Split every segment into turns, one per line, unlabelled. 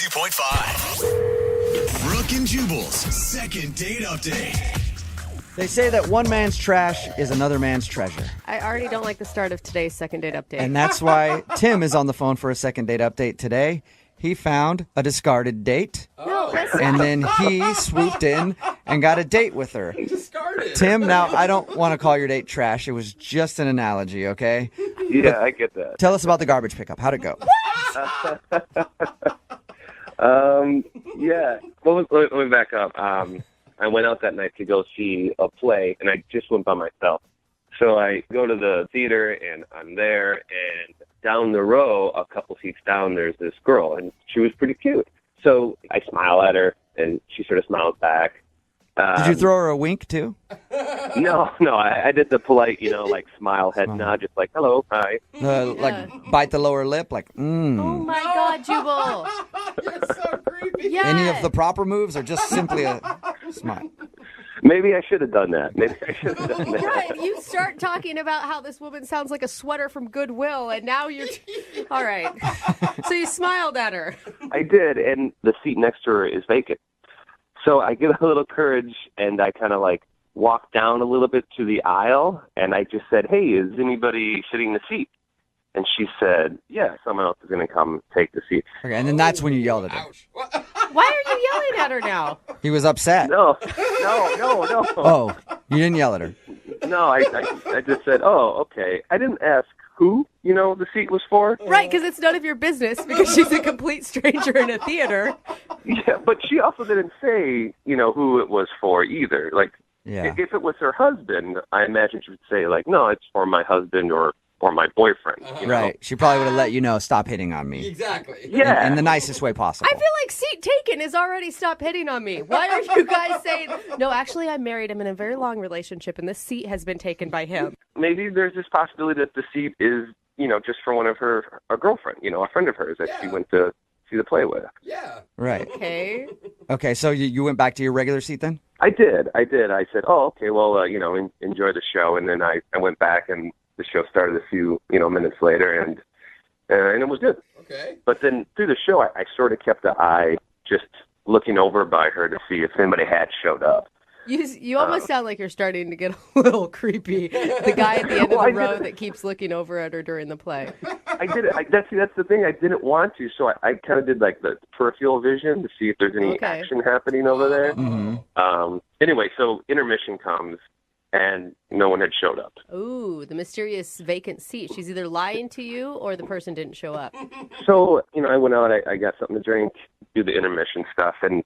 92.5. Brooke and Jubal's second date update.
They say that one man's trash is another man's treasure.
I already don't like the start of today's second date update.
And that's why Tim is on the phone for a second date update today. He found a discarded date.
No, listen.
And then he swooped in and got a date with her.
Discarded.
Tim, now I don't want to call your date trash. It was just an analogy, okay?
Yeah, I get that.
Tell us about the garbage pickup. How'd it go?
Yeah. Well, let me back up. I went out that night to go see a play, and I just went by myself. So I go to the theater, and I'm there, and down the row, a couple seats down, there's this girl, and she was pretty cute. So I smile at her, and she sort of smiles back.
Did you throw her a wink, too?
No, I did the polite, like smile, head nod, just like, hello, hi.
Like bite the lower lip, like,
Oh my God, Jubal.
You're so creepy.
Yeah.
Any of the proper moves or just simply a smile?
Maybe I should have done that.
Yeah, you start talking about how this woman sounds like a sweater from Goodwill, and now you're... All right. So you smiled at her.
I did, and the seat next to her is vacant. So I get a little courage, and I kind of walk down a little bit to the aisle, and I just said, hey, is anybody sitting in the seat? And she said, yeah, someone else is going to come take the seat.
Okay, and then that's when you yelled at her.
Ouch.
Why are you yelling at her now?
He was upset.
No.
Oh, you didn't yell at her.
No, I just said, oh, okay. I didn't ask who, the seat was for.
Right, because it's none of your business because she's a complete stranger in a theater.
Yeah, but she also didn't say, who it was for either.
Yeah.
If it was her husband, I imagine she would say, no, it's for my husband or my boyfriend.
Right. She probably would have let you know, stop hitting on me.
Exactly.
Yeah.
In the nicest way possible.
I feel like seat taken is already stop hitting on me. Why are you guys saying, no, actually, I'm married. I'm in a very long relationship, and this seat has been taken by him.
Maybe there's this possibility that the seat is, just for one of a girlfriend, a friend of hers that she went to see the play with.
Yeah.
Right.
Okay.
So you went back to your regular seat then?
I did. I said, oh, okay, well, enjoy the show. And then I went back, and the show started a few, minutes later, and it was good.
Okay.
But then through the show, I sort of kept an eye just looking over by her to see if anybody had showed up.
You almost sound like you're starting to get a little creepy. The guy at the end of the row that keeps looking over at her during the play.
I did it. That's the thing. I didn't want to, so I kind of did the peripheral vision to see if there's any action happening over there.
Mm-hmm.
Anyway, so intermission comes, and no one had showed up.
Ooh, the mysterious vacant seat. She's either lying to you or the person didn't show up.
So, I went out, I got something to drink, do the intermission stuff, and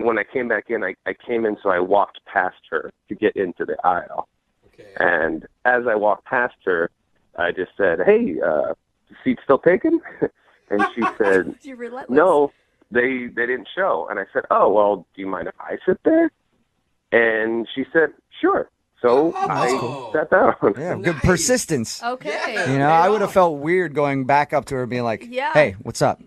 when I came back in, I came in, so I walked past her to get into the aisle.
Okay.
And as I walked past her, I just said, hey, the seat's still taken? And she said,
You're relentless.
no, they didn't show. And I said, oh, well, do you mind if I sit there? And she said, sure. So I sat down.
Yeah, good persistence.
Okay.
I would have felt weird going back up to her being like,
Yeah.
hey, what's up?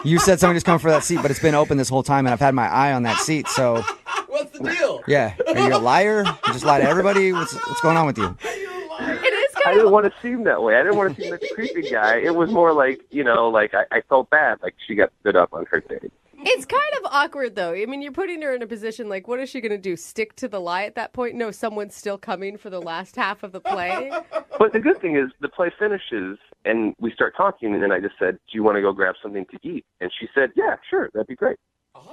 You said somebody just coming for that seat, but it's been open this whole time, and I've had my eye on that seat, so...
What's the deal?
Yeah. Are you a liar? You just lie to everybody? What's going on with you?
It is
I
kind
didn't
of...
want to seem that way. I didn't want to seem like a creepy guy. It was more like, I felt bad, like she got stood up on her date.
It's kind of awkward, though. I mean, you're putting her in a position like, what is she going to do? Stick to the lie at that point? No, someone's still coming for the last half of the play?
But the good thing is the play finishes, and we start talking, and then I just said, do you want to go grab something to eat? And she said, yeah, sure, that'd be great.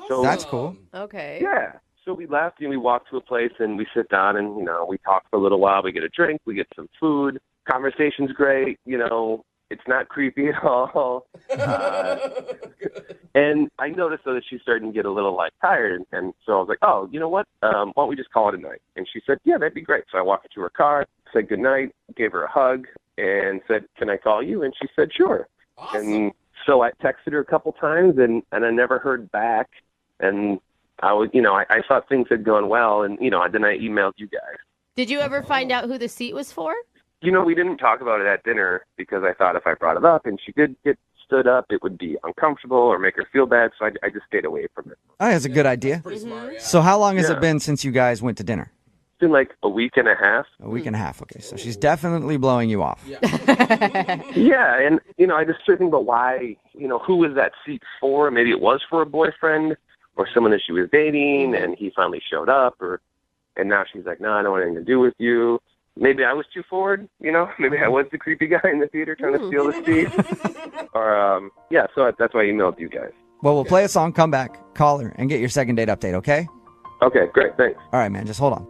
So
That's cool.
Okay.
yeah. So we left, and we walked to a place, and we sit down, and, we talk for a little while. We get a drink. We get some food. Conversation's great. It's not creepy at all. And I noticed, though, that she's starting to get a little, tired. And so I was like, oh, you know what? Why don't we just call it a night? And she said, yeah, that'd be great. So I walked her to her car, said goodnight, gave her a hug, and said, can I call you? And she said, sure.
Awesome.
And so I texted her a couple times, and I never heard back. And I was, I thought things had gone well. And, then I emailed you guys.
Did you ever find out who the seat was for?
We didn't talk about it at dinner because I thought if I brought it up and she did get stood up, it would be uncomfortable or make her feel bad. So I just stayed away from it.
Oh, that's a good idea.
Pretty smart, yeah.
So how long has
Yeah.
it been since you guys went to dinner?
It's been like a week and a half.
A week and a half. Okay, so she's definitely blowing you off.
Yeah, and, I just started thinking about why, who was that seat for? Maybe it was for a boyfriend or someone that she was dating, and he finally showed up, and now she's like, no, I don't want anything to do with you. Maybe I was too forward, Maybe I was the creepy guy in the theater trying to steal the seat. Or, so that's why I emailed you guys.
Well, we'll play a song, come back, call her, and get your second date update, okay?
Okay, great, thanks.
All right, man, just hold on.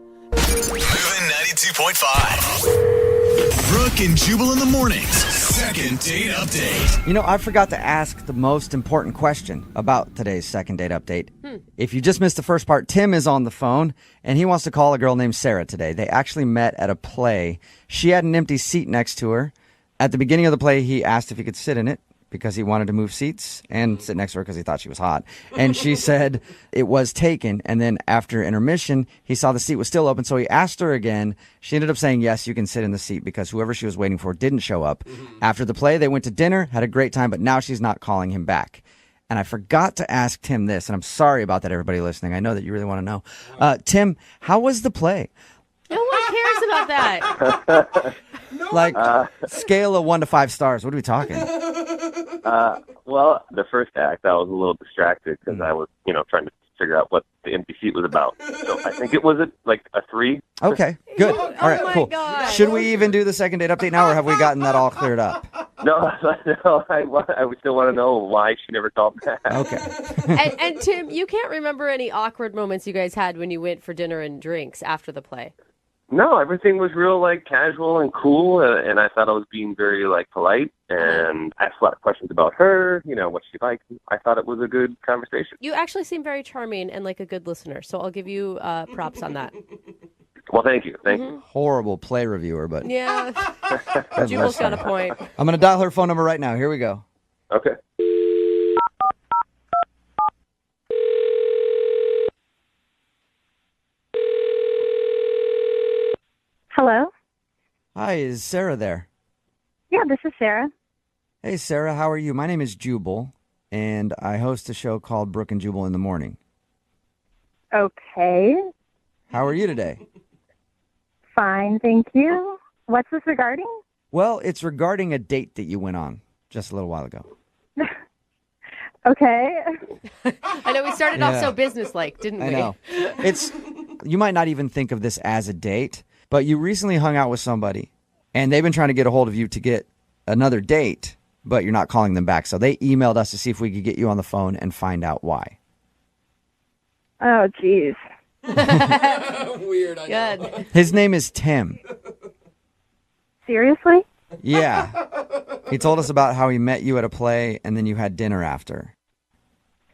Moving 92.5. Brooke and Jubal in the mornings. Second date update.
I forgot to ask the most important question about today's second date update. If you just missed the first part, Tim is on the phone, and he wants to call a girl named Sarah today. They actually met at a play. She had an empty seat next to her. At the beginning of the play, he asked if he could sit in it because he wanted to move seats and sit next to her because he thought she was hot. And she said it was taken. And then after intermission, he saw the seat was still open. So he asked her again. She ended up saying, yes, you can sit in the seat because whoever she was waiting for didn't show up. After the play, they went to dinner, had a great time, but now she's not calling him back. And I forgot to ask Tim this, and I'm sorry about that, everybody listening. I know that you really want to know. Tim, how was the play?
No one cares about that.
Scale of 1 to 5 stars. What are we talking?
Well, the first act, I was a little distracted because I was, trying to figure out what the empty seat was about. So I think it was a 3.
Okay, good. All right,
my
cool.
God.
Should we even do the second date update now, or have we gotten that all cleared up?
No, I would still want to know why she never called back.
Okay.
And Tim, you can't remember any awkward moments you guys had when you went for dinner and drinks after the play?
No, everything was real, casual and cool, and I thought I was being very, polite, and I asked a lot of questions about her, what she liked. I thought it was a good conversation.
You actually seem very charming and like a good listener, so I'll give you props on that.
Well, thank you. Thank you.
Horrible play reviewer, but
Yeah.
that's
Jubal's
fine.
got a point.
I'm going to dial her phone number right now. Here we go.
Okay.
Hello?
Hi, is Sarah there?
Yeah, this is Sarah.
Hey, Sarah, how are you? My name is Jubal, and I host a show called Brooke and Jubal in the morning.
Okay.
How are you today?
Fine, thank you. What's this regarding?
Well, it's regarding a date that you went on just a little while ago.
Okay.
I know we started off
Yeah.
so businesslike, didn't we?
I know. You might not even think of this as a date, but you recently hung out with somebody, and they've been trying to get a hold of you to get another date, but you're not calling them back. So they emailed us to see if we could get you on the phone and find out why.
Oh, geez.
Weird, I know.
Good.
His name is Tim.
Seriously?
Yeah. He told us about how he met you at a play, and then you had dinner after.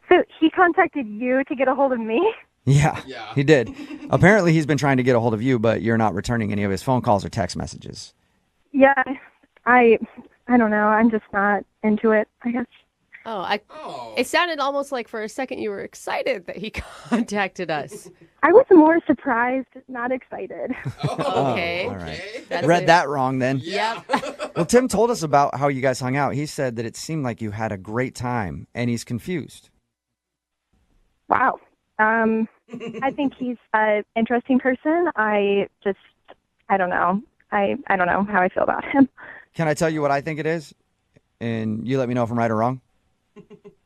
So he contacted you to get a hold of me?
Yeah,
Yeah.
he did. Apparently, he's been trying to get a hold of you, but you're not returning any of his phone calls or text messages.
Yeah, I don't know. I'm just not into it, I guess.
It sounded almost like for a second you were excited that he contacted us.
I was more surprised, not excited.
Okay.
All right.
That's
Read
it.
that wrong then.
Yep.
Well, Tim told us about how you guys hung out. He said that it seemed like you had a great time, and he's confused.
Wow. I think he's an interesting person. I don't know. I don't know how I feel about him.
Can I tell you what I think it is? And you let me know if I'm right or wrong.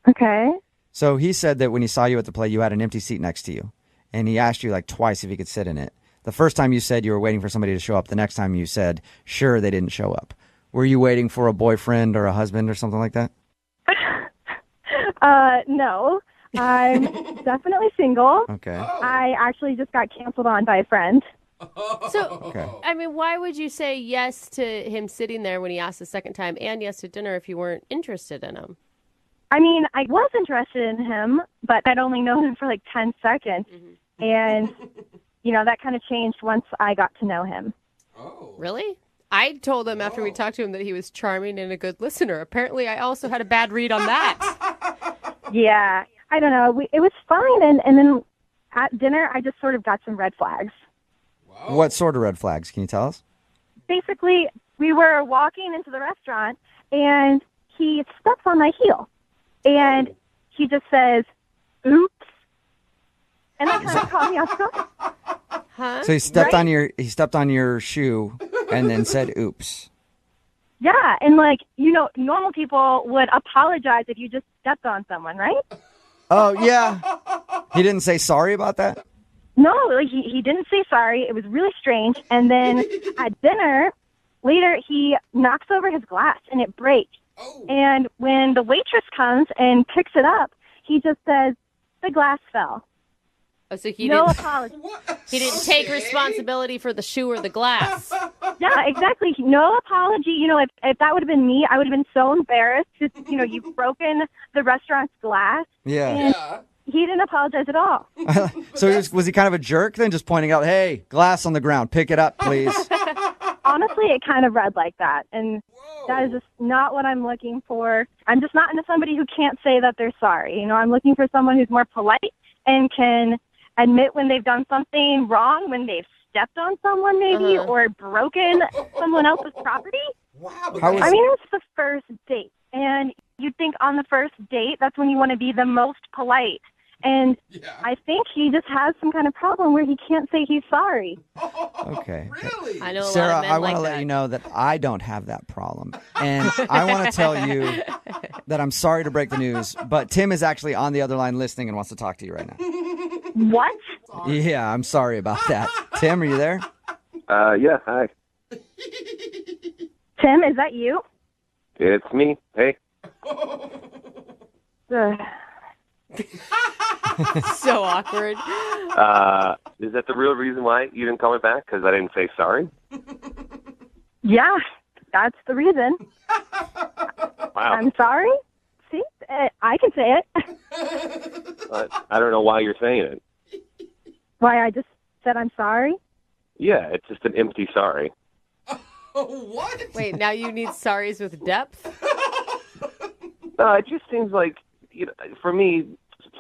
Okay.
So he said that when he saw you at the play, you had an empty seat next to you. And he asked you like twice if he could sit in it. The first time you said you were waiting for somebody to show up. The next time you said, sure, they didn't show up. Were you waiting for a boyfriend or a husband or something like that?
No. I'm definitely single.
Okay.
I actually just got canceled on by a friend.
So,
Okay.
I mean, why would you say yes to him sitting there when he asked the second time and yes to dinner if you weren't interested in him?
I mean, I was interested in him, but I'd only known him for like 10 seconds. And, that kind of changed once I got to know him.
Oh.
Really? I told him after we talked to him that he was charming and a good listener. Apparently, I also had a bad read on that.
Yeah. I don't know. It was fine. And then at dinner, I just sort of got some red flags.
What sort of red flags? Can you tell us?
Basically, we were walking into the restaurant, and he steps on my heel. And he just says, oops. And that kind of caught me off guard.
Huh?
So he stepped
Right.
he stepped on your shoe and then said, "Oops."
Yeah, and like, normal people would apologize if you just stepped on someone, right?
Oh yeah. He didn't say sorry about that?
No, like he didn't say sorry. It was really strange. And then at dinner, later, he knocks over his glass and it breaks. And when the waitress comes and picks it up, he just says, "The glass fell."
Oh, so he
No
didn't.
apology.
He didn't take responsibility for the shoe or the glass.
Yeah, exactly. No apology. If that would have been me, I would have been so embarrassed because, you've broken the restaurant's glass.
Yeah.
And he didn't apologize at all.
So was he kind of a jerk then, just pointing out, "Hey, glass on the ground, pick it up, please"?
Honestly, it kind of read like that. And that is just not what I'm looking for. I'm just not into somebody who can't say that they're sorry. I'm looking for someone who's more polite and can admit when they've done something wrong, when they've stepped on someone maybe or broken someone else's property.
Wow.
How was-
I mean, it's the first date. And you'd think on the first date, that's when you want to be the most polite. And I think he just has some kind of problem where he can't say he's sorry.
Okay.
Really?
I know a
Sarah,
lot of men
I
like
want to
that.
let you know that I don't have that problem. And I want to tell you that I'm sorry to break the news, but Tim is actually on the other line listening and wants to talk to you right now.
What?
Yeah, I'm sorry about that. Tim, are you there?
Yeah, hi.
Tim, is that you?
It's me. Hey.
Ugh.
So awkward.
Is that the real reason why you didn't call me back? Because I didn't say sorry?
Yeah, that's the reason.
Wow.
I'm sorry. See, I can say it.
I don't know why you're saying it.
Why I just said I'm sorry?
Yeah, it's just an empty sorry.
What?
Wait, now you need sorries with depth?
It just seems like, for me,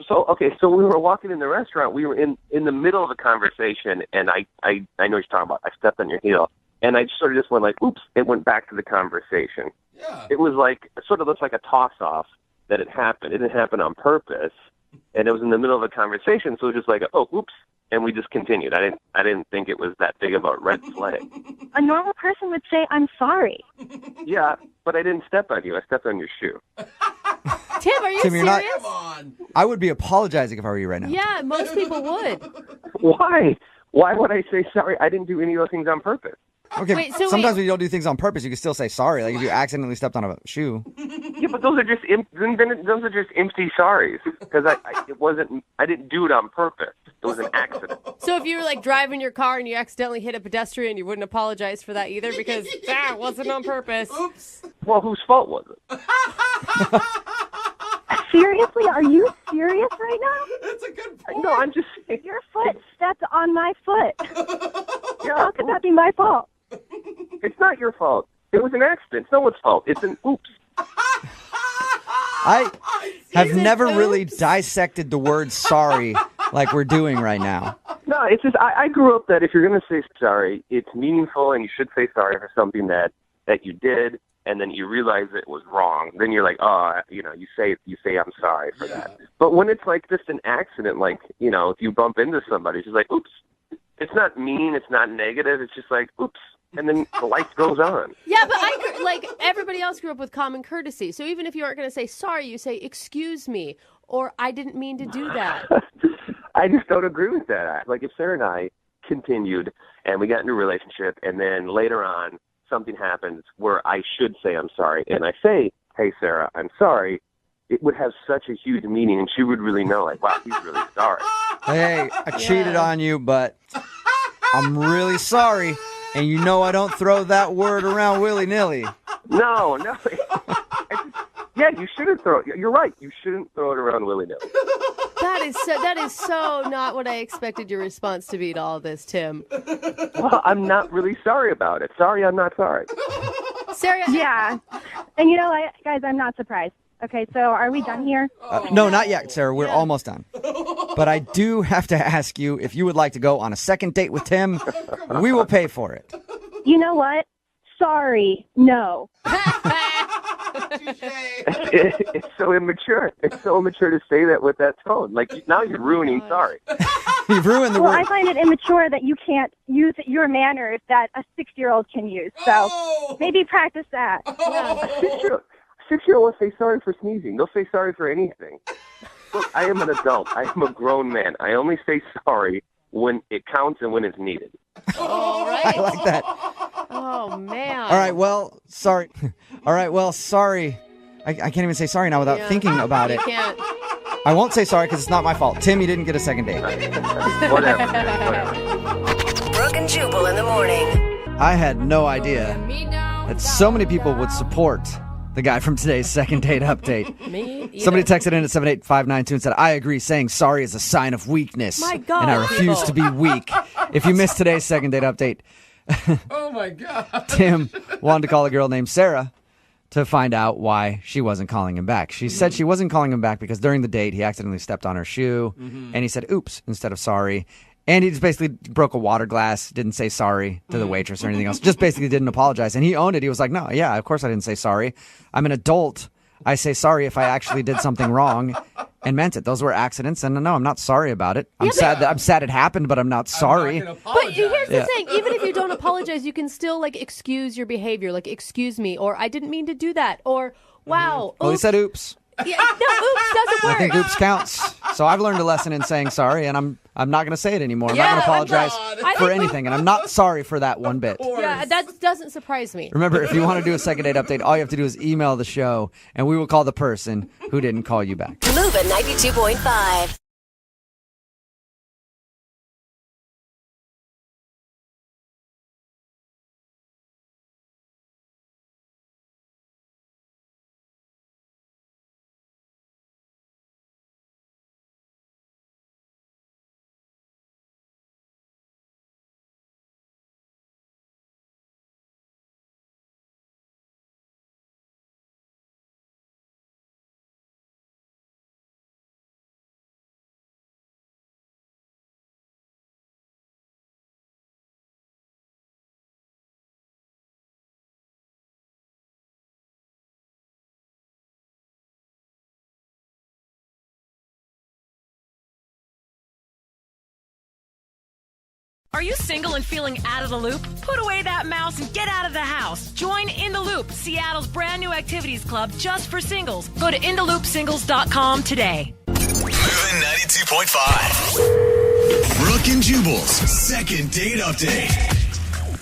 so we were walking in the restaurant. We were in the middle of a conversation, and I know what you're talking about. I stepped on your heel, and I sort of just went like, oops, it went back to the conversation.
Yeah.
It was like, it sort of looks like a toss-off that it happened. It didn't happen on purpose, and it was in the middle of a conversation, so it was just like, oh, oops, and we just continued. I didn't think it was that big of a red flag.
A normal person would say I'm sorry.
Yeah, but I didn't step on you. I stepped on your shoe.
Tim, are you
Tim, you're
serious?
not-
Come on.
I would be apologizing if I were you right now.
Yeah, most people would.
Why? Why would I say sorry? I didn't do any of those things on purpose.
Okay,
Wait, so
sometimes
wait-
when you don't do things on purpose, you can still say sorry. Like if you accidentally stepped on a shoe.
Yeah, but those are just those are just empty sorries because I didn't do it on purpose. It was an accident.
So if you were like driving your car and you accidentally hit a pedestrian, you wouldn't apologize for that either because that wasn't on purpose.
Oops.
Well, whose fault was it?
Seriously? Are you serious right now?
That's a good point.
No, I'm just saying.
Your foot stepped on my foot.
Yeah,
How could that be my fault?
it's not your fault. It was an accident. It's no one's fault. It's an oops.
I have
Is it
never really
oops?
dissected the word sorry like we're doing right now.
No, it's just I grew up that if you're going to say sorry, it's meaningful and you should say sorry for something that you did and then you realize it was wrong. Then you're like, you say I'm sorry for that. But when it's like just an accident, like, if you bump into somebody, it's just like, oops. It's not mean, it's not negative, it's just like, oops. And then the life goes on.
Yeah, but like everybody else grew up with common courtesy. So even if you aren't going to say sorry, you say excuse me or I didn't mean to do that.
I just don't agree with that. Like if Sarah and I continued and we got into a relationship and then later on something happens where I should say I'm sorry and I say, hey, Sarah, I'm sorry, it would have such a huge meaning and she would really know, like, wow, he's really sorry.
Hey, I cheated on you, but I'm really sorry. And I don't throw that word around willy-nilly.
No. Yeah, you shouldn't throw it. You're right. You shouldn't throw it around willy-nilly.
That is so not what I expected your response to be to all this, Tim.
Well, I'm not really sorry about it. Sorry, I'm not sorry.
Sarah,
Yeah. And guys, I'm not surprised. Okay, so are we done here?
No, not yet, Sarah. We're almost done. But I do have to ask you if you would like to go on a second date with Tim. We will pay for it.
You know what? Sorry, no.
It's so immature. It's so immature to say that with that tone. Like, now you're ruining sorry.
You've ruined the
Well,
word.
I find it immature that you can't use your manners that a 6-year-old can use. So maybe practice that.
Six-year-olds say sorry for sneezing. They'll say sorry for anything. Look, I am an adult. I am a grown man. I only say sorry when it counts and when it's needed.
All right.
I like that.
Oh, man.
All right, well, sorry. All right, well, sorry. I can't even say sorry now without thinking about it.
You can't.
I won't say sorry because it's not my fault. Tim, you didn't get a second date.
Whatever.
Brooke and Jubal in the morning.
I had no idea that so many people would support the guy from today's second date update.
Me either.
Somebody texted in at 78592 and said, I agree, saying sorry is a sign of weakness.
My God,
and I refuse to be weak. If you missed today's second date update,
Oh, my God.
Tim wanted to call a girl named Sarah to find out why she wasn't calling him back. She said she wasn't calling him back because during the date, he accidentally stepped on her shoe, and he said, oops, instead of sorry. And he just basically broke a water glass, didn't say sorry to the waitress or anything else, just basically didn't apologize. And he owned it. He was like, no, yeah, of course I didn't say sorry. I'm an adult. I say sorry if I actually did something wrong and meant it. Those were accidents, and no, I'm not sorry about it. I'm sad it happened, but I'm not sorry.
But here's the thing. Even if you don't apologize, you can still, like, excuse your behavior. Like, excuse me, or I didn't mean to do that, or wow.
Well, he said oops.
Yeah, no, oops doesn't work.
I think oops counts. So I've learned a lesson in saying sorry, and I'm not going to say it anymore. I'm
Yeah,
not going to
I'm
apologize
not.
for anything, and I'm not sorry for that one bit.
Yeah, that doesn't surprise me.
Remember, if you want to do a second date update, all you have to do is email the show, and we will call the person who didn't call you back.
Moving 92.5.
Are you single and feeling out of the loop? Put away that mouse and get out of the house. Join In the Loop, Seattle's brand new activities club just for singles. Go to intheloopsingles.com today.
Moving 92.5. Brooke and Jubal's second date update.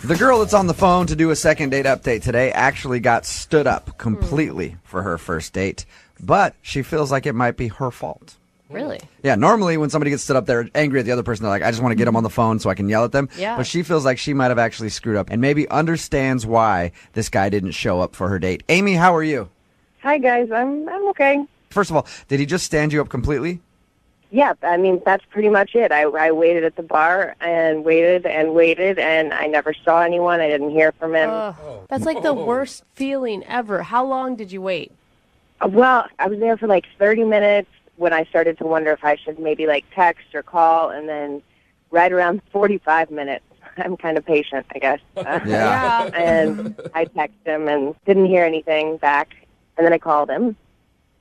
The girl that's on the phone to do a second date update today actually got stood up completely for her first date, but she feels like it might be her fault.
Really?
Yeah, normally when somebody gets stood up, they're angry at the other person. They're like, I just want to get them on the phone so I can yell at them.
Yeah.
But she feels like she might have actually screwed up and maybe understands why this guy didn't show up for her date. Amy, how are you?
Hi, guys. I'm okay.
First of all, did he just stand you up completely?
Yeah, I mean, that's pretty much it. I waited at the bar and waited, and I never saw anyone. I didn't hear from him.
That's like the worst feeling ever. How long did you wait?
Well, I was there for like 30 minutes when I started to wonder if I should maybe like text or call, and then right around 45 minutes, I'm kind of patient, I guess.
Yeah.
And I texted him and didn't hear anything back, and then I called him.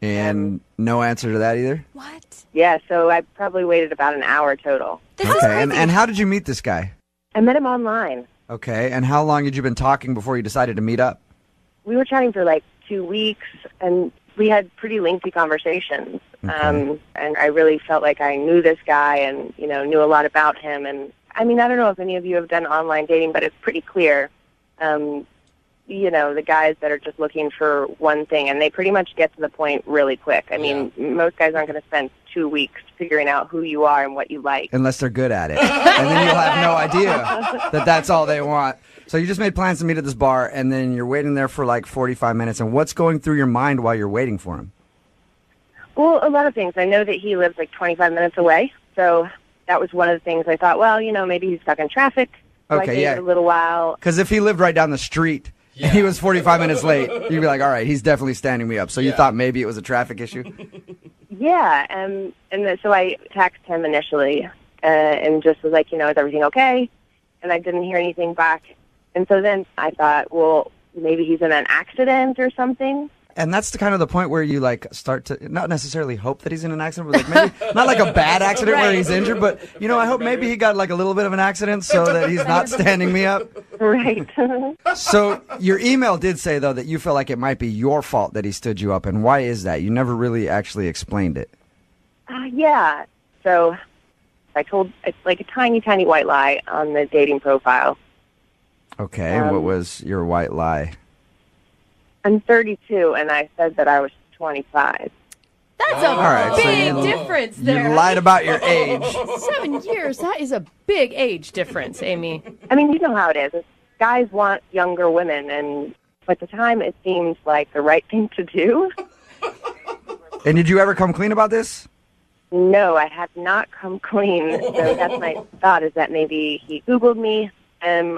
And no answer to that either?
What?
Yeah, so I probably waited about an hour total.
Okay, and how did you meet this guy?
I met him online.
Okay, and how long had you been talking before you decided to meet up?
We were chatting for like 2 weeks, and we had pretty lengthy conversations. And I really felt like I knew this guy and, you know, knew a lot about him. And, I mean, I don't know if any of you have done online dating, but it's pretty clear, you know, the guys that are just looking for one thing, and they pretty much get to the point really quick. I mean, most guys aren't going to spend 2 weeks figuring out who you are and what you like.
Unless they're good at it. And then you'll have no idea that that's all they want. So you just made plans to meet at this bar, and then you're waiting there for like 45 minutes. And what's going through your mind while you're waiting for him?
Well, a lot of things. I know that he lives like 25 minutes away, so that was one of the things I thought, well, you know, maybe he's stuck in traffic. So I gave it a little while.
Because if he lived right down the street and he was 45 minutes late, you'd be like, all right, he's definitely standing me up. So you thought maybe it was a traffic issue?
Yeah, so I texted him initially and just was like, you know, is everything okay? And I didn't hear anything back. And so then I thought, well, maybe he's in an accident or something.
And that's the kind of the point where you like start to not necessarily hope that he's in an accident, but like maybe not like a bad accident where he's injured, but I hope maybe he got like a little bit of an accident so that he's not standing me up.
Right.
So your email did say though that you feel like it might be your fault that he stood you up, and why is that? You never really actually explained it.
Yeah. So I told it's like a tiny, tiny white lie on the dating profile.
Okay, what was your white lie?
I'm 32, and I said that I was 25.
That's a
All right,
big
so
difference
You
there.
lied about your age.
7 years, that is a big age difference, Amy.
I mean, you know how it is. Guys want younger women, and at the time, it seems like the right thing to do.
And did you ever come clean about this?
No, I have not come clean. So that's my thought, is that maybe he Googled me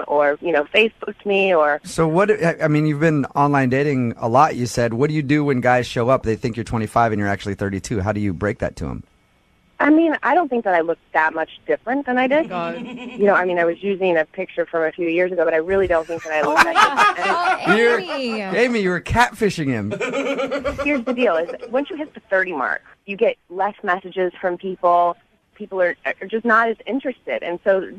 or, Facebooked me or...
So what, I mean, you've been online dating a lot, you said. What do you do when guys show up, they think you're 25 and you're actually 32? How do you break that to them?
I mean, I don't think that I look that much different than I did.
God.
I was using a picture from a few years ago, but I really don't think that I look that different.
Amy, you were catfishing him.
Here's the deal, is once you hit the 30 mark, you get less messages from people. People are just not as interested. And so,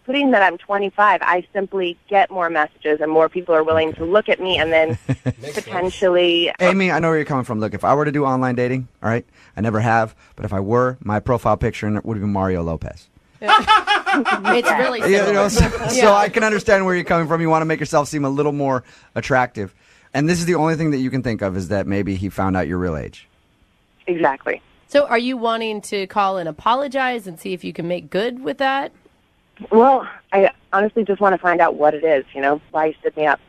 putting that I'm 25, I simply get more messages and more people are willing to look at me and then potentially...
Amy, I know where you're coming from. Look, if I were to do online dating, all right, I never have, but if I were, my profile picture would be Mario Lopez.
It's really similar.
So I can understand where you're coming from. You want to make yourself seem a little more attractive. And this is the only thing that you can think of, is that maybe he found out your real age.
Exactly.
So are you wanting to call and apologize and see if you can make good with that?
Well, I honestly just want to find out what it is, why he stood me up.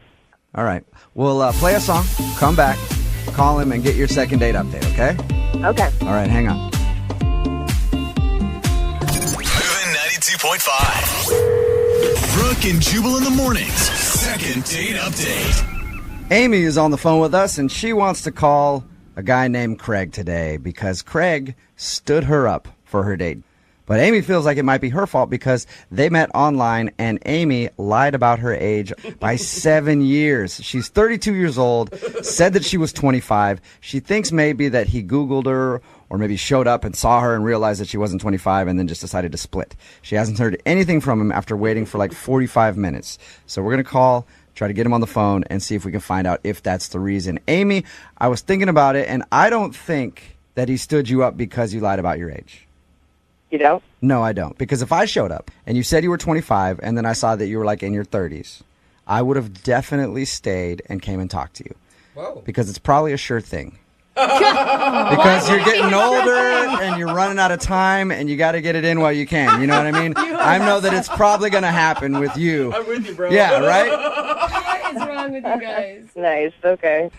All right. We'll play a song, come back, call him, and get your second date update, okay?
Okay.
All right, hang on.
Moving 92.5. Brooke and Jubal in the mornings. Second date update.
Amy is on the phone with us, and she wants to call a guy named Craig today because Craig stood her up for her date. But Amy feels like it might be her fault because they met online and Amy lied about her age by 7 years. She's 32 years old, said that she was 25. She thinks maybe that he Googled her or maybe showed up and saw her and realized that she wasn't 25 and then just decided to split. She hasn't heard anything from him after waiting for like 45 minutes. So we're going to call, try to get him on the phone and see if we can find out if that's the reason. Amy, I was thinking about it, and I don't think that he stood you up because you lied about your age.
You don't?
No, I don't. Because if I showed up and you said you were 25 and then I saw that you were like in your 30s, I would have definitely stayed and came and talked to you.
Whoa.
Because it's probably a sure thing. Because you're getting older and you're running out of time and you got to get it in while you can. You know what I mean? I know that it's probably going to happen with you.
I'm with you, bro.
Yeah, right?
What is wrong with you guys?
Nice. Okay.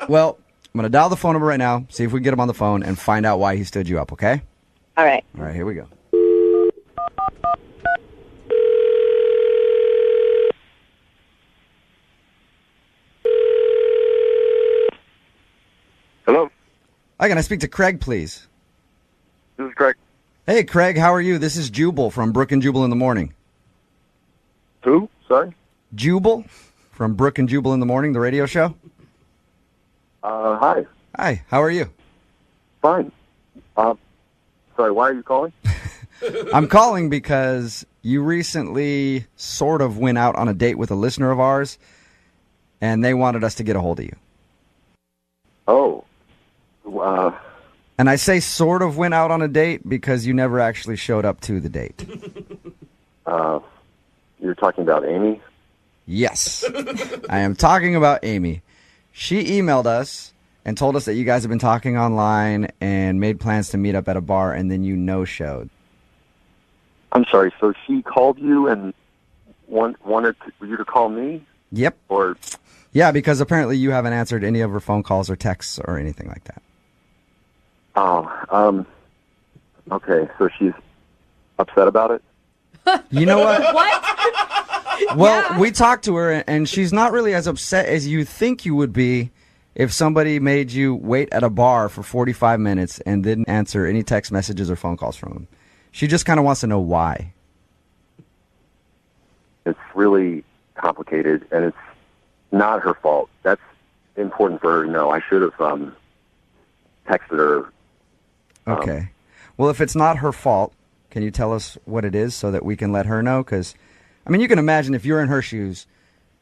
Well, I'm going to dial the phone number right now, see if we can get him on the phone and find out why he stood you up, okay?
All right.
All right, here we go.
Hello,
Hi, can I speak to Craig, please?
this is Craig.
Hey, Craig, how are you? This is Jubal from Brooke and Jubal in the morning.
Who? Sorry?
Jubal from Brooke and Jubal in the morning, the radio show.
Hi.
Hi, how are you?
Fine. Sorry, why are you calling?
I'm calling because you recently sort of went out on a date with a listener of ours, and they wanted us to get a hold of you.
Oh.
And I say sort of went out on a date because you never actually showed up to the date.
You're talking about Amy?
Yes, I am talking about Amy. She emailed us and told us that you guys have been talking online and made plans to meet up at a bar, and then you no-showed.
I'm sorry, so she called you and wanted you to call me?
Yep.
Or...
Yeah, because apparently you haven't answered any of her phone calls or texts or anything like that.
Oh, okay, so she's upset about it?
You know what?
What?
Well, we talked to her, and she's not really as upset as you think you would be if somebody made you wait at a bar for 45 minutes and didn't answer any text messages or phone calls from them. She just kind of wants to know why.
It's really complicated, and it's not her fault. That's important for her to know. I should have texted her.
Okay. Well, if it's not her fault, can you tell us what it is so that we can let her know? Because, I mean, you can imagine if you're in her shoes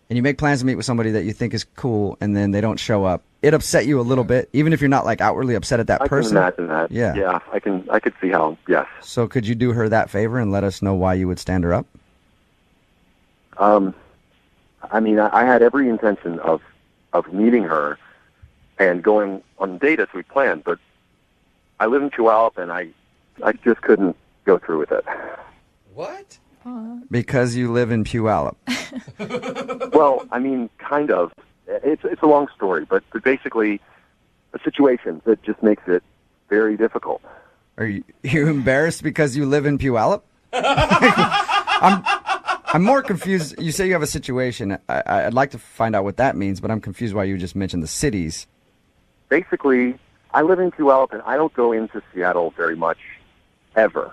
and you make plans to meet with somebody that you think is cool and then they don't show up, it upset you a little bit, even if you're not like outwardly upset at that person.
I can imagine that.
Yeah.
I could see how, yes.
So could you do her that favor and let us know why you would stand her up?
I mean, I had every intention of meeting her and going on a date as we planned, but I live in Puyallup and I just couldn't go through with it.
What?
Because you live in Puyallup.
Well, I mean, kind of. It's a long story, but basically a situation that just makes it very difficult.
Are you embarrassed because you live in Puyallup? I'm more confused. You say you have a situation. I'd like to find out what that means, but I'm confused why you just mentioned the cities.
Basically, I live in Puyallup, and I don't go into Seattle very much, ever.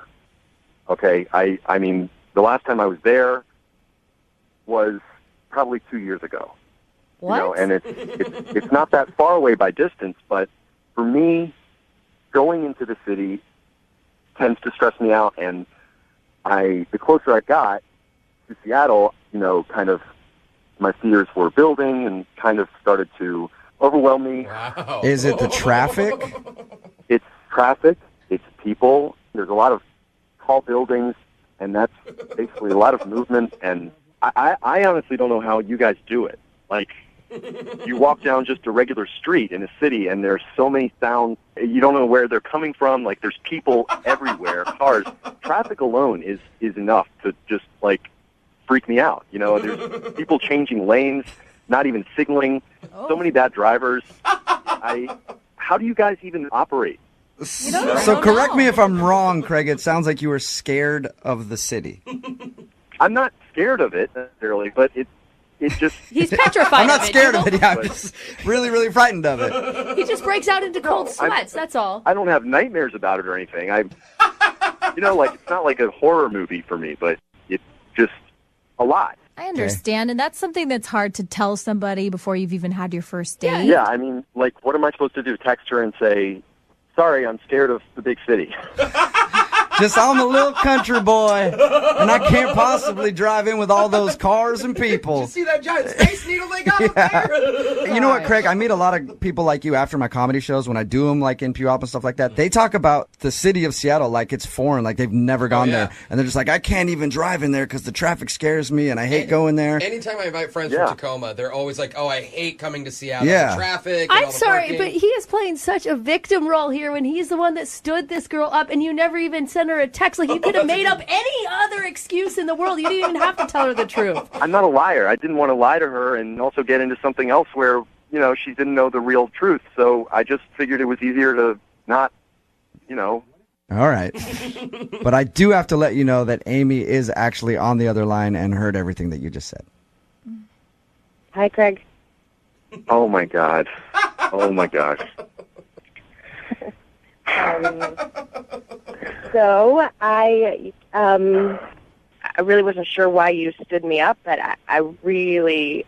Okay? I mean, the last time I was there was probably 2 years ago.
What?
You know, and it's not that far away by distance, but for me, going into the city tends to stress me out, and the closer I got to Seattle, you know, kind of my fears were building and kind of started to overwhelm me.
Wow.
Is it the traffic?
It's traffic, it's people, there's a lot of tall buildings, and that's basically a lot of movement, and I honestly don't know how you guys do it. Like, you walk down just a regular street in a city, and there's so many sounds, you don't know where they're coming from, like, there's people everywhere, cars. Traffic alone is enough to just, like, freak me out. You know, there's people changing lanes, not even signaling, so many bad drivers. How do you guys even operate?
So correct me if I'm wrong, Craig. It sounds like you were scared of the city.
I'm not scared of it necessarily, but it just...
He's petrified
I'm not
of it,
scared of
Jubal.
it. Yeah, I'm just really, really frightened of it.
He just breaks out into cold sweats, that's all.
I don't have nightmares about it or anything. You know, like, it's not like a horror movie for me, but it's just a lot.
I understand, and that's something that's hard to tell somebody before you've even had your first date.
Yeah, I mean, like, what am I supposed to do? Text her and say, sorry, I'm scared of the big city.
Just I'm a little country boy, and I can't possibly drive in with all those cars and people.
Did you see that giant space needle they got up there?
You know what, Craig? I meet a lot of people like you after my comedy shows when I do them, like in Puyallup and stuff like that. They talk about the city of Seattle like it's foreign, like they've never gone there. And they're just like, I can't even drive in there because the traffic scares me and I hate going there.
Anytime I invite friends from Tacoma, they're always like, oh, I hate coming to Seattle.
Yeah.
The traffic. And
I'm
all the
sorry,
parking.
but he is playing such a victim role here when he's the one that stood this girl up and you never even sent her a text. Like, you could have made up any other excuse in the world. You didn't even have to tell her the truth.
I'm not a liar. I didn't want to lie to her and also get into something else where, you know, she didn't know the real truth. So I just figured it was easier to not, you know.
All right. But I do have to let you know that Amy is actually on the other line and heard everything that you just said.
Hi, Craig.
Oh, my God. Oh, my gosh.
So I really wasn't sure why you stood me up, but I really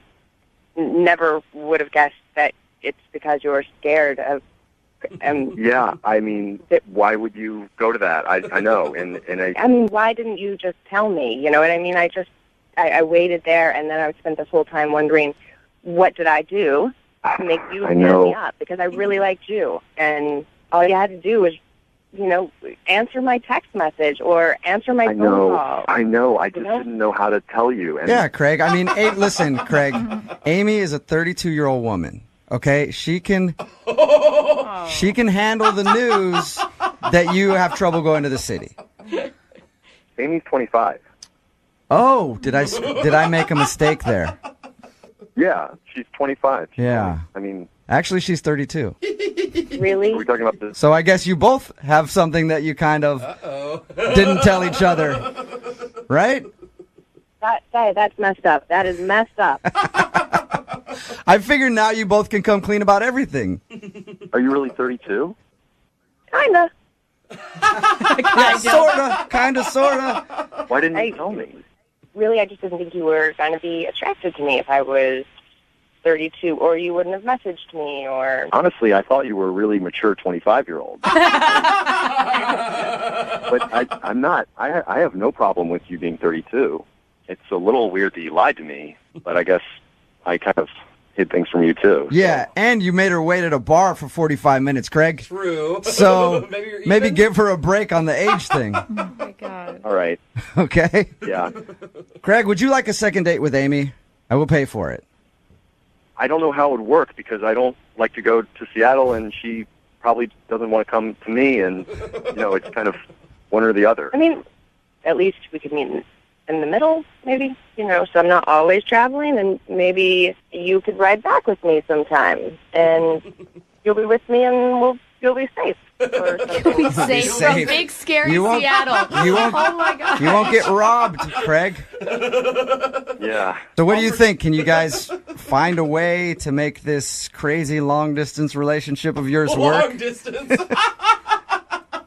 never would have guessed that it's because you were scared of.
Yeah, I mean, why would you go to that? I know, and
I mean, why didn't you just tell me? You know what I mean? I waited there, and then I spent this whole time wondering, what did I do to make you stand me up? Because I really liked you, and all you had to do was, you know, answer my text message or answer my phone call.
I know. I just didn't know how to tell you. And
yeah, Craig. I mean, listen, Craig. Amy is a 32-year-old woman. Okay, she can handle the news that you have trouble going to the city.
Amy's 25.
Oh, did I make a mistake there?
Yeah, she's 25.
Yeah.
I mean,
actually, she's 32.
Really?
Are we talking about this?
So I guess you both have something that you kind of didn't tell each other, right?
That's messed up. That is messed up.
I figure now you both can come clean about everything.
Are you really 32?
Kinda.
Kinda, sorta.
Why didn't you tell me?
Really, I just didn't think you were going to be attracted to me if I was 32, or you wouldn't have messaged me, or...
Honestly, I thought you were a really mature 25-year-old. But I'm not. I have no problem with you being 32. It's a little weird that you lied to me, but I guess I kind of hid things from you, too.
Yeah, and you made her wait at a bar for 45 minutes, Craig.
True.
So maybe
even.
give her a break on the age thing.
Oh, my God.
All right.
Okay?
Yeah.
Craig, would you like a second date with Amy? I will pay for it.
I don't know how it would work because I don't like to go to Seattle, and she probably doesn't want to come to me, and, it's kind of one or the other.
I mean, at least we could meet in the middle, maybe, so I'm not always traveling, and maybe you could ride back with me sometime, and you'll be with me, and you'll be safe.
You'll be safe from big, scary Seattle.
You won't,
oh, my God.
You won't get robbed, Craig.
Yeah.
So what do you think? Can you guys find a way to make this crazy long-distance relationship of yours work?
Long distance.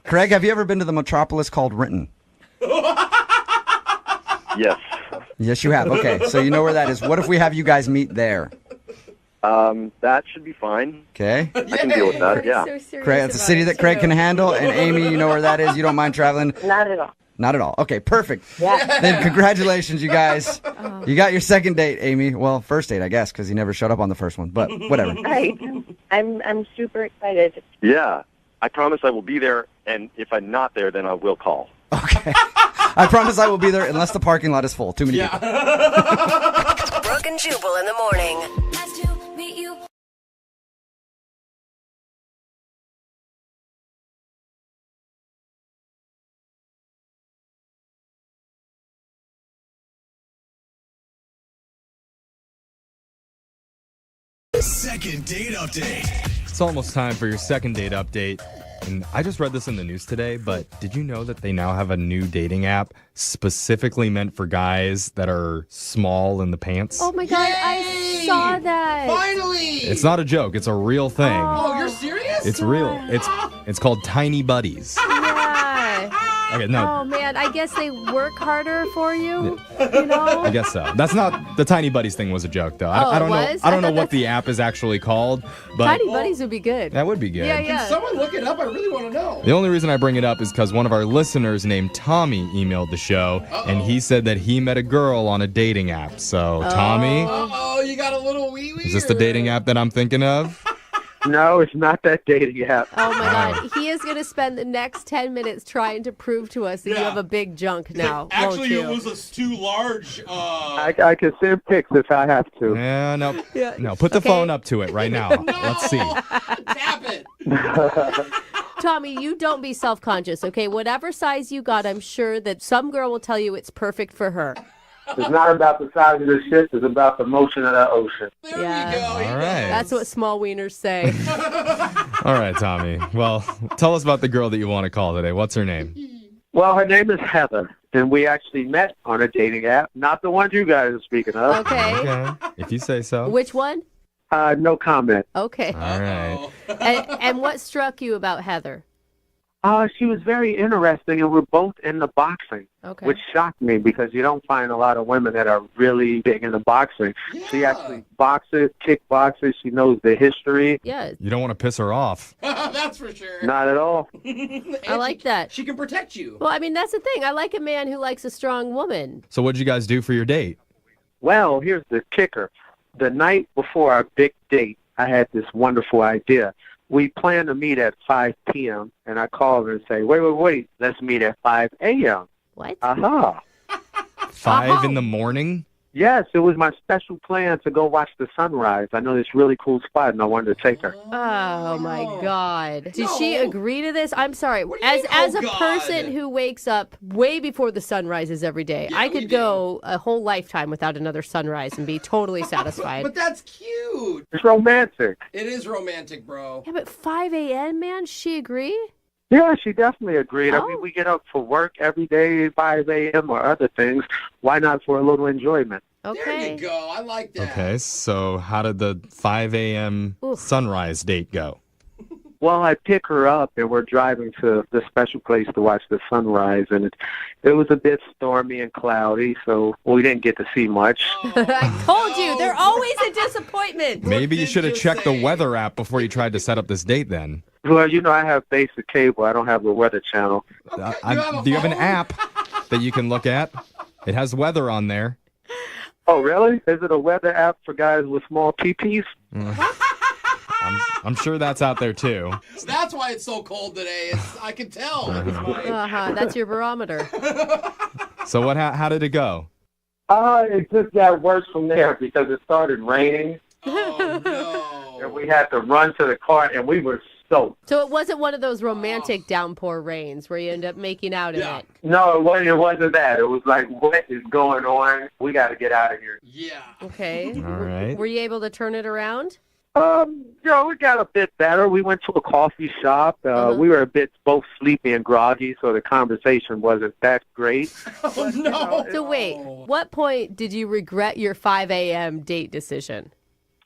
Craig, have you ever been to the metropolis called Renton?
Yes.
Yes, you have. Okay, so you know where that is. What if we have you guys meet there?
That should be fine.
Okay.
I can deal with that, yeah.
So serious
Craig, that's a
about
city
it,
that Craig
too.
can handle. And Amy, you know where that is. You don't mind traveling?
Not at all.
Not at all. Okay, perfect.
Yeah.
Then congratulations, you guys. You got your second date, Amy. Well, first date, I guess, because you never showed up on the first one. But whatever.
Right. I'm super excited.
Yeah. I promise I will be there, and if I'm not there, then I will call.
Okay. I promise I will be there unless the parking lot is full. Too many people.
Brooke and Jubal in the morning.
Nice to meet you.
Second date update.
It's almost time for your second date update. And I just read this in the news today, but did you know that they now have a new dating app specifically meant for guys that are small in the pants?
Oh, my God. I saw that.
Finally.
It's not a joke. It's a real thing.
Oh, you're serious?
It's real. It's called Tiny Buddies.
Yeah.
Okay, no.
Oh, man. I guess they work harder for you, you know?
I guess so. That's not the Tiny Buddies thing was a joke though.
Oh,
I don't
it was?
know. I don't
I
know
thought
what the app is actually called, but
Tiny Buddies would be good.
that would be good.
Yeah,
Can
yeah.
someone look it up? I really want to know.
The only reason I bring it up is because one of our listeners named Tommy emailed the show, and he said that he met a girl on a dating app. So, Tommy,
Uh-oh, you got a little wee-wee.
is this the dating app that I'm thinking of?
No, it's not that dating app.
Oh, my God. He is going to spend the next 10 minutes trying to prove to us that you have a big junk now, won't
Actually,
you?
it was a too large.
I can send pics if I have to.
Yeah, no.
Yeah.
No, put the
Okay.
phone up to it right now. Let's see.
Tap it.
Tommy, you don't be self-conscious, okay? Whatever size you got, I'm sure that some girl will tell you it's perfect for her.
It's not about the size of the ship. It's about the motion of the ocean.
There
Yeah.
we go.
All right.
That's what small wieners say.
All right, Tommy. Well, tell us about the girl that you want to call today. What's her name?
Well, her name is Heather, and we actually met on a dating app, not the one you guys are speaking of.
Okay.
Okay, if you say so.
Which one?
No comment.
Okay.
All right.
And what struck you about Heather?
She was very interesting, and we're both into boxing,
Okay.
which shocked me because you don't find a lot of women that are really big into boxing. She actually boxes, kickboxes. She knows the history.
Yeah,
You don't want to piss her off.
That's for sure.
Not at all.
I like that.
She can protect you.
Well, I mean, that's the thing. I like a man who likes a strong woman.
So what'd you guys do for your date?
Well, here's the kicker. The night before our big date, I had this wonderful idea. We planned to meet at 5 p.m., and I called her and say, wait, let's meet at 5 a.m.
What?
Aha.
5 in the morning?
Yes, it was my special plan to go watch the sunrise. I know this really cool spot, and I wanted to take her.
Oh my God! Did she agree to this? I'm sorry.
What do you mean,
As
oh,
a
God?
person who wakes up way before the sun rises every day,
Yeah,
I
we
could
do.
go a whole lifetime without another sunrise and be totally satisfied.
But that's cute.
It's romantic.
It is romantic, bro.
Yeah, but 5 a.m., man, she agree?
Yeah, she definitely agreed. I
Oh.
mean, we get up for work every day, 5 a.m. or other things. Why not for a little enjoyment?
There
Okay.
you go. I like that.
Okay, so how did the 5 a.m.
Oof.
sunrise date go?
Well, I pick her up, and we're driving to the special place to watch the sunrise, and it was a bit stormy and cloudy, so we didn't get to see much.
I told you, they're always a disappointment.
Maybe you should have checked the weather app before you tried to set up this date then.
Well, I have basic cable. I don't have the weather channel.
Do you have an app that you can look at? It has weather on there.
Oh, really? Is it a weather app for guys with small peepees?
I'm sure that's out there too.
That's why it's so cold today. I can tell.
That's your barometer.
So how did it go?
It just got worse from there because it started raining.
Oh, no.
And we had to run to the car, and we were soaked.
So it wasn't one of those romantic downpour rains where you end up making out in it.
No, it wasn't that. It was like, what is going on? We got to get out of here.
Yeah.
Okay.
All right.
Were you able to turn it around?
We got a bit better. We went to a coffee shop. We were a bit both sleepy and groggy, so the conversation wasn't that great.
Oh, no.
So wait, what point did you regret your 5 a.m. date decision?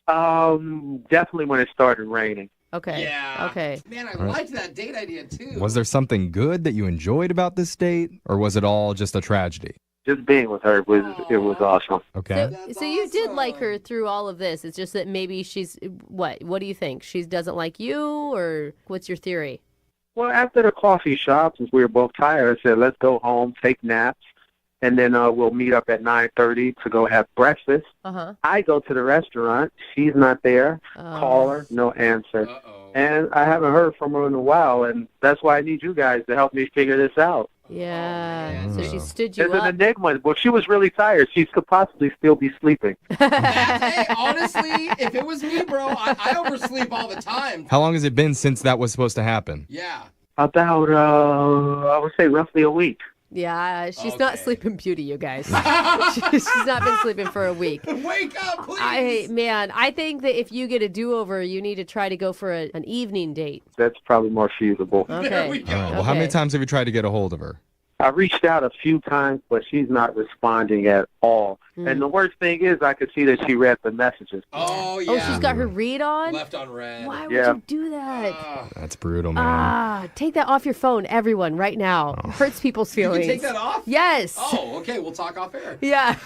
Definitely when it started raining.
Okay.
Yeah.
Okay.
Man, I liked that date idea, too.
Was there something good that you enjoyed about this date, or was it all just a tragedy?
Just being with her was awesome.
Okay.
So you did like her through all of this. It's just that maybe she's what? What do you think? She doesn't like you, or what's your theory?
Well, after the coffee shop, since we were both tired, I said, let's go home, take naps, and then we'll meet up at 9:30 to go have breakfast. I go to the restaurant. She's not there. Call her, no answer. And I haven't heard from her in a while, and that's why I need you guys to help me figure this out.
Yeah. So she stood you
It's
up.
an enigma. Well, she was really tired. She could possibly still be sleeping.
Hey, honestly, if it was me, bro, I oversleep all the time.
How long has it been since that was supposed to happen?
Yeah.
About, I would say roughly a week.
Yeah, she's not sleeping beauty, you guys. she's not been sleeping for a week.
Wake up, please.
I think that if you get a do-over, you need to try to go for an evening date.
That's probably more feasible.
Okay.
There we go.
Well, how many times have you tried to get a hold of her?
I reached out a few times, but she's not responding at all. And the worst thing is I could see that she read the messages.
Oh, yeah.
Oh, she's got her read on?
Left on red.
Why would you do that?
That's brutal, man.
Take that off your phone, everyone, right now. Hurts people's
You
feelings.
can take that off?
Yes.
Oh, okay. We'll talk off air.
Yeah.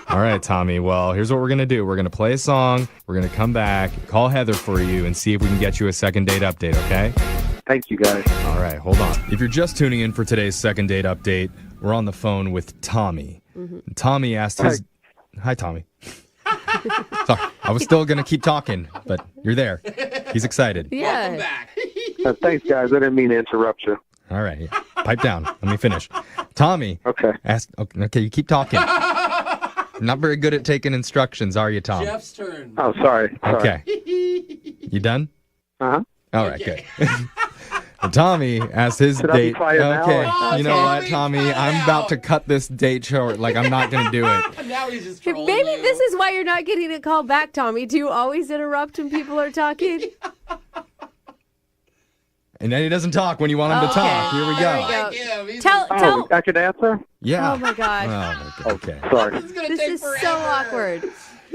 All right, Tommy. Well, here's what we're going to do. We're going to play a song. We're going to come back, call Heather for you, and see if we can get you a second date update, okay?
Thank you, guys.
All right, hold on. If you're just tuning in for today's second date update, we're on the phone with Tommy. Tommy asked his... Hi, Tommy. Sorry, I was still going to keep talking, but you're there. He's excited.
Yeah.
Welcome back.
Thanks, guys. I didn't mean to interrupt you.
All right, pipe down. Let me finish. Tommy asked... Okay, you keep talking. Not very good at taking instructions, are you, Tom?
Jeff's turn.
Oh, sorry.
Okay. You done?
Uh-huh.
All right, good. Tommy asked his
Should I be
date.
quiet now?
Okay, you know what, Tommy? I'm about to cut this date short. Like, I'm not going to do it.
Now he's just trolling
Maybe
you.
this is why you're not getting a call back, Tommy. Do you always interrupt when people are talking?
And then he doesn't talk when you want him to talk. Here we go.
Like him. He's
Tell.
I could answer?
Yeah.
Oh my gosh.
Oh, my God. Okay.
Sorry.
This is so awkward.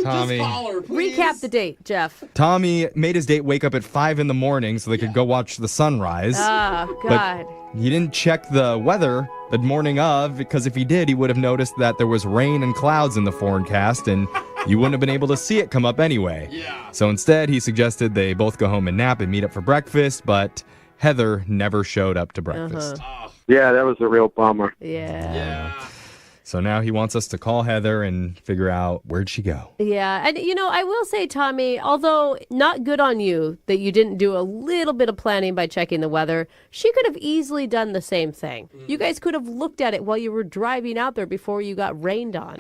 Tommy.
Just call her, please.
Recap the date, Jeff.
Tommy made his date wake up at 5 in the morning so they could go watch the sunrise.
Oh, God.
But he didn't check the weather the morning of, because if he did, he would have noticed that there was rain and clouds in the forecast, and you wouldn't have been able to see it come up anyway.
Yeah.
So instead, he suggested they both go home and nap and meet up for breakfast, but Heather never showed up to breakfast.
Yeah, that was a real bummer.
Yeah.
So now he wants us to call Heather and figure out where'd she go.
Yeah. And, I will say, Tommy, although not good on you that you didn't do a little bit of planning by checking the weather, she could have easily done the same thing. You guys could have looked at it while you were driving out there before you got rained on.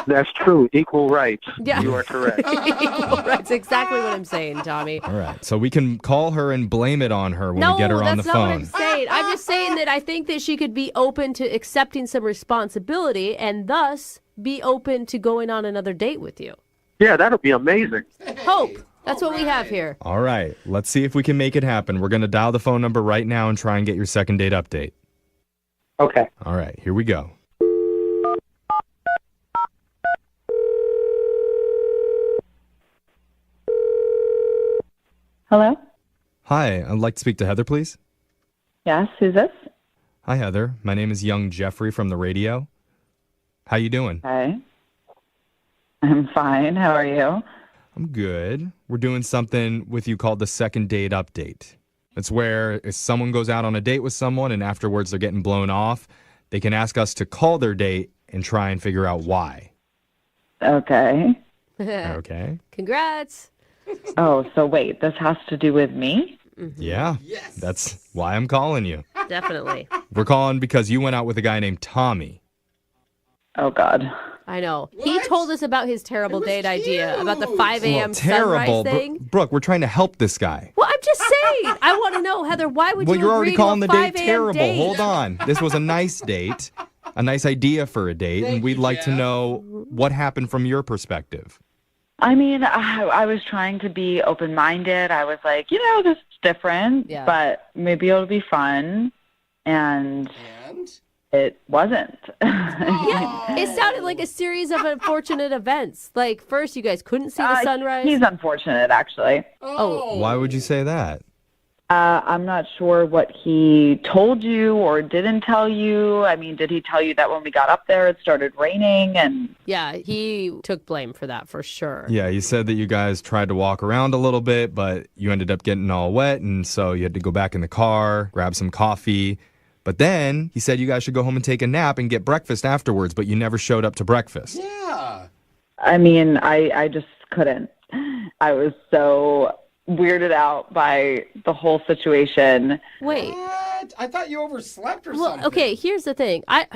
That's true. Equal rights.
Yeah.
You are correct.
Equal rights. Exactly what I'm saying, Tommy.
All right. So we can call her and blame it on her when we get her on the
that's not what I'm
phone.
saying. I'm just saying that I think that she could be open to accepting some responsibility and thus be open to going on another date with you.
Yeah, that'll be amazing.
Hope. That's what we have here.
All right. Let's see if we can make it happen. We're going to dial the phone number right now and try and get your second date update.
Okay.
All right. Here we go.
Hello?
Hi, I'd like to speak to Heather, please.
Yes, who's this?
Hi, Heather. My name is Young Jeffrey from the radio. How you doing?
Hi. I'm fine. How are you?
I'm good. We're doing something with you called the second date update. It's where if someone goes out on a date with someone and afterwards they're getting blown off, they can ask us to call their date and try and figure out why.
Okay.
Okay.
Congrats.
Oh, so wait, this has to do with me?
Yeah. Yes. That's why I'm calling you.
Definitely.
We're calling because you went out with a guy named Tommy.
Oh, God.
I know. He told us about his terrible date idea, about the 5 a.m.
Terrible.
sunrise thing.
Brooke, we're trying to help this guy.
Well, I'm just saying. I want to know, Heather, why would
Well,
you
you're
agree
already calling
to
the
a
date
5 a.m.
terrible.
date?
Hold on. This was a nice date, a nice idea for a date, and we'd like to know what happened from your perspective.
I mean, I was trying to be open-minded. I was like, this is different, but maybe it'll be fun. And it wasn't.
Yeah, it sounded like a series of unfortunate events. Like, first, you guys couldn't see the sunrise.
He's unfortunate, actually.
Oh.
Why would you say that?
I'm not sure what he told you or didn't tell you. I mean, did he tell you that when we got up there it started raining? And
Yeah, he took blame for that for sure.
Yeah, you said that you guys tried to walk around a little bit, but you ended up getting all wet, and so you had to go back in the car, grab some coffee. But then he said you guys should go home and take a nap and get breakfast afterwards, but you never showed up to breakfast.
Yeah.
I mean, I just couldn't. I was so weirded out by the whole situation.
Wait.
What? I thought you overslept or
Well,
something.
okay, here's the thing. I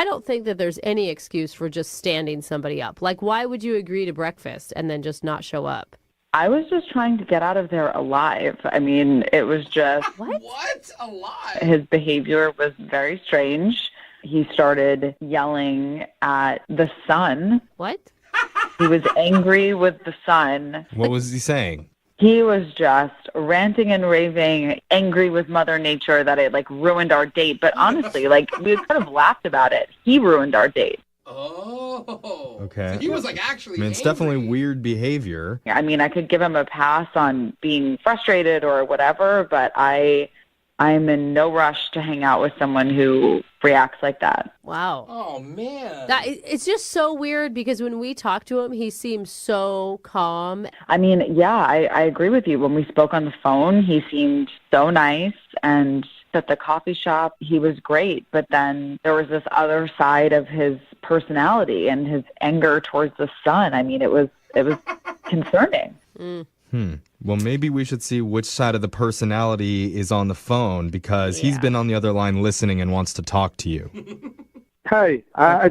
don't think that there's any excuse for just standing somebody up. Like, why would you agree to breakfast and then just not show up?
I was just trying to get out of there alive. I mean, it was just...
What? Alive?
His behavior was very strange. He started yelling at the sun.
What?
He was angry with the sun.
What was he saying?
He was just ranting and raving, angry with Mother Nature that it, ruined our date. But honestly, we kind of laughed about it. He ruined our date.
Oh.
Okay.
So he was, actually
I mean, it's
angry.
definitely weird behavior.
I mean, I could give him a pass on being frustrated or whatever, but I'm in no rush to hang out with someone who reacts like that.
Wow.
Oh, man.
It's just so weird because when we talked to him, he seems so calm.
I mean, yeah, I agree with you. When we spoke on the phone, he seemed so nice, and at the coffee shop, he was great. But then there was this other side of his personality and his anger towards the sun. I mean, it was concerning.
Well, maybe we should see which side of the personality is on the phone because he's been on the other line listening and wants to talk to you.
Hey, I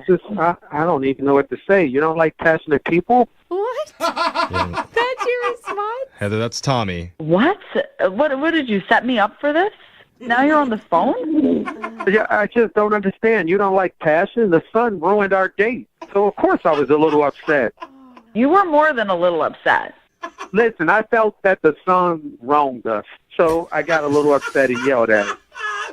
don't even know what to say. You don't like passionate people?
What?
Yeah.
That's your response?
Heather, that's Tommy.
What? What did you set me up for this? Now you're on the phone?
Yeah, I just don't understand. You don't like passion? The sun ruined our date. So, of course, I was a little upset.
You were more than a little upset.
Listen, I felt that the sun wronged us. So I got a little upset and yelled at him.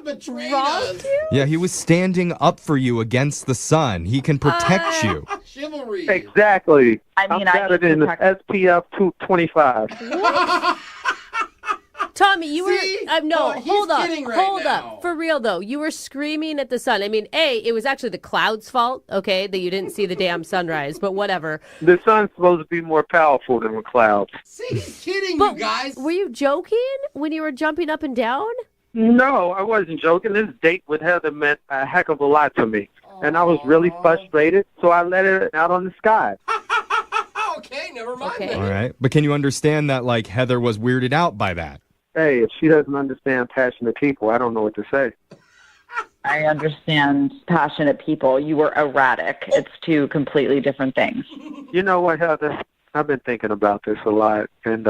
Betrayed
Wronged
us.
you?
Yeah, he was standing up for you against the sun. He can protect you.
Chivalry.
Exactly.
I mean,
I'm better than SPF 225.
Tommy, you
See?
were no.
He's
Hold up,
kidding right
hold
now.
up. For real though, you were screaming at the sun. I mean, it was actually the clouds' fault. Okay, that you didn't see the damn sunrise. But whatever.
The sun's supposed to be more powerful than the clouds.
See, he's kidding
But
you guys.
were you joking when you were jumping up and down?
No, I wasn't joking. This date with Heather meant a heck of a lot to me. And I was really frustrated, so I let it out on the sky.
Okay, never mind.
Okay.
All right. But can you understand that, Heather was weirded out by that?
Hey, if she doesn't understand passionate people, I don't know what to say.
I understand passionate people. You were erratic. It's two completely different things.
You know what, Heather? I've been thinking about this a lot. And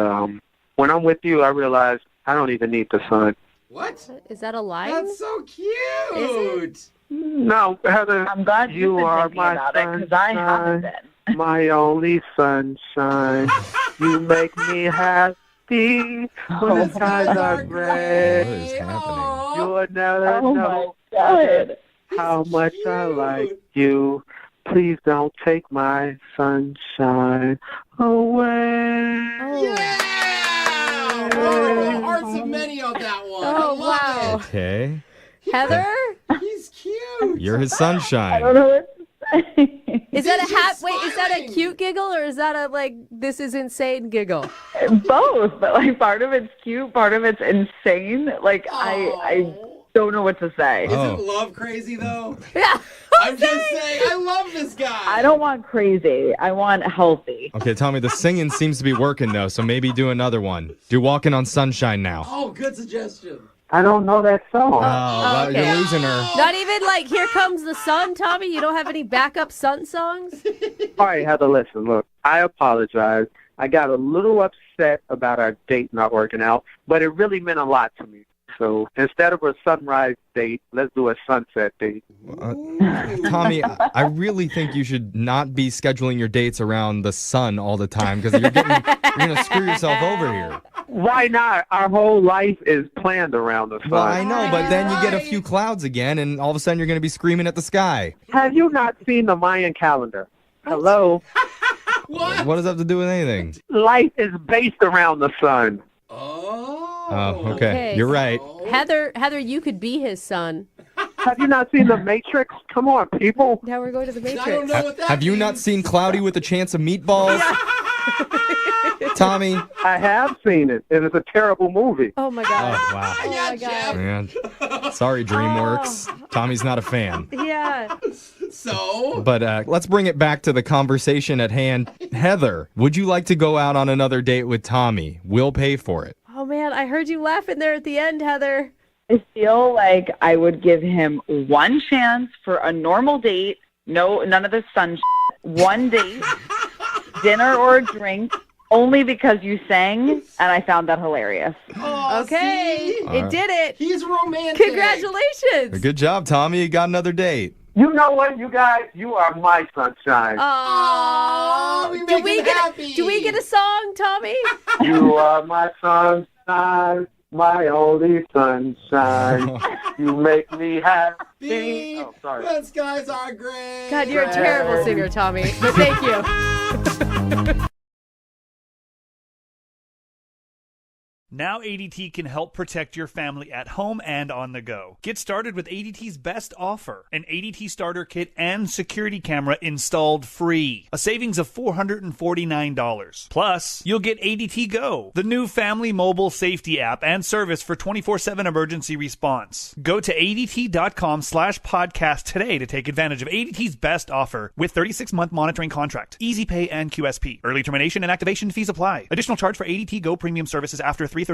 when I'm with you, I realize I don't even need the sun.
What?
Is that a lie?
That's so cute.
No, Heather,
I'm glad
you
you've been
are
thinking
my
about it because I haven't
sunshine,
been.
my only sunshine. You make me happy when the skies are
What
gray.
is happening?
You'll never
Oh, my
know
God.
how much I like you. Please don't take my sunshine away.
Oh.
Yeah! Oh, hearts of many on that one.
Oh, wow.
Okay.
Heather?
He's cute.
You're his sunshine.
I don't know what to say.
Is that is that a cute giggle or is that a this is insane giggle?
Both, but like part of it's cute, part of it's insane. Like I don't know what to say.
Isn't love crazy though?
Yeah.
I'm just saying, I love this guy.
I don't want crazy. I want healthy.
Okay, Tommy, the singing seems to be working though, so maybe do another one. Do Walking on Sunshine now.
Oh, good suggestion.
I don't know that song.
Oh,
okay.
you're losing her.
Not even Here Comes the Sun, Tommy? You don't have any backup Sun songs?
All right, Heather, listen, look, I apologize. I got a little upset about our date not working out, but it really meant a lot to me. So instead of a sunrise date, let's do a sunset date.
Tommy, I really think you should not be scheduling your dates around the sun all the time because you're going to screw yourself over here.
Why not? Our whole life is planned around the sun.
Well, I know, but then you get a few clouds again, and all of a sudden you're going to be screaming at the sky.
Have you not seen the Mayan calendar? Hello?
What?
What does that have to do with anything?
Life is based around the sun.
Oh, okay. You're right.
Heather, you could be his son.
Have you not seen The Matrix? Come on, people.
Now we're going to the Matrix.
I don't know what that
Have you not seen Cloudy with a Chance of Meatballs? Tommy?
I have seen it, and it's a terrible movie.
Oh, my God.
Oh, wow.
Oh, my God.
Man. Sorry, DreamWorks. Tommy's not a fan.
Yeah.
So?
But let's bring it back to the conversation at hand. Heather, would you like to go out on another date with Tommy? We'll pay for it.
Oh, man, I heard you laughing there at the end, Heather.
I feel like I would give him one chance for a normal date. No, none of this sun shit. One date, dinner or a drink, only because you sang, and I found that hilarious.
Oh,
okay,
see?
It did it.
He's romantic.
Congratulations.
Good job, Tommy. You got another date.
You know what, you guys? You are my sunshine.
Oh, do we get a song, Tommy?
You are my sunshine, my only sunshine. You make me happy. Oh, sorry.
Those guys are great.
God, you're a terrible singer, Tommy. But thank you.
Now ADT can help protect your family at home and on the go. Get started with ADT's best offer, an ADT starter kit and security camera installed free. A savings of $449. Plus, you'll get ADT Go, the new family mobile safety app and service for 24/7 emergency response. Go to ADT.com/podcast today to take advantage of ADT's best offer with 36-month monitoring contract, easy pay and QSP. Early termination and activation fees apply. Additional charge for ADT Go premium services after 3/31/18.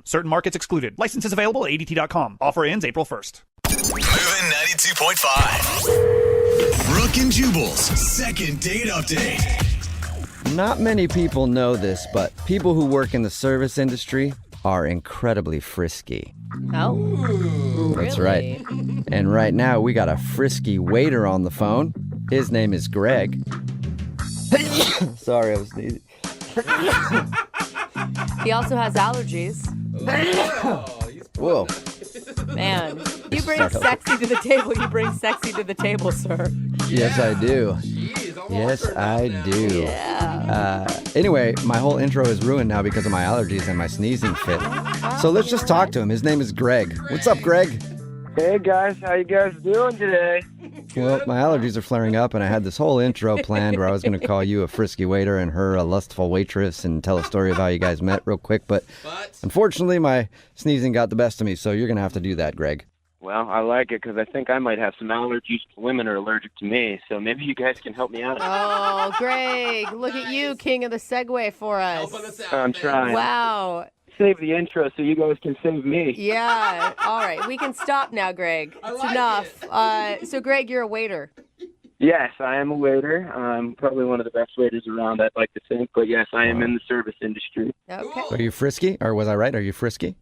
Certain markets excluded. Licenses available at ADT.com. Offer ends April 1st.
Moving 92.5. Brooke and Jubal's second date update.
Not many people know this, but people who work in the service industry are incredibly frisky.
Oh,
That's right. And right now, we got a frisky waiter on the phone. His name is Greg. Sorry, I was sneezing.
He also has allergies.
Whoa.
Man, you bring sexy to the table. You bring sexy to the table, sir.
Yes, I do. Yes, I do.
Yeah.
Anyway, my whole intro is ruined now because of my allergies and my sneezing fit. So let's just talk to him. His name is Greg. What's up, Greg?
Hey, guys. How you guys doing today?
Well, my allergies are flaring up, and I had this whole intro planned where I was going to call you a frisky waiter and her a lustful waitress and tell a story of how you guys met real quick. But unfortunately, my sneezing got the best of me, so you're going to have to do that, Greg.
Well, I like it because I think I might have some allergies. Women are allergic to me, so maybe you guys can help me out.
Oh, Greg, look at you, king of the Segway for us.
I'm trying.
Wow.
Save the intro so you guys can save me.
Yeah. All right. We can stop now, Greg. It's enough. So, Greg, you're a waiter.
Yes, I am a waiter. I'm probably one of the best waiters around, I'd like to think. But, yes, I am in the service industry.
Okay.
Are you frisky? Or was I right? Are you frisky?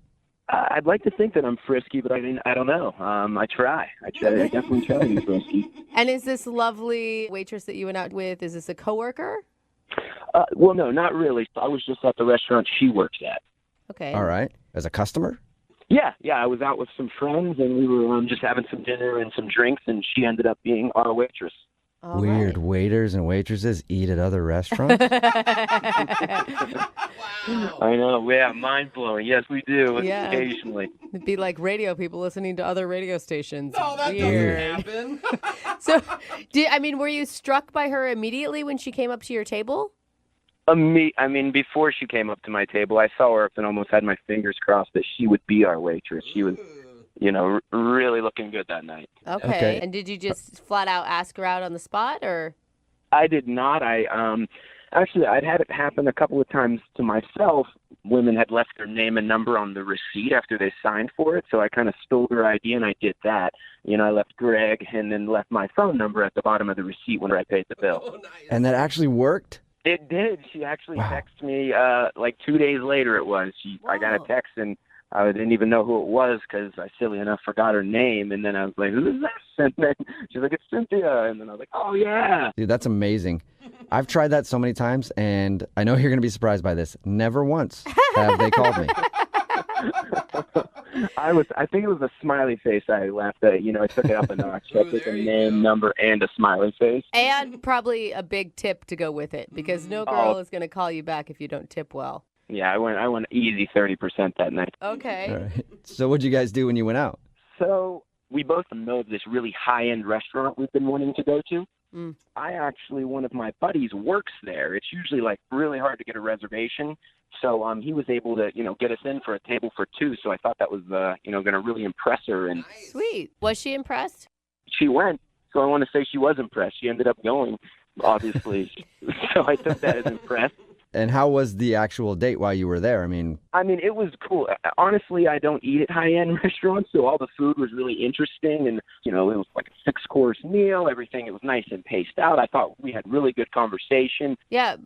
I'd like to think that I'm frisky, but I don't know. I try. I definitely try to be frisky.
And is this lovely waitress that you went out with, is this a coworker?
Well, no, not really. I was just at the restaurant she works at.
Okay.
All right. As a customer?
Yeah. I was out with some friends, and we were just having some dinner and some drinks, and she ended up being our waitress.
All
Weird.
right.
Waiters and waitresses eat at other restaurants?
I know. Yeah, mind blowing. Yes, we do
Yeah.
occasionally.
It'd be like radio people listening to other radio stations.
No, that
Weird.
doesn't happen.
So, were you struck by her immediately when she came up to your table?
I mean, before she came up to my table, I saw her up and almost had my fingers crossed that she would be our waitress. She was, really looking good that night.
Okay. And did you just flat out ask her out on the spot, or?
I did not. Actually, I'd had it happen a couple of times to myself. Women had left their name and number on the receipt after they signed for it, so I kind of stole their ID and I did that. I left Greg and then left my phone number at the bottom of the receipt when I paid the bill.
Oh, nice.
And that actually worked?
It did. She actually texted me like 2 days later it was. I got a text and I didn't even know who it was because I, silly enough, forgot her name. And then I was like, who is this? And then she's like, it's Cynthia. And then I was like, oh, yeah.
Dude, that's amazing. I've tried that so many times, and I know you're going to be surprised by this. Never once have they called me.
I think it was a smiley face I left. I took it up a notch. I took a name, number, and a smiley face.
And probably a big tip to go with it, because no girl is going to call you back if you don't tip well.
Yeah, I went easy 30% that night.
Okay.
All right. So what'd you guys do when you went out?
So we both know this really high-end restaurant we've been wanting to go to. One of my buddies works there. It's usually like really hard to get a reservation. So he was able to, get us in for a table for two. So I thought that was, going to really impress her. And
Sweet. Was she impressed?
she went. So I want to say she was impressed. She ended up going, obviously. So I took that as impressed.
And how was the actual date while you were there? I mean,
it was cool. Honestly, I don't eat at high-end restaurants, so all the food was really interesting. And, it was like a 6-course meal, everything. It was nice and paced out. I thought we had really good conversation.
Yeah,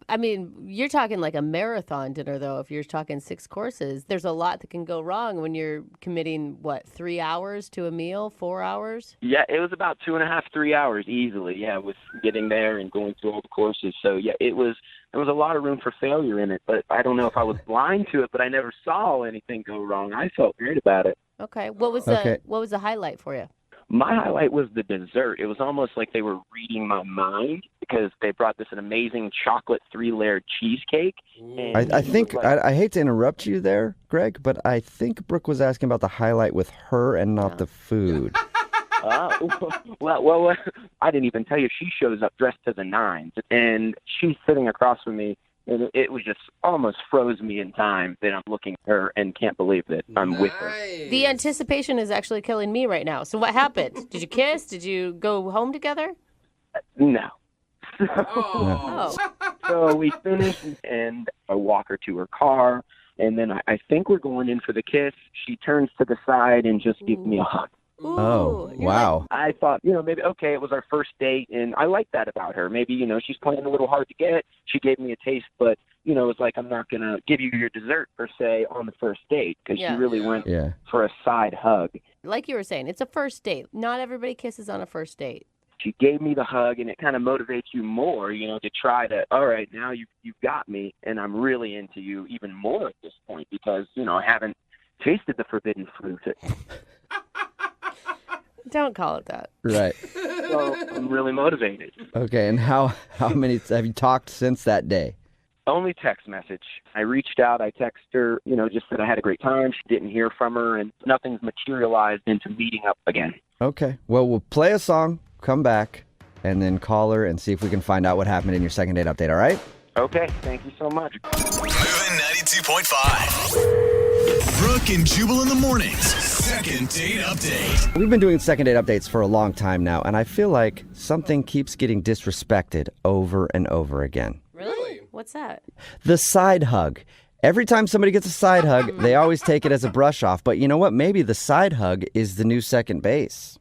you're talking like a marathon dinner, though. If you're talking 6 courses, there's a lot that can go wrong when you're committing, 3 hours to a meal, 4 hours?
Yeah, it was about 2.5, 3 hours easily, with getting there and going through all the courses. So, yeah, there was a lot of room for failure in it, but I don't know if I was blind to it, but I never saw anything go wrong. I felt great about it.
Okay. What was the highlight for you?
My highlight was the dessert. It was almost like they were reading my mind because they brought an amazing chocolate 3-layered cheesecake. And
I think, I hate to interrupt you there, Greg, but I think Brooke was asking about the highlight with her and not the food.
Well, I didn't even tell you. She shows up dressed to the nines, and she's sitting across from me, and it was just almost froze me in time that I'm looking at her and can't believe that I'm with her.
The anticipation is actually killing me right now. So what happened? Did you kiss? Did you go home together?
No.
Oh.
So we finished, and I walk her to her car, and then I think we're going in for the kiss. She turns to the side and just gives me a hug.
Ooh,
oh, wow.
I thought, maybe, okay, it was our first date, and I like that about her. Maybe, she's playing a little hard to get. She gave me a taste, but, it's like I'm not going to give you your dessert, per se, on the first date, because she really went for a side hug.
Like you were saying, it's a first date. Not everybody kisses on a first date.
She gave me the hug, and it kind of motivates you more, to try to, all right, now you've got me, and I'm really into you even more at this point because, I haven't tasted the forbidden fruit.
Don't call it that.
Right.
So I'm really motivated.
Okay, and how many have you talked since that day?
Only text message. I reached out, I texted her, just said I had a great time. She didn't hear from her, and nothing's materialized into meeting up again.
Okay. Well, we'll play a song, come back, and then call her and see if we can find out what happened in your second date update, all right?
Okay, thank you so much.
Moving 92.5. Brooke and Jubal in the mornings. Second date update.
We've been doing second date updates for a long time now, and I feel like something keeps getting disrespected over and over again.
Really? What's that?
The side hug. Every time somebody gets a side hug, they always take it as a brush off. But you know what? Maybe the side hug is the new second base.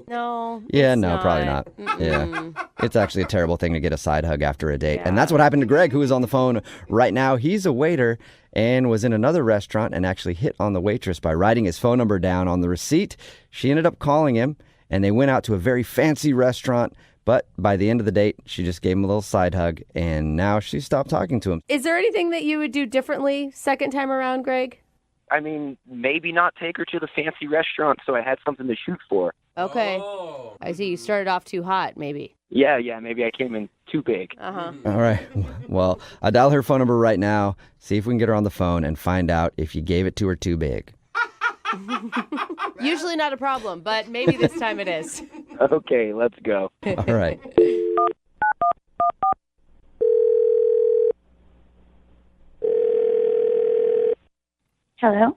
No.
Yeah,
it's
no,
not.
probably not. Yeah. It's actually a terrible thing to get a side hug after a date.
Yeah.
And that's what happened to Greg, who is on the phone right now. He's a waiter and was in another restaurant and actually hit on the waitress by writing his phone number down on the receipt. She ended up calling him, and they went out to a very fancy restaurant. But by the end of the date, she just gave him a little side hug, and now she stopped talking to him.
Is there anything that you would do differently second time around, Greg?
I mean, maybe not take her to the fancy restaurant so I had something to shoot for.
Okay. I see. You started off too hot, maybe.
Yeah, maybe I came in too big.
Uh-huh.
All right. Well, I'll dial her phone number right now, see if we can get her on the phone and find out if you gave it to her too big.
Usually not a problem, but maybe this time it is.
Okay, let's go.
All right.
Hello?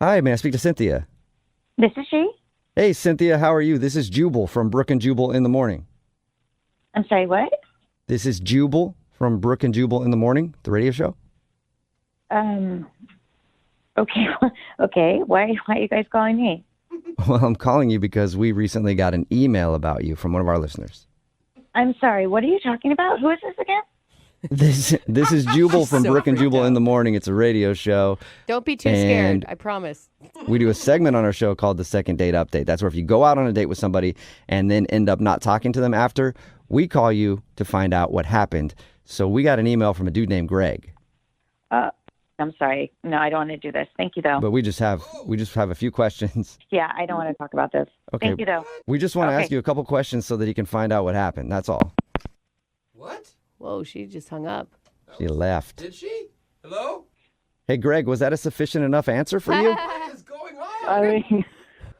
Hi, may I speak to Cynthia?
This is she?
Hey, Cynthia, how are you? This is Jubal from Brooke and Jubal in the Morning.
I'm sorry, what?
This is Jubal from Brooke and Jubal in the Morning, the radio show.
Okay. Okay. Why are you guys calling me?
Well, I'm calling you because we recently got an email about you from one of our listeners.
I'm sorry, what are you talking about? Who is this again?
This is Jubal from
So
Brooke and
freaked
Jubal
out.
in the Morning. It's a radio show.
Don't be too
And
scared. I promise.
We do a segment on our show called the Second Date Update. That's where if you go out on a date with somebody and then end up not talking to them after, we call you to find out what happened. So we got an email from a dude named Greg.
I'm sorry. No, I don't want to do this. Thank you, though.
But we just have a few questions.
Yeah, I don't want to talk about this.
Okay.
Thank you, though.
We just want to
Okay.
ask you a couple questions so that you can find out what happened. That's all.
What?
Whoa, she just hung up.
She left.
Did she? Hello?
Hey, Greg, was that a sufficient enough answer for you?
What is going on?
I mean,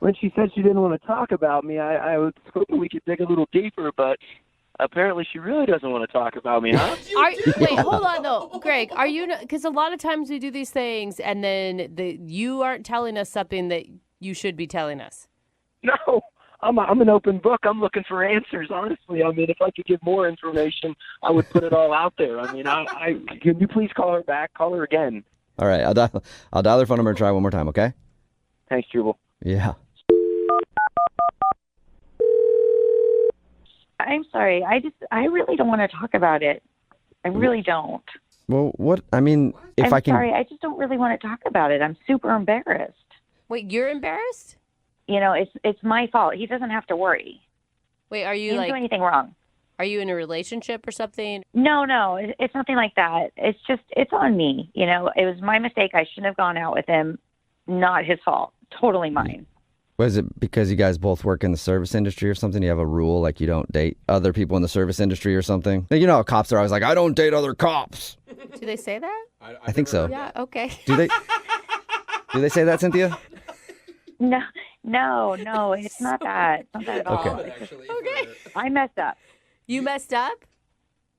when she said she didn't want to talk about me, I was hoping we could dig a little deeper, but apparently she really doesn't want to talk about me, huh?
Wait, hold on though, Greg. Are you? Because a lot of times we do these things, and then you aren't telling us something that you should be telling us.
No, I'm an open book. I'm looking for answers, honestly. I mean, if I could give more information, I would put it all out there. I mean, can you please call her back? Call her again.
All right, I'll dial her phone number and try one more time, okay?
Thanks, Jubal.
Yeah.
I'm sorry. I really don't want to talk about it. I really don't.
Well, what? I mean, if
I'm
I can.
sorry. I just don't really want to talk about it. I'm super embarrassed.
Wait, you're embarrassed?
You know, it's my fault. He doesn't have to worry.
Wait, are
He
you
didn't
like?
do anything wrong.
Are you in a relationship or something?
No, it's nothing like that. It's on me. You know, it was my mistake. I shouldn't have gone out with him. Not his fault. Totally mine.
Was it because you guys both work in the service industry or something? You have a rule like you don't date other people in the service industry or something? You know how cops are always like, I don't date other cops.
Do they say that?
I think so.
Yeah. Okay.
Do they say that, Cynthia?
No, it's not that. It's not that at all.
Okay.
It's just- I messed up.
You messed up?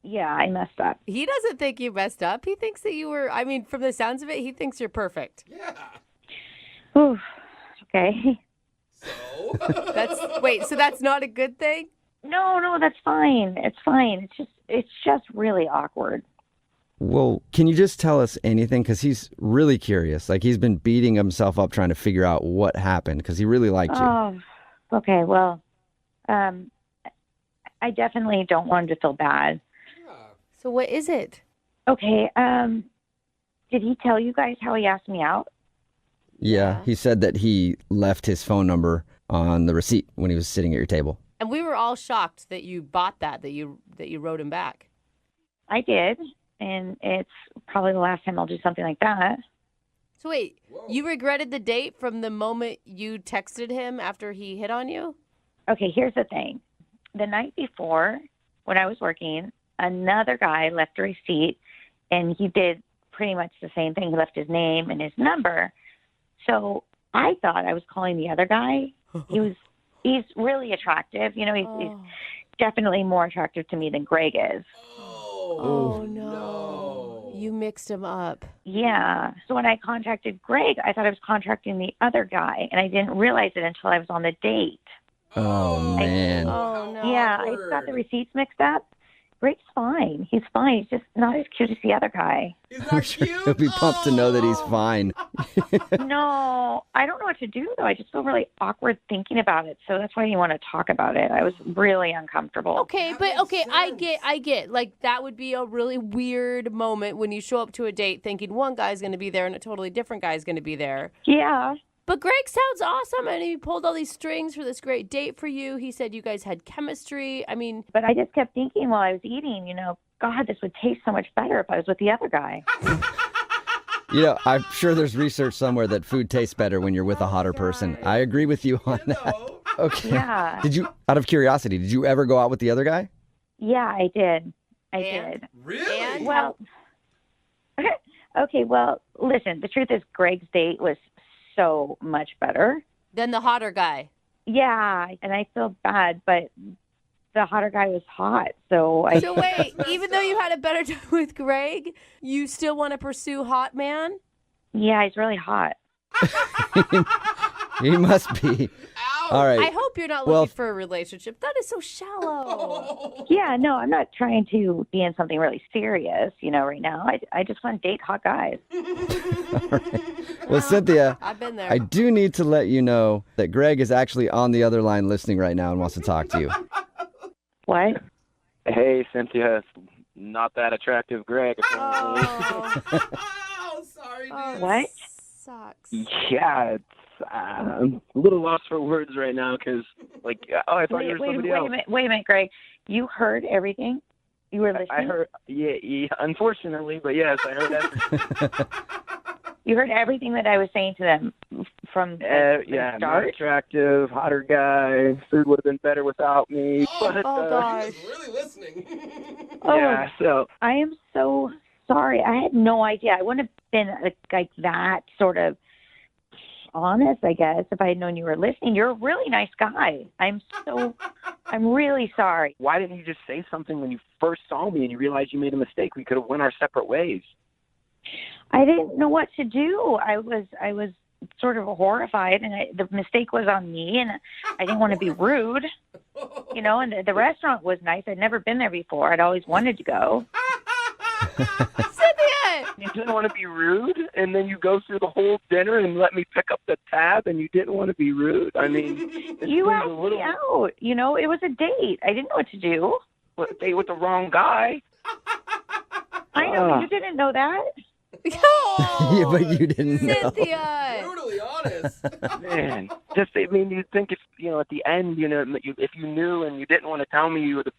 Yeah, I messed up.
He doesn't think you messed up. He thinks that you were. I mean, from the sounds of it, he thinks you're perfect.
Ooh, okay.
So that's not a good thing?
No, that's fine. It's fine. It's just really awkward.
Well, can you just tell us anything? Because he's really curious. Like, he's been beating himself up trying to figure out what happened because he really liked you.
Oh, okay. Well, I definitely don't want him to feel bad.
So what is it?
Okay. Did he tell you guys how he asked me out?
Yeah, he said that he left his phone number on the receipt when he was sitting at your table.
And we were all shocked that you bought that you wrote him back.
I did, and it's probably the last time I'll do something like that.
So wait, you regretted the date from the moment you texted him after he hit on you?
Okay, here's the thing. The night before, when I was working, another guy left a receipt, and he did pretty much the same thing. He left his name and his number. So I thought I was calling the other guy. He's really attractive. You know, he's definitely more attractive to me than Greg is.
Oh no. You mixed him up.
Yeah. So when I contacted Greg, I thought I was contacting the other guy, and I didn't realize it until I was on the date.
Oh, man.
Oh no.
Yeah, I got the receipts mixed up. Greg's fine. He's fine. He's just not as cute as the other guy.
I'm sure he'll be pumped to know that he's fine.
No, I don't know what to do, though. I just feel really awkward thinking about it. So that's why I didn't want to talk about it. I was really uncomfortable.
Okay, but okay, I get. Like, that would be a really weird moment when you show up to a date thinking one guy's going to be there and a totally different guy's going to be there.
Yeah.
But Greg sounds awesome, and he pulled all these strings for this great date for you. He said you guys had chemistry. I mean...
But I just kept thinking while I was eating, you know, God, this would taste so much better if I was with the other guy.
I'm sure there's research somewhere that food tastes better when you're with a hotter person. I agree with you on that. Okay.
Yeah.
Out of curiosity, did you ever go out with the other guy?
Yeah, I did. I did.
Really?
Well, okay, well, listen, the truth is Greg's date was so much better.
Then the hotter guy.
Yeah, and I feel bad, but the hotter guy was hot, so
So wait, even though you had a better time with Greg, you still want to pursue hot man?
Yeah, he's really hot.
He must be. All right.
I hope you're not looking for a relationship. That is so shallow.
Yeah, no, I'm not trying to be in something really serious, right now. I just want to date hot guys.
Well, Cynthia,
I've been there.
I do need to let you know that Greg is actually on the other line listening right now and wants to talk to you.
What?
Hey, Cynthia, not that attractive Greg.
Oh,
sorry, dude.
What?
Sucks.
Yeah, it's, I'm a little lost for words right now because, I thought you were somebody else.
Wait a minute, Greg. You heard everything? You were listening?
I heard, yeah, unfortunately, but yes, I heard everything.
You heard everything that I was saying to them from the
not
start?
attractive, hotter guy. Food would have been better without me. But,
gosh.
Really listening.
Yeah, so.
I am so sorry. I had no idea. I wouldn't have been like that sort of honest, I guess, if I had known you were listening. You're a really nice guy. I'm really sorry.
Why didn't you just say something when you first saw me and you realized you made a mistake? We could have went our separate ways.
I didn't know what to do. I was sort of horrified, and the mistake was on me, and I didn't want to be rude, and the restaurant was nice. I'd never been there before. I'd always wanted to go.
Cynthia!
You didn't want to be rude, and then you go through the whole dinner and let me pick up the tab, and you didn't want to be rude. I mean,
you asked me out. It was a date. I didn't know what to do.
Well, a date with the wrong guy.
I know, but you didn't know that.
Yeah, but you didn't know.
Cynthia!
Brutally honest.
Man, you'd think if, at the end, if you knew and you didn't want to tell me, you would have,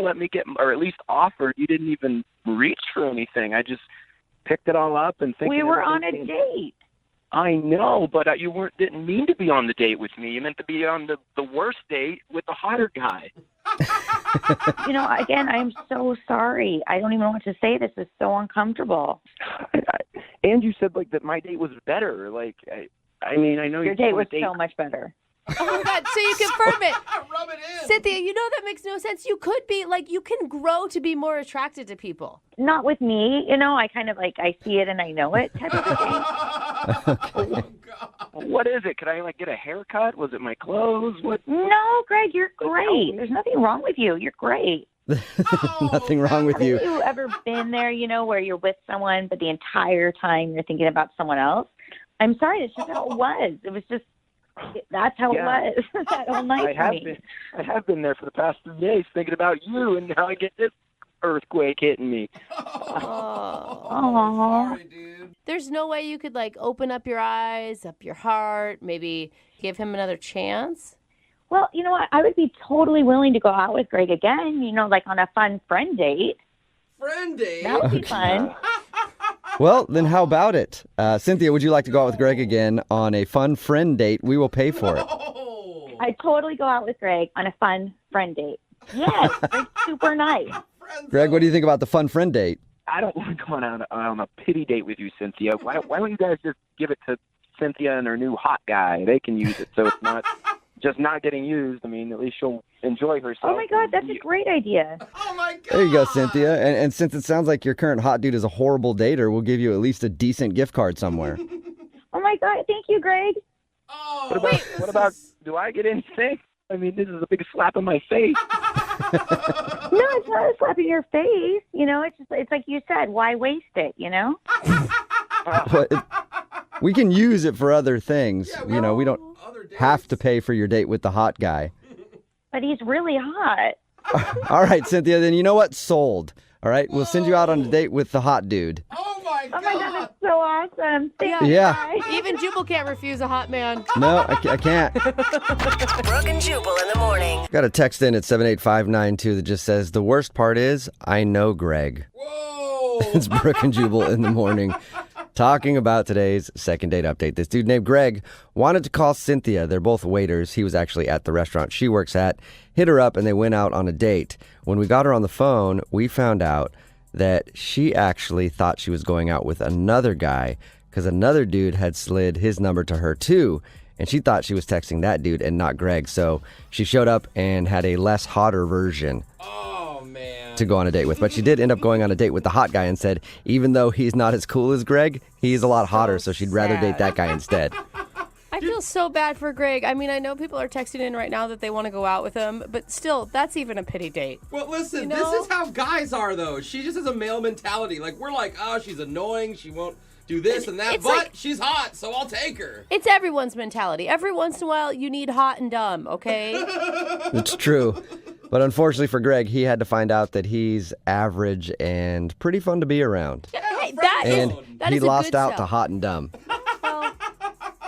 let me get, or at least offered. You didn't even reach for anything. I just picked it all up and thinking.
We were on a date.
I know, but you didn't mean to be on the date with me. You meant to be on the worst date with the hotter guy.
Again, I'm so sorry. I don't even know what to say. This is so uncomfortable.
And you said that my date was better. I know
your date was so much better.
Oh my God! So you confirm it.
Rub it in.
Cynthia, that makes no sense. You could be you can grow to be more attracted to people.
Not with me. I kind of I see it and I know it type of a thing.
What is it? Could I get a haircut? Was it my clothes? What?
No, Greg, you're great. There's nothing wrong with you. You're great.
Nothing wrong with you.
Have you ever been there, where you're with someone, but the entire time you're thinking about someone else? I'm sorry, it's just how it was. It was just, that's how it was that whole night for me.
I have been there for the past 3 days thinking about you, and now I get this earthquake hitting me.
Oh.
Sorry, dude.
There's no way you could open up your eyes, up your heart, maybe give him another chance?
Well, you know what? I would be totally willing to go out with Greg again, on a fun friend date.
Friend date?
That would be fun.
Well, then how about it? Cynthia, would you like to go out with Greg again on a fun friend date? We will pay for it.
I'd totally go out with Greg on a fun friend date. Yes, Greg's super nice.
Greg, what do you think about the fun friend date?
I don't want to go on a pity date with you, Cynthia. Why don't you guys just give it to Cynthia and her new hot guy? They can use it, so it's not just not getting used. I mean, at least she'll enjoy herself.
Oh, my God, that's a great idea.
Oh, my God.
There you go, Cynthia. And since it sounds like your current hot dude is a horrible dater, we'll give you at least a decent gift card somewhere.
Oh, my God, thank you, Greg.
Oh,
what about, do I get anything? I mean, this is a big slap in my face.
No, it's not a slap in your face. It's like you said, why waste it,
But we can use it for other things. We don't have to pay for your date with the hot guy.
But he's really hot.
All right, Cynthia, then you know what? Sold. All right, we'll send you out on a date with the hot dude.
Oh, my God.
Oh, my God, that's so awesome. Thank you,
Yeah.
guys.
Even Jubal can't refuse a hot man.
No, I can't.
Brooke and Jubal in the morning.
Got a text in at 78592 that just says, the worst part is, I know Greg.
Whoa.
It's Brooke and Jubal in the morning.
talking about today's second date update. This dude named Greg wanted to call Cynthia. They're both waiters. He was actually at the restaurant she works at. Hit her up and they went out on a date. When we got her on the phone, we found out that she actually thought she was going out with another guy because another dude had slid his number to her too. And she thought she was texting that dude and not Greg. So she showed up and had a less hotter version to go on a date with. But she did end up going on a date with the hot guy and said, even though he's not as cool as Greg, he's a lot hotter. So she'd rather date that guy instead.
I feel so bad for Greg. I mean, I know people are texting in right now that they want to go out with him, but still, that's even a pity date.
Well, listen,
You know?
this is how guys are, though. She just has a male mentality. Like, we're like, oh, she's annoying. She won't do this and that,
It's
but
like-
she's hot, so I'll take her.
It's everyone's mentality. Every once in a while, you need hot and dumb, okay?
It's true. But unfortunately for Greg, he had to find out that he's average and pretty fun to be around.
Hey, that
And
that
he
is a
lost
good
out
sell.
to hot and dumb.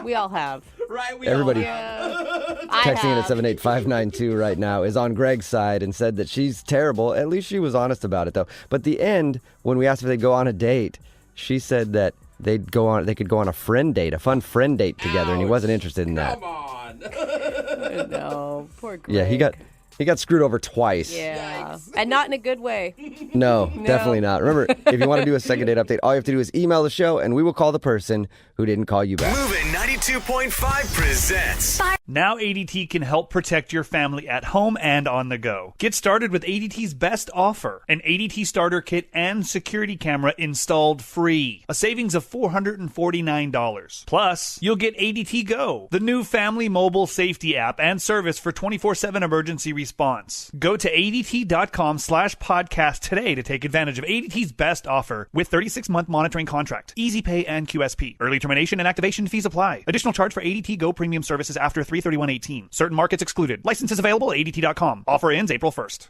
We all have.
Right, we
Everybody
I
texting in at
have.
78592 right now is on Greg's side and said that she's terrible. At least she was honest about it, though. But the end, when we asked if they'd go on a date, she said that they could go on a friend date, a fun friend date together, and he wasn't interested in that.
Come on.
No, poor Greg.
Yeah, he got screwed over twice.
Yeah, and not in a good way.
No, definitely not. Remember, if you want to do a second date update, all you have to do is email the show, and we will call the person who didn't call you back.
Moving 92.5 presents.
Now ADT can help protect your family at home and on the go. Get started with ADT's best offer, an ADT starter kit and security camera installed free. A savings of $449. Plus, you'll get ADT Go, the new family mobile safety app and service for 24/7 emergency response. Go to ADT.com/podcast today to take advantage of ADT's best offer with 36-month monitoring contract, easy pay and QSP. Early termination and activation fees apply. Additional charge for ADT Go premium services after 3/31/18. Certain markets excluded. Licenses available at ADT.com. Offer ends April 1st.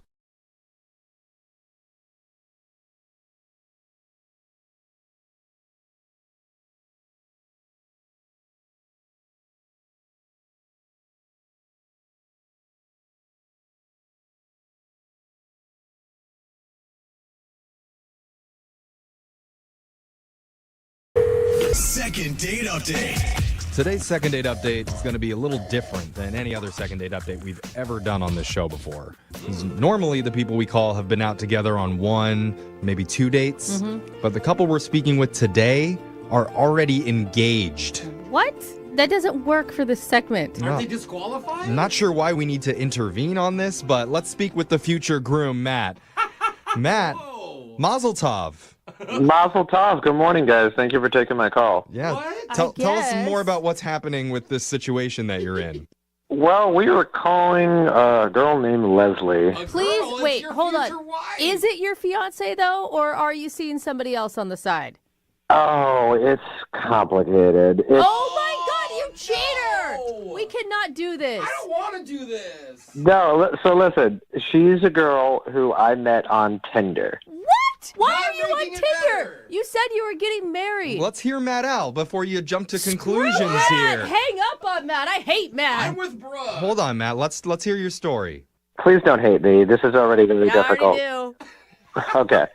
Second date update.
Today's second date update is going to be a little different than any other second date update we've ever done on this show before. 'Cause normally, the people we call have been out together on one, maybe two dates. But the couple we're speaking with today are already engaged.
What? That doesn't work for this segment.
Aren't they
disqualified?
I'm not sure why we need to intervene on this, but let's speak with the future groom, Matt. Matt, Mazel Tov.
Mazel Tov. Good morning, guys. Thank you for taking my call.
Yeah. Tell us more about what's happening with this situation that you're in.
Well, we were calling a girl named Leslie.
Please wait, hold on. Is it your fiance though, or are you seeing somebody else on the side?
Oh, it's complicated.
Oh my God, you cheater! We cannot do this.
I don't want to do this.
No, so listen, she's a girl who I met on Tinder.
What? Why are you on Tinder? You said you were getting married.
Let's hear Matt out before you jump to conclusions
Matt,
here.
hang up on Matt. I hate Matt.
I'm with Brooke.
Hold on, Matt. Let's hear your story.
Please don't hate me. This is already very difficult.
I already do.
Okay.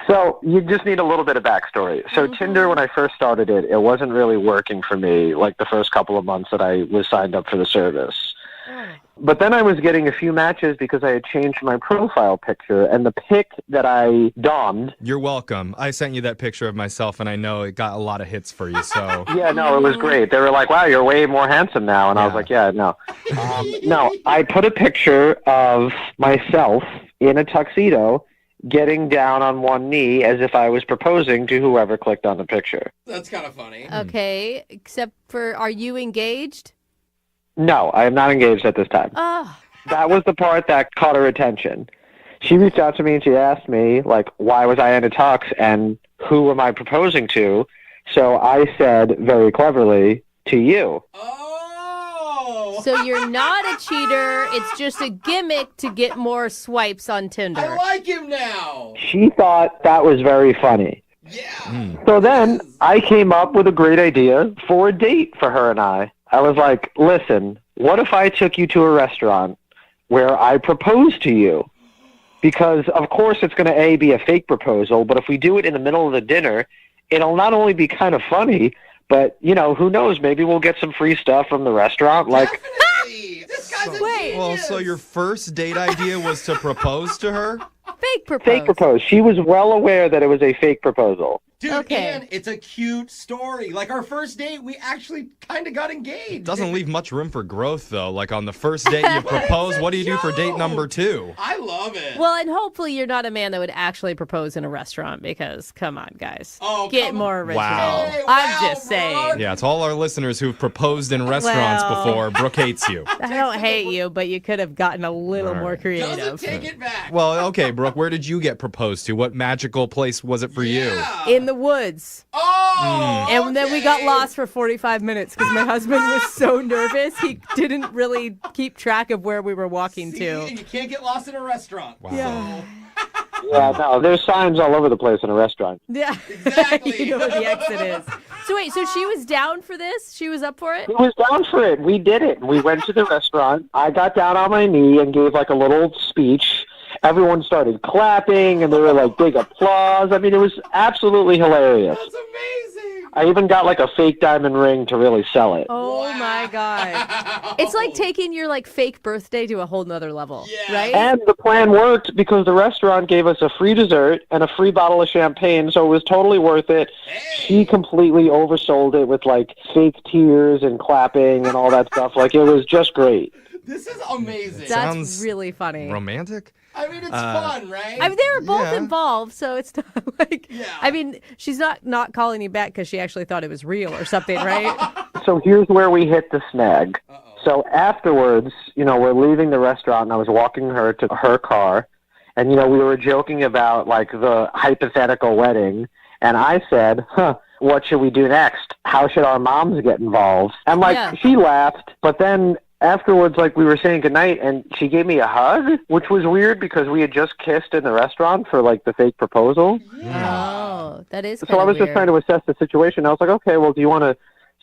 So you just need a little bit of backstory. So Tinder, when I first started it, it wasn't really working for me like the first couple of months that I was signed up for the service. But then I was getting a few matches because I had changed my profile picture, and the pic that I dommed.
You're welcome. I sent you that picture of myself, and I know it got a lot of hits for you, so.
Yeah, no, it was great. They were like, wow, you're way more handsome now. And I was like, yeah, no. No, I put a picture of myself in a tuxedo getting down on one knee as if I was proposing to whoever clicked on the picture.
That's kind of funny.
Okay, except for, are you engaged?
No, I am not engaged at this time.
Oh.
That was the part that caught her attention. She reached out to me and she asked me, like, why was I in a tux and who am I proposing to? So I said very cleverly, to you.
So you're not a cheater. It's just a gimmick to get more swipes on Tinder.
I like him now.
She thought that was very funny. So then I came up with a great idea for a date for her and I. I was like, listen, what if I took you to a restaurant where I propose to you? Because, of course, it's going to, A, be a fake proposal, but if we do it in the middle of the dinner, it'll not only be kind of funny, but, who knows? Maybe we'll get some free stuff from the restaurant. Like,
This guy's a
Wait.
genius.
Well, so your first date idea was to propose to her?
Fake propose.
fake propose. She was well aware that it was a fake proposal.
Dude,
Okay.
and it's a cute story. Like our first date, we actually kind of got engaged.
Doesn't leave much room for growth, though. Like on the first date you propose, what do you do for date number 2?
I love it.
Well, and hopefully you're not a man that would actually propose in a restaurant because, come on, guys.
Oh,
Get
come
more original.
Wow.
Hey,
I'm
wow,
just saying.
Brooke.
Yeah, to all our listeners who've proposed in restaurants
Well.
before, Brooke hates you.
I don't hate you, but you could have gotten a little
All
more
right.
creative.
Doesn't take it back.
Well, okay, Brooke, where did you get proposed to? What magical place was it for you?
In the woods.
Oh,
And then we got
okay.
lost for 45 minutes because my husband was so nervous. He didn't really keep track of where we were walking
See,
to.
and you can't get lost in a restaurant.
Wow.
Yeah.
Yeah, no, there's signs all over the place in a restaurant.
Yeah.
Exactly.
You know where the exit is. So wait, so she was down for this? She was up for it?
He was down for it. We did it. We went to the restaurant. I got down on my knee and gave like a little speech. Everyone started clapping, and there were like big applause. I mean, it was absolutely hilarious.
That's amazing.
I even got like a fake diamond ring to really sell it.
Oh my God. It's like taking your like fake birthday to a whole nother level,
Yeah.
right?
And the plan worked because the restaurant gave us a free dessert and a free bottle of champagne, so it was totally worth it. She completely oversold it with like fake tears and clapping and all that stuff. Like, it was just great.
This is amazing.
That's
Sounds
really funny.
Romantic?
I mean, it's fun, right?
I mean, they were both
Yeah.
involved, so it's not like.
Yeah.
I mean, she's not calling you back because she actually thought it was real or something, right?
So here's where we hit the snag. So afterwards, we're leaving the restaurant, and I was walking her to her car, and, we were joking about, like, the hypothetical wedding, and I said, what should we do next? How should our moms get involved? And, like,
Yeah.
she laughed, but then afterwards, like, we were saying goodnight, and she gave me a hug, which was weird because we had just kissed in the restaurant for, like, the fake proposal.
Oh, that is.
So I was just trying to assess the situation. I was like, okay, well, do you want to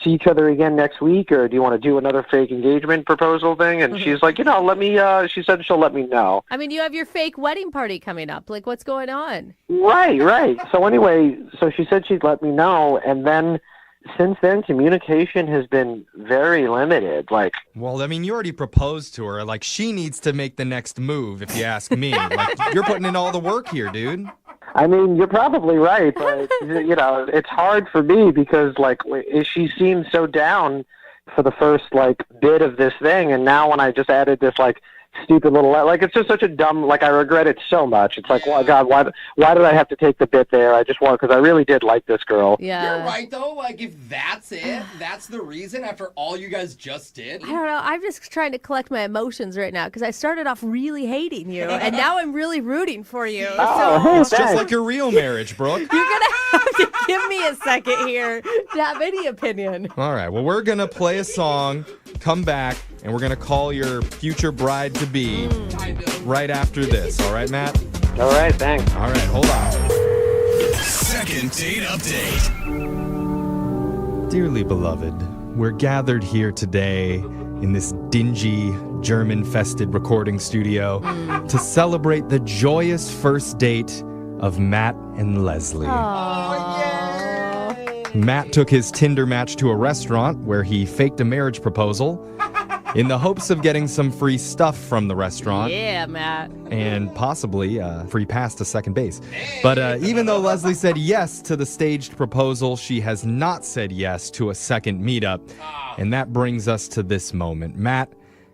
see each other again next week, or do you want to do another fake engagement proposal thing? And she's like, let me, she said she'll let me know.
I mean, you have your fake wedding party coming up. Like, what's going on?
Right. So anyway, so she said she'd let me know, and then since then, communication has been very limited. Like,
Well, I mean, you already proposed to her. Like, she needs to make the next move, if you ask me. Like, you're putting in all the work here, dude.
I mean, you're probably right, but, it's hard for me because, like, she seemed so down for the first, like, bit of this thing, and now when I just added this, like, stupid little, like, it's just such a dumb, like, I regret it so much. It's like, well, God, why did I have to take the bit there? I just want, because I really did like this girl.
Yeah.
You're right, though. Like, if that's it, that's the reason after all you guys just did.
I don't know. I'm just trying to collect my emotions right now because I started off really hating you, and now I'm really rooting for you.
Oh,
So
hey,
It's just
thanks.
like your real marriage, Brooke.
you're gonna have to give me a second here to have any opinion.
All right, well, we're going to play a song, come back, and we're going to call your future bride-to-be right after this. All right, Matt?
All right, thanks.
All right, hold on.
Second date update.
Dearly beloved, we're gathered here today in this dingy, German-fested recording studio to celebrate the joyous first date of Matt and Leslie. Matt took his Tinder match to a restaurant where he faked a marriage proposal in the hopes of getting some free stuff from the restaurant.
Yeah, Matt.
And possibly free pass to second base. But even though Leslie said yes to the staged proposal, she has not said yes to a second meetup. And that brings us to this moment. Matt,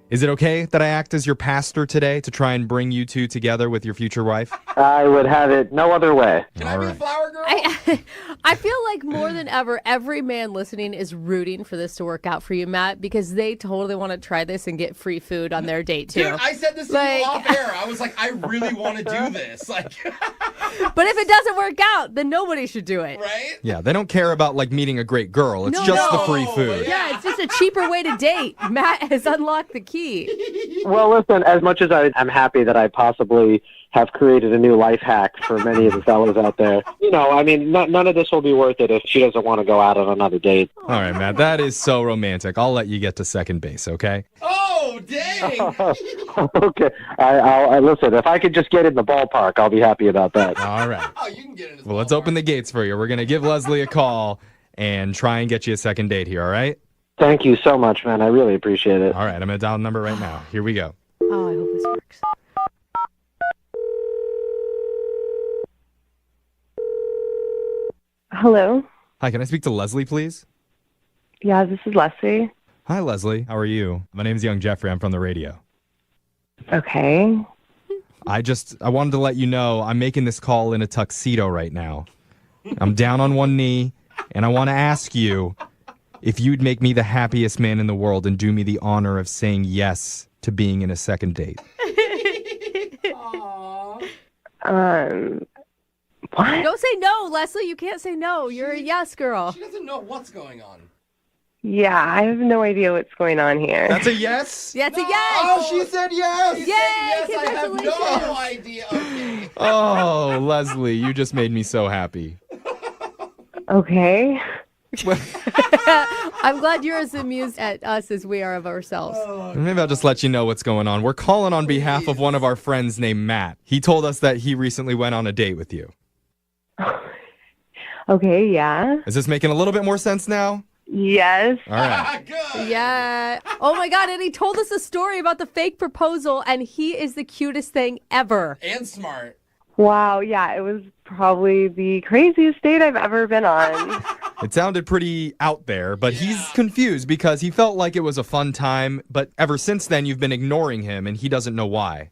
is it okay that I act as your pastor today to try and bring you two together with your future wife?
I would have it no other way.
Can I be a flower girl?
I feel like more than ever, every man listening is rooting for this to work out for you, Matt, because they totally want to try this and get free food on their date, too.
Dude, I said this to you off air. I was like, I really want to do this. Like,
But if it doesn't work out, then nobody should do it.
right?
Yeah, they don't care about like meeting a great girl. It's just the free food.
Yeah, it's just a cheaper way to date. Matt has unlocked the key.
Well, listen, as much as I'm happy that I possibly have created a new life hack for many of the fellas out there, I mean, none of this will be worth it if she doesn't want to go out on another date.
All right, Matt, that is so romantic. I'll let you get to second base, okay?
Oh, dang.
Okay. I'll listen. If I could just get in the ballpark, I'll be happy about that.
All right. Well, let's open the gates for you. We're going to give Leslie a call and try and get you a second date here, all right?
Thank you so much, man. I really appreciate it.
All right, I'm going to dial the number right now. Here we go.
Oh, I hope this works.
Hello.
Hi, can I speak to Leslie, please?
Yeah, this is Leslie.
Hi, Leslie. How are you? My name's Young Jeffrey. I'm from the radio.
Okay.
I wanted to let you know I'm making this call in a tuxedo right now. I'm down on one knee, and I want to ask you if you'd make me the happiest man in the world and do me the honor of saying yes to being in a second date.
What?
Don't say no, Leslie. You can't say no. You're a yes girl.
She doesn't know what's going on.
Yeah, I have no idea what's going on here.
That's a yes?
That's a yes.
Oh, she said yes.
Yay!
Yes, I have no
Congratulations.
idea. Okay.
Oh, Leslie, you just made me so happy.
Okay.
I'm glad you're as amused at us as we are of ourselves.
Maybe I'll just let you know what's going on. We're calling on behalf of one of our friends named Matt. He told us that he recently went on a date with you.
Okay, yeah.
Is this making a little bit more sense now?
Yes.
All right.
Yeah. Oh my God. And he told us a story about the fake proposal, and he is the cutest thing ever.
And smart.
Wow, yeah, it was probably the craziest date I've ever been on.
It sounded pretty out there, but he's confused because he felt like it was a fun time, but ever since then you've been ignoring him and he doesn't know why.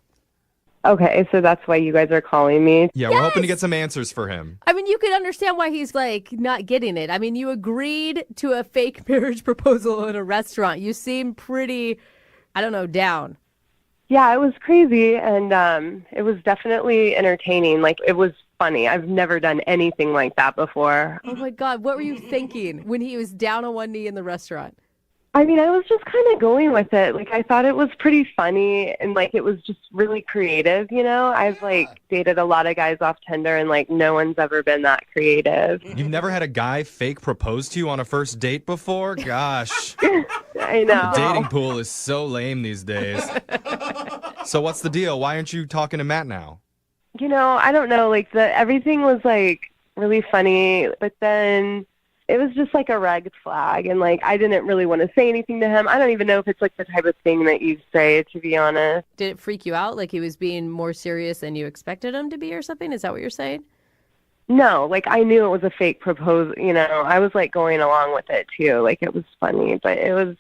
Okay, so that's why you guys are calling me.
Yeah, we're hoping to get some answers for him.
I mean, you could understand why he's like not getting it. I mean, you agreed to a fake marriage proposal in a restaurant. You seem pretty, I don't know, down.
Yeah, it was crazy, and it was definitely entertaining. Like, it was funny. I've never done anything like that before.
Oh my God, what were you thinking when he was down on one knee in the restaurant?
I mean, I was just kind of going with it. Like, I thought it was pretty funny, and, like, it was just really creative, you know? I've, like, dated a lot of guys off Tinder, and, like, no one's ever been that creative.
You've never had a guy fake propose to you on a first date before? Gosh.
I know.
The dating pool is so lame these days. So what's the deal? Why aren't you talking to Matt now?
You know, I don't know. Like, everything was, like, really funny, but then it was just like a red flag, and like I didn't really want to say anything to him. I don't even know if it's like the type of thing that you say, to be honest.
Did it freak you out? Like he was being more serious than you expected him to be or something? Is that what you're saying?
No, like I knew it was a fake proposal. You know, I was like going along with it too. Like it was funny, but it was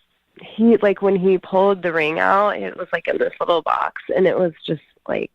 like when he pulled the ring out, it was like in this little box, and it was just like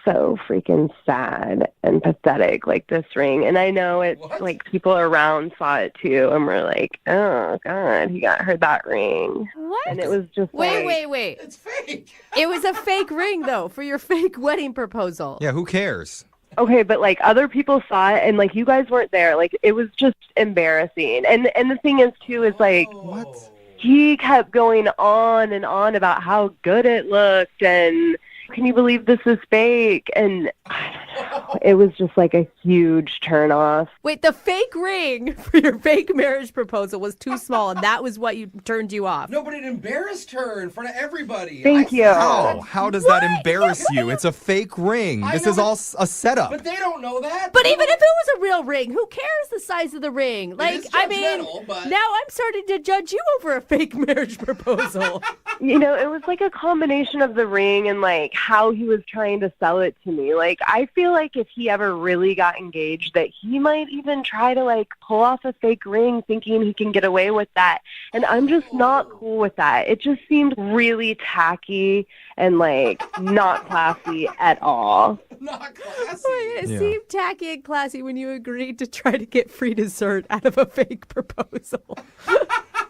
so freaking sad and pathetic, like this ring. And I know it's like people around saw it too, and were like, "Oh God, he got her that ring."
What?
And it was just
wait.
It's fake.
It was a fake ring though for your fake wedding proposal.
Yeah, who cares?
Okay, but like other people saw it, and like you guys weren't there. Like it was just embarrassing. And the thing is too is like
what?
He kept going on and on about how good it looked, and can you believe this is fake? And I don't know. It was just like a huge turnoff.
Wait, the fake ring for your fake marriage proposal was too small, and that was what turned you off.
No, but it embarrassed her in front of everybody.
Thank you.
How does that embarrass you? It's a fake ring.
I
This
know,
is all a setup.
But they don't know that.
But even if it was a real ring, who cares the size of the ring? Like,
is
I mean,
judgmental, but-
now I'm starting to judge you over a fake marriage proposal.
You know, it was like a combination of the ring and like how he was trying to sell it to me. Like, I feel like if he ever really got engaged, that he might even try to like pull off a fake ring thinking he can get away with that. And I'm just not cool with that. It just seemed really tacky and like not classy at all.
Not classy.
It seemed tacky and classy when you agreed to try to get free dessert out of a fake proposal.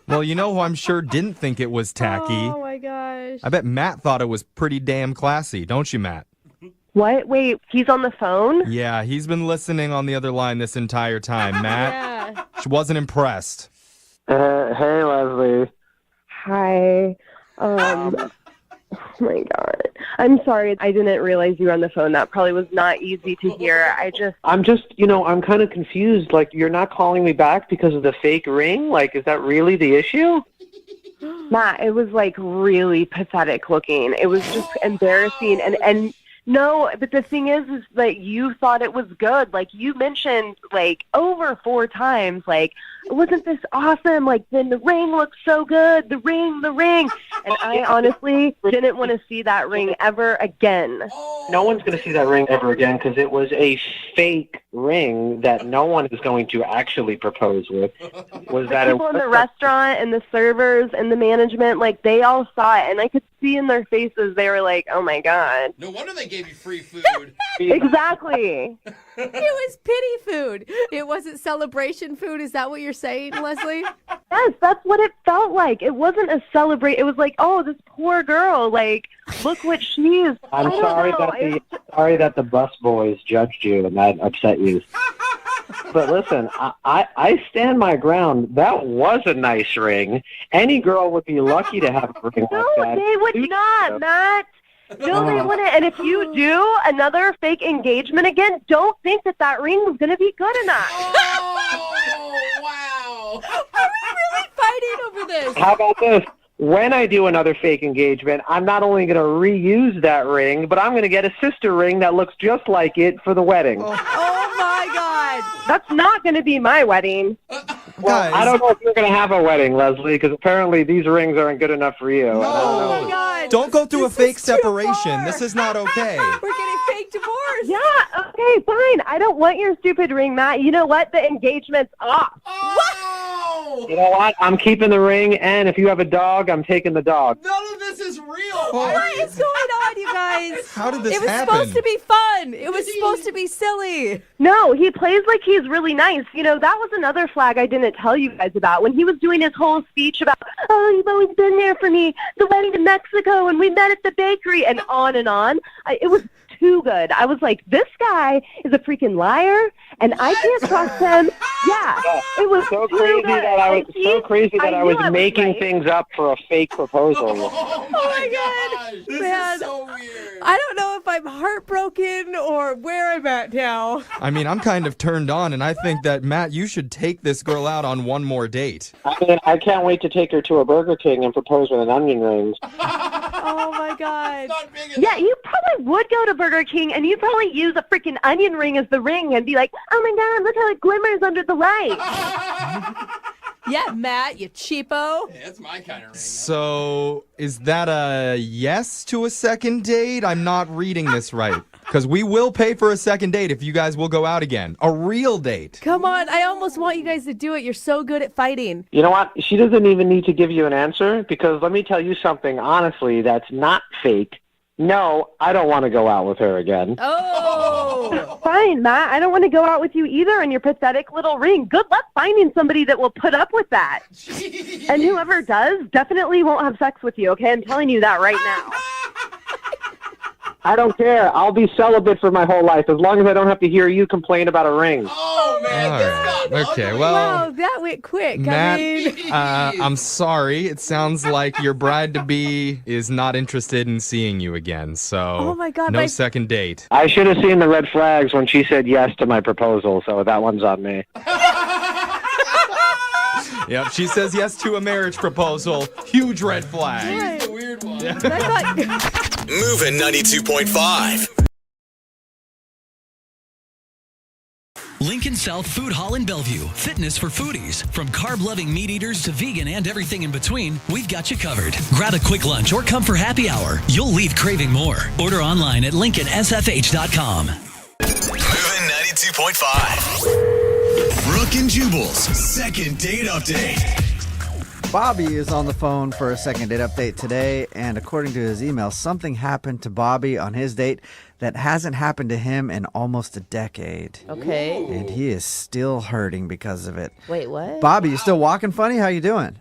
Well, you know who I'm sure didn't think it was tacky?
Oh my gosh.
I bet Matt thought it was pretty damn classy, don't you, Matt?
What? Wait, he's on the phone?
Yeah, he's been listening on the other line this entire time. Matt,
Yeah.
she wasn't impressed.
Hey, Leslie.
Hi. Oh my God. I'm sorry. I didn't realize you were on the phone. That probably was not easy to hear.
I'm just, I'm kind of confused. Like, you're not calling me back because of the fake ring? Like, is that really the issue?
Matt, it was like really pathetic looking. It was just embarrassing. And no, but the thing is that you thought it was good. Like you mentioned like over 4 times, like, wasn't this awesome? Like, then the ring looks so good. The ring. And I honestly didn't want to see that ring ever again.
No one's going to see that ring ever again because it was a fake ring that no one is going to actually propose with. Was that
People in the restaurant and the servers and the management, like they all saw it, and I could see in their faces they were like, "Oh my god!"
No wonder they gave you free food.
Exactly.
It was pity food. It wasn't celebration food. Is that what you're saying, Leslie?
Yes, that's what it felt like. It wasn't a celebrate. It was like, oh, this poor girl. Like, look what she is.
I'm sorry that the bus boys judged you and that upset you. But listen, I stand my ground. That was a nice ring. Any girl would be lucky to have a ring like that.
No, they would not, Matt. No, they wouldn't. And if you do another fake engagement again, don't think that ring was going to be good enough.
Oh, wow.
Are we really fighting over this?
How about this? When I do another fake engagement, I'm not only going to reuse that ring, but I'm going to get a sister ring that looks just like it for the wedding.
Oh my God.
That's not going to be my wedding.
Well, I don't know if you're going to have a wedding, Leslie, because apparently these rings aren't good enough for you.
Oh my God.
Don't go through a fake separation. This is not okay.
We're getting fake divorce.
Yeah, okay, fine. I don't want your stupid ring, Matt. You know what? The engagement's off.
Oh!
You know what? I'm keeping the ring, and if you have a dog, I'm taking the dog.
None of this is real.
What is going on, you guys?
How did this
It was
happen?
supposed to be fun. It was supposed to be silly.
No, he plays like he's really nice. You know, that was another flag I didn't tell you guys about. When he was doing his whole speech about, oh, you've always been there for me, the wedding to Mexico, and we met at the bakery, and on and on. It was too good. I was like, this guy is a freaking liar, and I can't trust him. Yeah, it was
so
too
crazy
good.
that I was
knew
making
right.
things up for a fake proposal.
Oh my God. This
Man.
is so weird.
I don't know if I'm heartbroken or where I'm at now.
I mean, I'm kind of turned on, and I think that, Matt, you should take this girl out on one more date.
I mean, I can't wait to take her to a Burger King and propose with an onion ring.
Oh my God.
Yeah, you probably would go to Burger King, and you'd probably use a freaking onion ring as the ring and be like, oh my God, look how it glimmers under the light.
Yeah, Matt, you cheapo.
Yeah, that's my kind of ring.
So, is that a yes to a second date? I'm not reading this right. Because we will pay for a second date if you guys will go out again. A real date.
Come on, I almost want you guys to do it. You're so good at fighting.
You know what? She doesn't even need to give you an answer because let me tell you something, honestly, that's not fake. No, I don't want to go out with her again.
Oh!
Fine, Matt. I don't want to go out with you either in your pathetic little ring. Good luck finding somebody that will put up with that.
Jeez.
And whoever does definitely won't have sex with you, okay? I'm telling you that right now.
I don't care. I'll be celibate for my whole life as long as I don't have to hear you complain about a ring.
Oh, man.
All
This
right.
got
Okay,
ugly.
well,
Wow, that went quick.
Matt,
I mean,
I'm sorry. It sounds like your bride-to-be is not interested in seeing you again, so
Oh my God,
no
my-
second date.
I should have seen the red flags when she said yes to my proposal, so that one's on me.
Yep, she says yes to a marriage proposal. Huge red flag.
It's a weird one.
I thought,
Moving 92.5.
Lincoln South Food Hall in Bellevue. Fitness for foodies. From carb-loving meat eaters to vegan and everything in between, we've got you covered. Grab a quick lunch or come for happy hour. You'll leave craving more. Order online at LincolnSFH.com.
Moving 92.5. Brooke and Jubal's second date update.
Bobby is on the phone for a second date update today, and according to his email, something happened to Bobby on his date that hasn't happened to him in almost a decade.
okay.
And he is still hurting because of it.
Wait, what?
Bobby, you still walking funny? How you doing?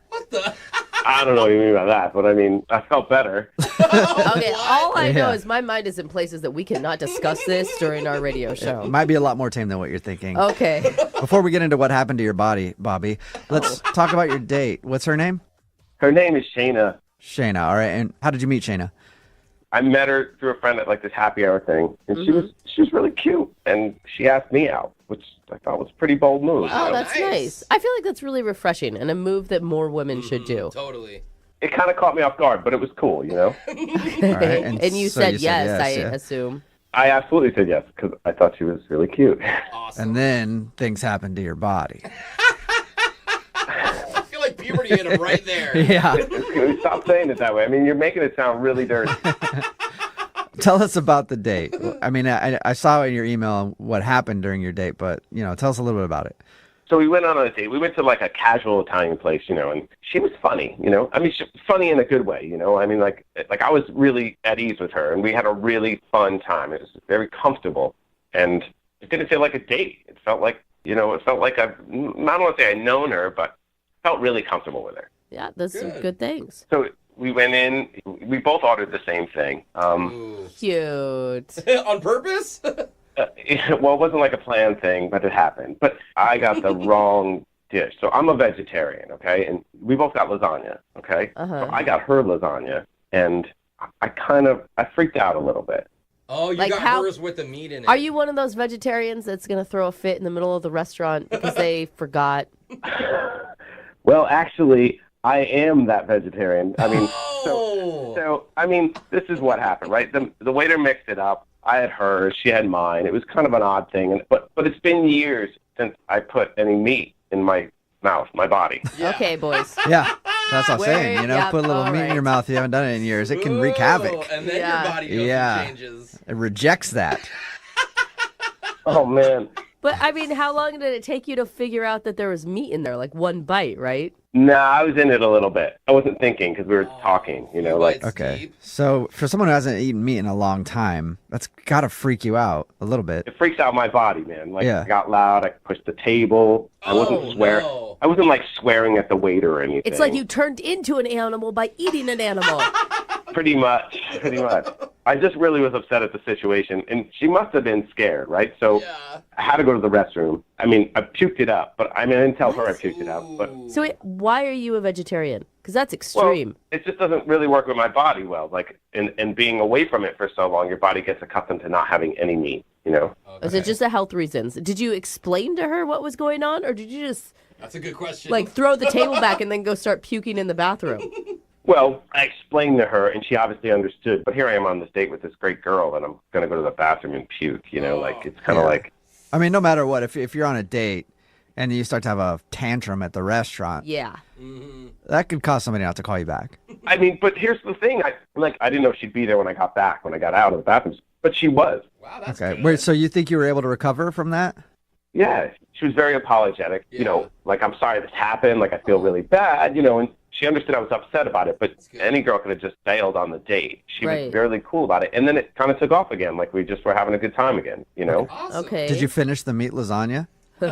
I don't know what you mean by that, but I mean, I felt better.
Okay, all I know
Yeah.
is my mind is in places that we cannot discuss this during our radio show.
It might be a lot more tame than what you're thinking.
Okay.
Before we get into what happened to your body, Bobby, let's talk about your date. What's her name?
Her name is Shayna.
Shayna. All right. And how did you meet Shayna?
I met her through a friend at like this happy hour thing, and she was really cute, and she asked me out, which I thought was a pretty bold move.
Oh, that's nice. I feel like that's really refreshing and a move that more women should do.
Totally.
it kind of caught me off guard, but it was cool, you know?
All right,
And you
so
said yes, I
yeah.
assume.
I absolutely said yes because I thought she was really cute.
And then things happened to your body.
I feel like puberty hit him right there.
Yeah.
Stop saying it that way. I mean, you're making it sound really dirty.
Tell us about the date. I mean, I saw in your email what happened during your date, but, tell us a little bit about it.
So we went on a date. We went to like a casual Italian place, and she was funny, I mean, she was funny in a good way, I mean, like I was really at ease with her, and we had a really fun time. It was very comfortable, and it didn't feel like a date. It felt like, I don't want to say I'd known her, but felt really comfortable with her.
Yeah, those are good things.
So we went in. We both ordered the same thing.
Cute.
On purpose?
Well, it wasn't like a planned thing, but it happened. But I got the wrong dish. So I'm a vegetarian, okay? And we both got lasagna, okay? So I got her lasagna, and I freaked out a little bit.
Oh, you got hers with the meat in it.
Are you one of those vegetarians that's going to throw a fit in the middle of the restaurant because they forgot?
Well, actually, I am that vegetarian. I mean, so I mean, this is what happened, right? The waiter mixed it up. I had hers, she had mine. It was kind of an odd thing, but it's been years since I put any meat in my mouth, my body.
Yeah. Okay, boys.
Yeah, that's what I'm saying. Put a little meat in your mouth. You haven't done it in years. It can wreak havoc.
And then your body goes and changes.
It rejects that.
Oh man.
But I mean, how long did it take you to figure out that there was meat in there? Like one bite, right?
No, I was in it a little bit. I wasn't thinking because we were talking,
Okay. So for someone who hasn't eaten meat in a long time, that's got to freak you out a little bit.
It freaks out my body, man. Like, I got loud. I pushed the table. I wasn't swearing. No. I wasn't, swearing at the waiter or anything.
It's like you turned into an animal by eating an animal.
Pretty much. I just really was upset at the situation, and she must have been scared, right? So I had to go to the restroom. I mean, I puked it up, but I didn't tell her I puked it up. But
So why are you a vegetarian? Because that's extreme.
Well, it just doesn't really work with my body well. And being away from it for so long, your body gets accustomed to not having any meat, Okay.
Is it just the health reasons? Did you explain to her what was going on, or did you just...
That's a good question.
Throw the table back and then go start puking in the bathroom?
Well, I explained to her, and she obviously understood. But here I am on this date with this great girl, and I'm going to go to the bathroom and puke, It's kind of like...
I mean, no matter what, if you're on a date and you start to have a tantrum at the restaurant, that could cause somebody not to call you back.
I mean, but here's the thing. I didn't know she'd be there when I got out of the bathroom, but she was.
Wow, that's
okay.
good.
Wait, so you think you were able to recover from that?
Yeah, she was very apologetic. I'm sorry this happened. I feel really bad. And she understood I was upset about it. But any girl could have just bailed on the date. She was really cool about it, and then it kind of took off again. We just were having a good time again.
Awesome.
Okay.
Did you finish the meat lasagna?
No,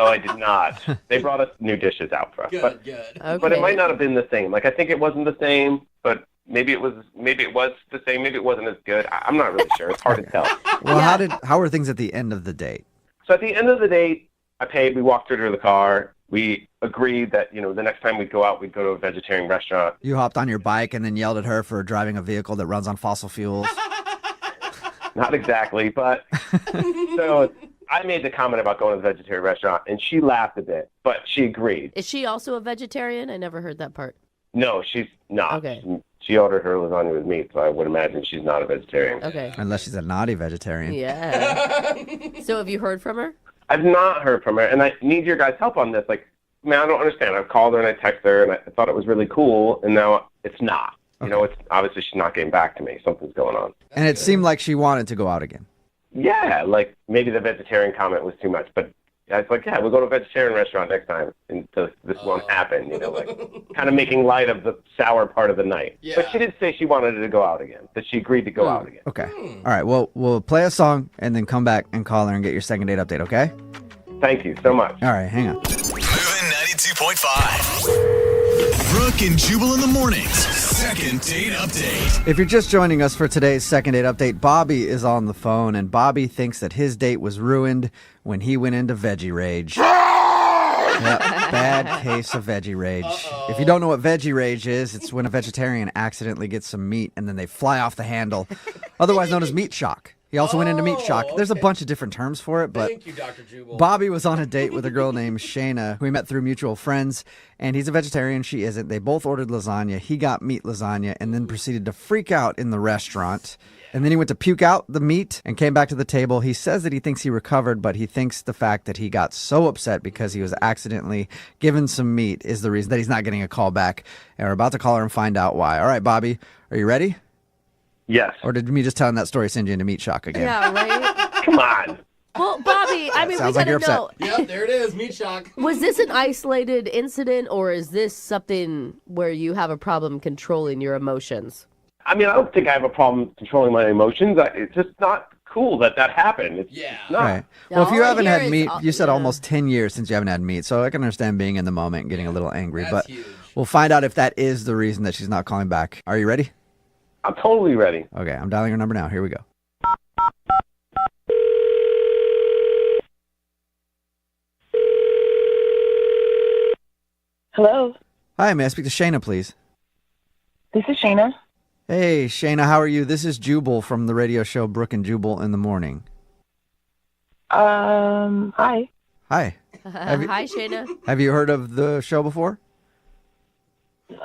I did not. They brought us new dishes out for us.
Good.
Okay.
But it might not have been the same. I think it wasn't the same, but maybe it was the same. Maybe it wasn't as good. I'm not really sure. It's hard to tell.
Well, how were things at the end of the date?
So at the end of the date, I paid. We walked her to the car. We agreed that, the next time we'd go out, we'd go to a vegetarian restaurant.
You hopped on your bike and then yelled at her for driving a vehicle that runs on fossil fuels.
Not exactly, but so I made the comment about going to the vegetarian restaurant, and she laughed a bit, but she agreed.
Is she also a vegetarian? I never heard that part.
No, she's not.
Okay.
She ordered her lasagna with meat, so I would imagine she's not a vegetarian.
Okay.
Unless she's a naughty vegetarian.
Yeah. So have you heard from her?
I've not heard from her, and I need your guys' help on this. I don't understand. I've called her and I texted her, and I thought it was really cool, and now it's not.
Okay.
It's obviously she's not getting back to me. Something's going on.
And it seemed like she wanted to go out again.
Yeah, maybe the vegetarian comment was too much, but I was like, yeah, we'll go to a vegetarian restaurant next time, and so this won't happen, kind of making light of the sour part of the night. Yeah. But she did say she wanted to go out again, that she agreed to go out again.
Okay. All right, well, we'll play a song and then come back and call her and get your second date update, okay?
Thank you so much.
All right, hang on.
Moving 92.5. Brooke and Jubal in the mornings. Second date update.
If you're just joining us for today's second date update, Bobby is on the phone, and Bobby thinks that his date was ruined when he went into veggie rage. Yep, bad case of veggie rage. If you don't know what veggie rage is, it's when a vegetarian accidentally gets some meat and then they fly off the handle, otherwise known as meat shock. He also went into meat shock. There's a bunch of different terms for it, but
Thank you, Dr. Jubal.
Bobby was on a date with a girl named Shayna, who he met through mutual friends, and he's a vegetarian. She isn't. They both ordered lasagna. He got meat lasagna and then proceeded to freak out in the restaurant. And then he went to puke out the meat and came back to the table. He says that he thinks he recovered, but he thinks the fact that he got so upset because he was accidentally given some meat is the reason that he's not getting a call back. And we're about to call her and find out why. All right, Bobby, are you ready?
Yes.
Or did me just telling that story send you into meat shock again?
Yeah, right?
Come on.
Well, Bobby, I mean, we
Sounds like
gotta
you're
know.
Yep, there it is, meat shock.
Was this an isolated incident, or is this something where you have a problem controlling your emotions?
I mean, I don't think I have a problem controlling my emotions. It's just not cool that happened. It's not.
Right. Well, if you
All I
haven't
hear
had
is
meat,
all-
you said
yeah.
almost 10 years since you haven't had meat, so I can understand being in the moment and getting a little angry.
That's
but
huge.
we'll find out if that is the reason that she's not calling back. Are you ready?
I'm totally ready.
Okay, I'm dialing her number now. Here we go.
Hello,
Hi, may I speak to Shayna, please?
this is Shayna.
Hey, Shayna, how are you? This is Jubal from the radio show Brooke and Jubal in the Morning.
Hi.
Hi. Have you-
Hi, Shayna.
Have you heard of the show before?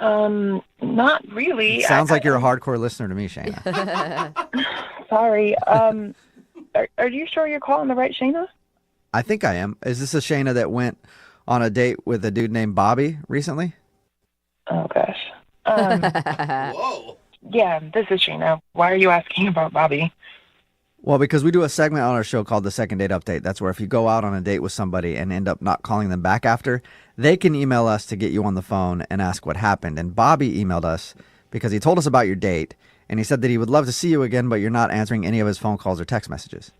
Not really.
It sounds like you're a hardcore listener to me, Shayna.
Sorry. Are you sure you're calling the right Shayna?
I think I am. Is this a Shayna that went on a date with a dude named Bobby recently?
Oh gosh.
Whoa.
Yeah, this is Shayna. Why are you asking about Bobby?
Well, because we do a segment on our show called the Second Date Update. That's where if you go out on a date with somebody and end up not calling them back after, they can email us to get you on the phone and ask what happened. And Bobby emailed us because he told us about your date, and he said that he would love to see you again, but you're not answering any of his phone calls or text messages.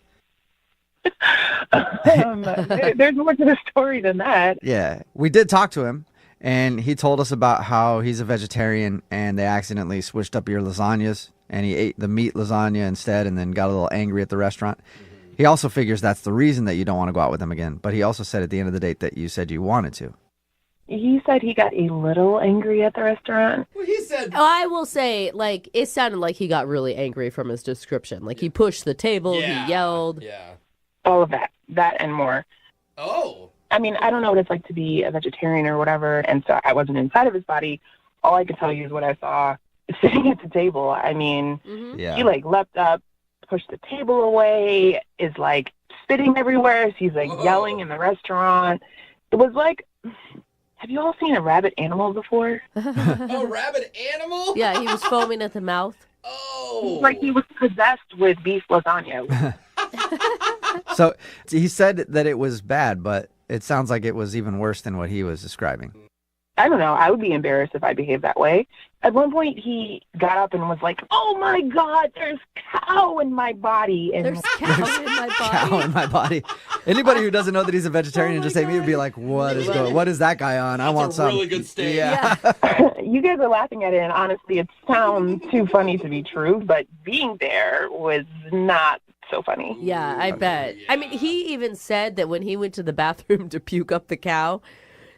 There's more to the story than that.
Yeah, we did talk to him, and he told us about how he's a vegetarian, and they accidentally switched up your lasagnas, and he ate the meat lasagna instead and then got a little angry at the restaurant. He also figures that's the reason that you don't want to go out with him again, but he also said at the end of the date that you said you wanted to.
He said he got a little angry at the restaurant.
Well, he said.
I will say, like, it sounded like he got really angry from his description. Like, he pushed the table,
Yeah.
he yelled.
Yeah.
All of that and more.
Oh.
I mean, I don't know what it's like to be a vegetarian or whatever, and so I wasn't inside of his body. All I could tell you is what I saw sitting at the table. I mean,
Yeah.
he like leapt up, pushed the table away, is like spitting everywhere. So he's like yelling in the restaurant. It was like, have you all seen a rabid animal before?
A rabid animal?
Yeah, he was foaming at the mouth.
Oh.
Like he was possessed with beef lasagna.
So he said that it was bad, but it sounds like it was even worse than what he was describing.
I don't know. I would be embarrassed if I behaved that way. At one point, he got up and was like, "Oh my God, there's cow in my body." And
There's cow in my body.
Cow in my body. Anybody who doesn't know that he's a vegetarian and just ate meat would be like, what is that guy on? I want
a
some.
really good steak.
Yeah.
you guys are laughing at it, and honestly, it sounds too funny to be true. But being there was not so funny.
Yeah, I bet. I mean, he even said that when he went to the bathroom to puke up the cow,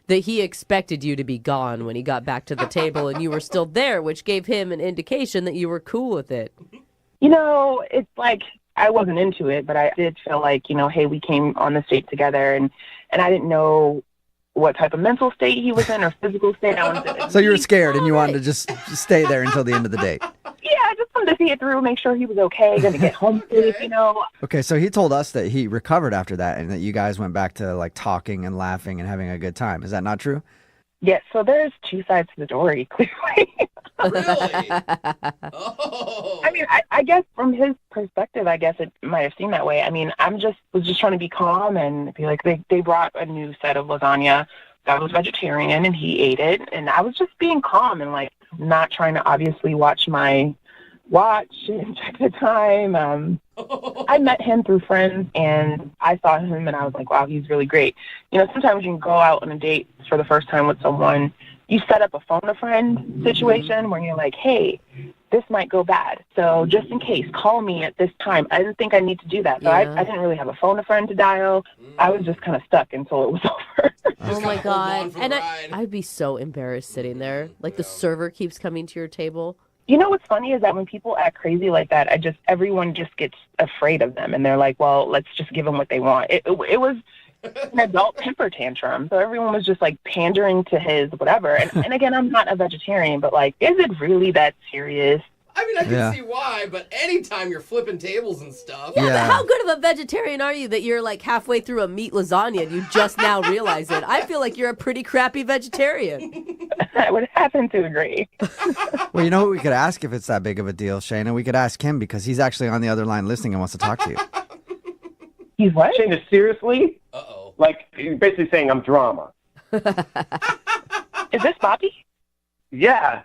that he expected you to be gone when he got back to the table and you were still there, which gave him an indication that you were cool with it.
You know, it's like I wasn't into it, but I did feel like, you know, hey, we came on this date together, and I didn't know what type of mental state he was in or physical state. I wanted to
So you were scared and you wanted to just stay there until the end of the date.
Yeah, I just wanted to see it through, make sure he was okay, going to get home safe, you know.
Okay, so he told us that he recovered after that and that you guys went back to like talking and laughing and having a good time. Is that not true?
Yeah, so there's two sides to the story, clearly.
Really? Oh.
I mean, I guess from his perspective, I guess it might have seemed that way. I mean, was just trying to be calm and be like, they brought a new set of lasagna that was vegetarian, and he ate it, and I was just being calm and like not trying to obviously watch my watch and check the time. I met him through friends, and I saw him, and I was like, wow, he's really great. You know, sometimes you can go out on a date for the first time with someone, you set up a phone-a-friend situation where you're like, hey, this might go bad, so just in case, call me at this time. I didn't think I need to do that, so I didn't really have a phone-a-friend to dial. I was just kind of stuck until it was over.
Oh my God. And I'd be so embarrassed sitting there. Like the server keeps coming to your table.
You know what's funny is that when people act crazy like that, everyone just gets afraid of them, and they're like, well, let's just give them what they want. It was an adult temper tantrum, so everyone was just like pandering to his whatever. And again, I'm not a vegetarian, but like, is it really that serious?
I mean, I can see why, but anytime you're flipping tables and stuff.
Yeah, but how good of a vegetarian are you that you're like halfway through a meat lasagna and you just now realize it? I feel like you're a pretty crappy vegetarian.
I would happen to agree.
Well, you know what we could ask if it's that big of a deal, Shayna? We could ask him because he's actually on the other line listening and wants to talk to you.
He's what?
Shayna, seriously?
Uh-oh.
Like, you're basically saying I'm drama.
Is this Bobby?
Yeah.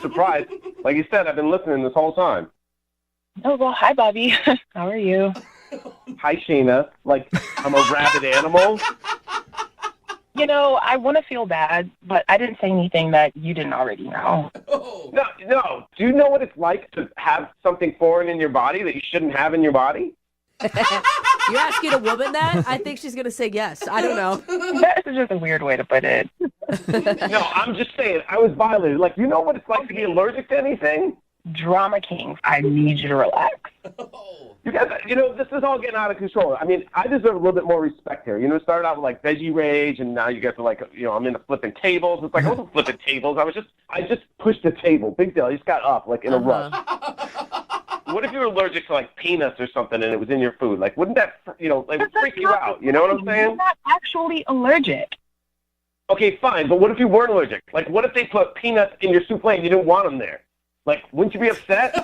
Surprised. Like you said, I've been listening this whole time.
Oh, well, hi, Bobby. How are you?
Hi, Shayna. Like, I'm a rabid animal.
You know, I want to feel bad, but I didn't say anything that you didn't already know.
No. Do you know what it's like to have something foreign in your body that you shouldn't have in your body?
You're asking a woman that? I think she's going to say yes. I don't know.
That's just a weird way to put it.
No, I'm just saying, I was violated. Like, you know what it's like to be allergic to anything?
Drama King, I need you to relax.
You guys, this is all getting out of control. I mean, I deserve a little bit more respect here. It started out with like veggie rage, and now you guys are like, I'm into flipping tables. It's like, I wasn't flipping tables. I just pushed the table. Big deal. I just got up like in a rush. What if you were allergic to like peanuts or something and it was in your food? Like, wouldn't that, freak you out? You know what I'm saying?
I'm not actually allergic.
Okay, fine. But what if you weren't allergic? Like, what if they put peanuts in your souffle and you didn't want them there? Like, wouldn't you be upset?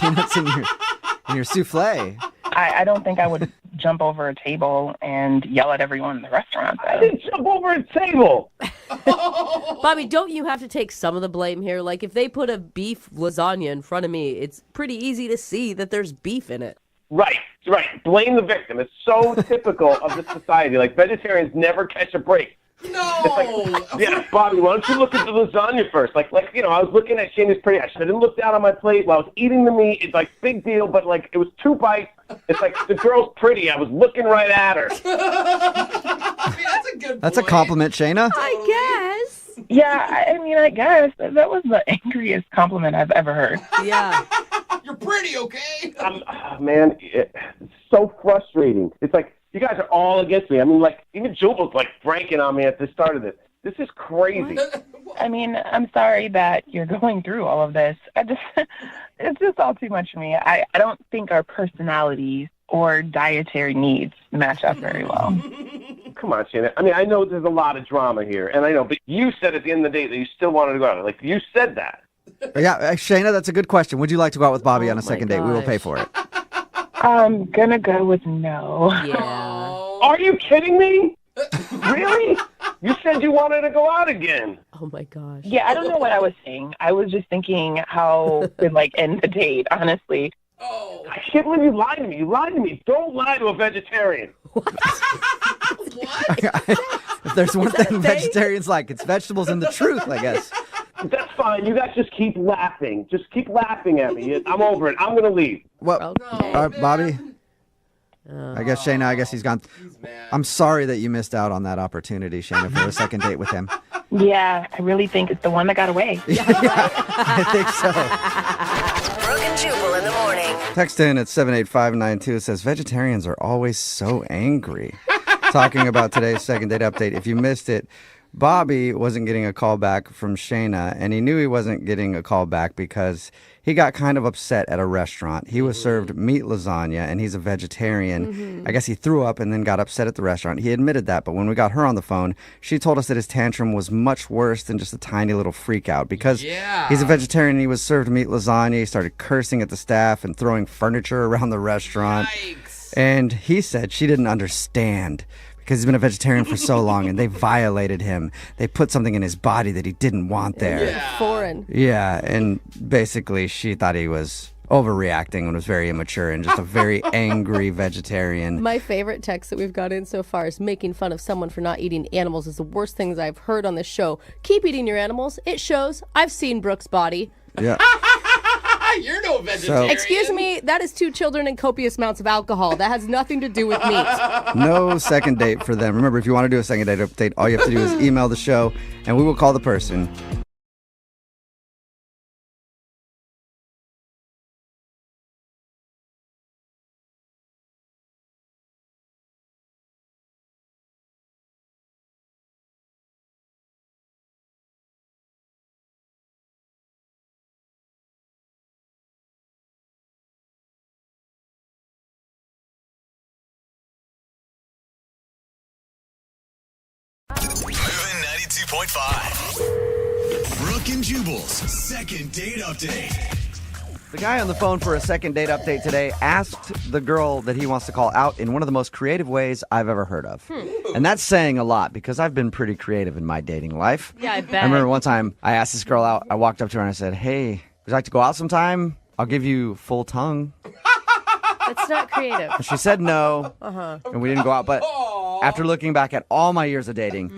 Peanuts in your souffle.
I don't think I would jump over a table and yell at everyone in the restaurant, though.
I didn't jump over a table.
Bobby, don't you have to take some of the blame here? Like, if they put a beef lasagna in front of me, it's pretty easy to see that there's beef in it.
Right. Blame the victim. It's so typical of this society. Like, vegetarians never catch a break.
No.
It's like, yeah, Bobby, why don't you look at the lasagna first? Like, I was looking at Shayna's pretty. I didn't look down on my plate while I was eating the meat. It's like big deal, but like it was 2 bites. It's like the girl's pretty. I was looking right at her.
I mean, that's a good.
That's a compliment, Shayna.
I guess.
Yeah, I mean, I guess that was the angriest compliment I've ever heard.
Yeah.
You're pretty, okay?
Man, it's so frustrating. It's like, you guys are all against me. I mean, like, even Jubal's like pranking on me at the start of this. This is crazy.
I mean, I'm sorry that you're going through all of this. It's just all too much for me. I don't think our personalities or dietary needs match up very well.
Come on, Shannon. I mean, I know there's a lot of drama here, and I know, but you said at the end of the day that you still wanted to go out. Like, you said that.
Yeah, Shayna, that's a good question. Would you like to go out with Bobby on a second date? We will pay for it.
I'm gonna go with no.
Yeah.
Are you kidding me? Really? You said you wanted to go out again.
Oh my gosh.
Yeah, I don't know what I was saying. I was just thinking how to end the date, honestly.
Oh.
I can't believe you lied to me. You lied to me. Don't lie to a vegetarian.
What?
If there's one thing vegetarians like, it's vegetables and the truth, I guess.
That's fine. You guys just keep laughing. Just keep laughing at me. I'm over it. I'm going to leave.
Well, Bobby, I guess Shayna, he's gone. I'm sorry that you missed out on that opportunity, Shayna, for a second date with him.
Yeah, I really think it's the one that got away.
I think so.
Brooke and Jubal in the morning.
Text in at 78592. It says, vegetarians are always so angry. Talking about today's second date update. If you missed it, Bobby wasn't getting a call back from Shayna, and he knew he wasn't getting a call back because he got kind of upset at a restaurant. He was served meat lasagna, and he's a vegetarian. I guess he threw up and then got upset at the restaurant. He admitted that, but when we got her on the phone, she told us that his tantrum was much worse than just a tiny little freak out because he's a vegetarian and he was served meat lasagna. He started cursing at the staff and throwing furniture around the restaurant.
Yikes.
And he said she didn't understand because he's been a vegetarian for so long and they violated him. They put something in his body that he didn't want there.
Yeah. Foreign.
Yeah, and basically she thought he was overreacting and was very immature and just a very angry vegetarian.
My favorite text that we've got in so far is making fun of someone for not eating animals is the worst things I've heard on this show. Keep eating your animals. It shows. I've seen Brooke's body.
Yeah.
You're no vegetarian.
Excuse me, that is 2 children and copious amounts of alcohol. That has nothing to do with meat.
No second date for them. Remember, if you want to do a second date update, all you have to do is email the show and we will call the person
92.5. Brooke and Jubal's second date update.
The guy on the phone for a second date update today asked the girl that he wants to call out in one of the most creative ways I've ever heard of. And that's saying a lot because I've been pretty creative in my dating life.
Yeah, I bet.
I remember one time I asked this girl out. I walked up to her and I said, "Hey, would you like to go out sometime? I'll give you full tongue."
That's not creative.
And she said no,
Uh-huh.
and we didn't go out. But after looking back at all my years of dating,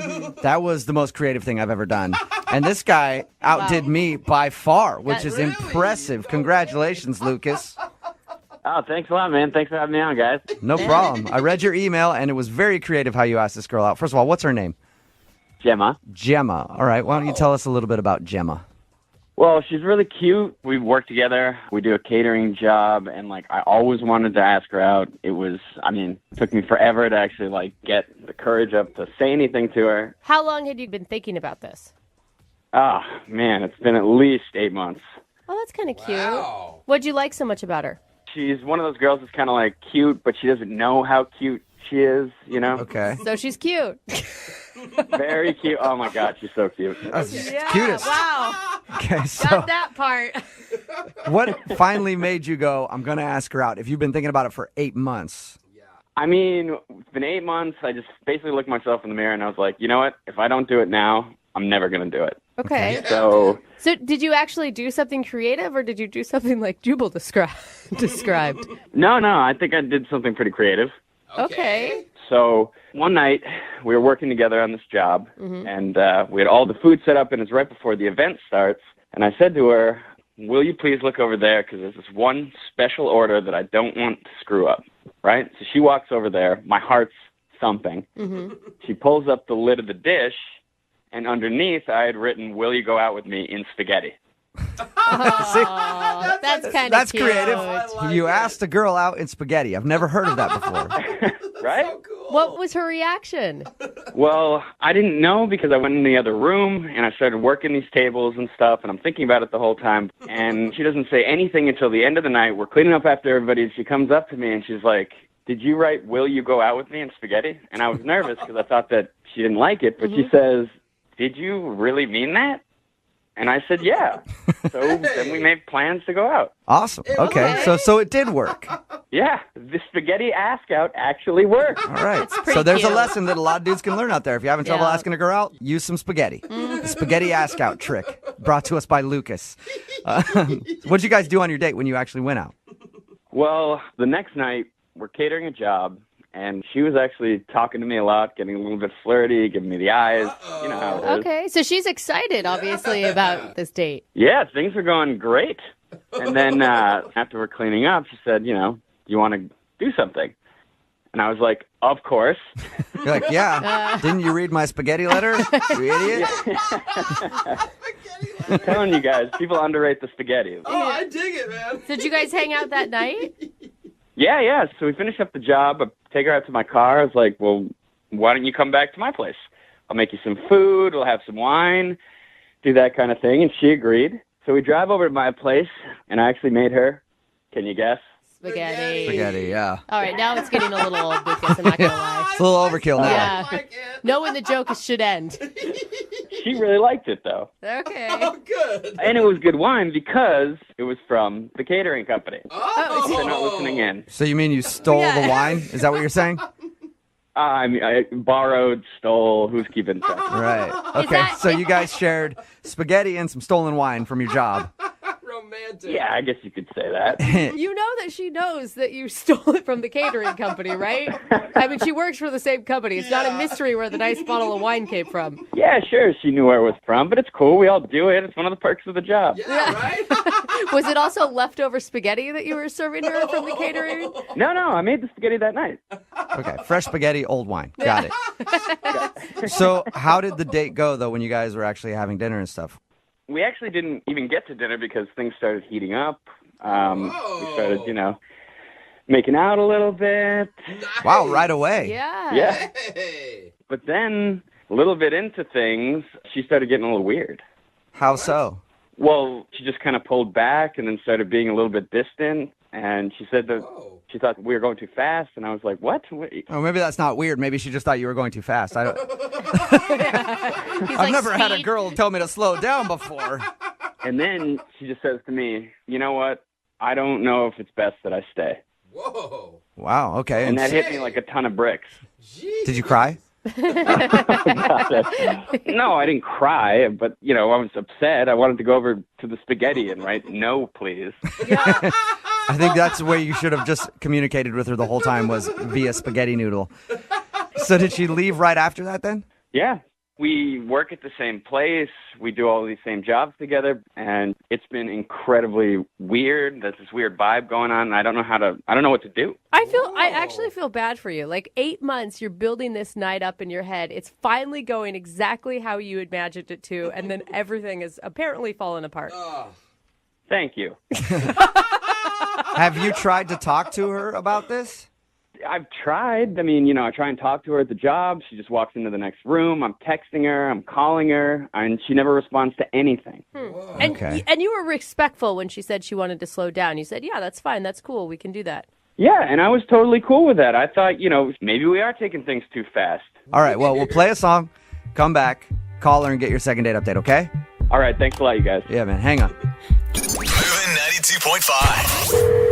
that was the most creative thing I've ever done. And this guy outdid me by far, which is impressive. Congratulations, Lucas.
Oh, thanks a lot, man. Thanks for having me on, guys.
No problem. I read your email, and it was very creative how you asked this girl out. First of all, what's her name?
Gemma.
Gemma. All right, why don't you tell us a little bit about Gemma?
Well, she's really cute. We work together. We do a catering job, and, I always wanted to ask her out. It took me forever to actually, get the courage up to say anything to her.
How long had you been thinking about this?
Oh, man, it's been at least 8 months.
Oh, that's kind of cute. What'd you like so much about her?
She's one of those girls that's kind of, cute, but she doesn't know how cute she is, you know?
Okay.
So she's cute.
Very cute. Oh, my God, she's so cute.
Yeah,
cutest.
wow.
Okay, so
Got that part.
what finally made you go, I'm going to ask her out, if you've been thinking about it for 8 months?
It's been 8 months. I just basically looked myself in the mirror, and I was like, you know what? If I don't do it now, I'm never going to do it.
Okay.
So
did you actually do something creative, or did you do something like Jubal described?
No, I think I did something pretty creative.
Okay.
So one night we were working together on this job, and we had all the food set up, and it's right before the event starts. And I said to her, "Will you please look over there, because there's this one special order that I don't want to screw up." Right? So she walks over there. My heart's thumping. She pulls up the lid of the dish, and underneath I had written, "Will you go out with me in spaghetti?"
Oh, that's kind of
That's creative. You asked a girl out in spaghetti. I've never heard of that before.
Right?
What was her reaction?
Well, I didn't know because I went in the other room and I started working these tables and stuff, and I'm thinking about it the whole time. And she doesn't say anything until the end of the night. We're cleaning up after everybody, and she comes up to me and she's like, "Did you write, 'Will you go out with me in spaghetti?'" And I was nervous because I thought that she didn't like it, but she says, "Did you really mean that?" And I said, "Yeah." So then we made plans to go out.
Awesome. Okay, so it did work.
Yeah, the spaghetti ask out actually worked.
All right. So there's a lesson that a lot of dudes can learn out there. If you're having trouble asking a girl out, use some spaghetti. The spaghetti ask out trick, brought to us by Lucas. What'd you guys do on your date when you actually went out?
Well, the next night, we're catering a job, and she was actually talking to me a lot, getting a little bit flirty, giving me the eyes. You know how it is.
Okay, so she's excited, obviously, about this date.
Yeah, things were going great. And then after we're cleaning up, she said, "Do you want to do something?" And I was like, "Of course."
You're like, "Yeah, didn't you read my spaghetti letter, you idiot?"
I'm telling you guys, people underrate the spaghetti.
Oh, I dig it, man.
Did you guys hang out that night?
Yeah. So we finished up the job. I take her out to my car. I was like, "Well, why don't you come back to my place? I'll make you some food. We'll have some wine, do that kind of thing." And she agreed. So we drive over to my place, and I actually made her, can you guess?
Spaghetti.
Spaghetti, yeah.
All right, now it's getting a little old, Lucas. I'm not going to lie.
It's a little overkill now.
Yeah. Know when the joke should end.
She really liked it, though.
Okay.
Oh, good.
And it was good wine because it was from the catering company.
Oh.
They're not listening in.
So you mean you stole the wine? Is that what you're saying?
I borrowed, stole, who's keeping track?
Right. Okay, so you guys shared spaghetti and some stolen wine from your job.
Romantic.
Yeah, I guess you could say that.
You know that she knows that you stole it from the catering company, right? I mean, she works for the same company. It's not a mystery where the nice bottle of wine came from.
Yeah, sure, she knew where it was from, but it's cool. We all do it. It's one of the perks of the job.
Yeah, right?
Was it also leftover spaghetti that you were serving her from the catering?
No, I made the spaghetti that night.
Okay, fresh spaghetti, old wine. Got it. So how did the date go, though, when you guys were actually having dinner and stuff?
We actually didn't even get to dinner because things started heating up. We started, making out a little bit.
Nice.
Wow, right away.
Yeah.
Hey.
But then, a little bit into things, she started getting a little weird.
How so?
Well, she just kind of pulled back and then started being a little bit distant. And she said that she thought we were going too fast, and I was like, what?
Oh, maybe that's not weird. Maybe she just thought you were going too fast. I don't. I've
like,
never had a
"Speed."
girl tell me to slow down before.
And then she just says to me, you know what? I don't know if it's best that I stay.
Whoa.
Wow. Okay.
And that hit me like a ton of bricks.
Did you cry?
No, I didn't cry, but, I was upset. I wanted to go over to the spaghetti and write, no, please.
I think that's the way you should have just communicated with her the whole time, was via spaghetti noodle. So did she leave right after that then?
Yeah. We work at the same place. We do all these same jobs together, and it's been incredibly weird. There's this weird vibe going on, and I don't know what to do.
I actually feel bad for you. Like 8 months, you're building this night up in your head. It's finally going exactly how you imagined it to, and then everything is apparently falling apart.
Thank you.
Have you tried to talk to her about this?
I've tried. I mean, I try and talk to her at the job. She just walks into the next room. I'm texting her. I'm calling her. And she never responds to anything.
And you were respectful when she said she wanted to slow down. You said, yeah, that's fine. That's cool. We can do that.
Yeah, and I was totally cool with that. I thought, maybe we are taking things too fast.
All right, well, we'll play a song, come back, call her, and get your second date update, okay?
All right, thanks a lot, you guys.
Yeah, man, hang on.
Moving 92.5.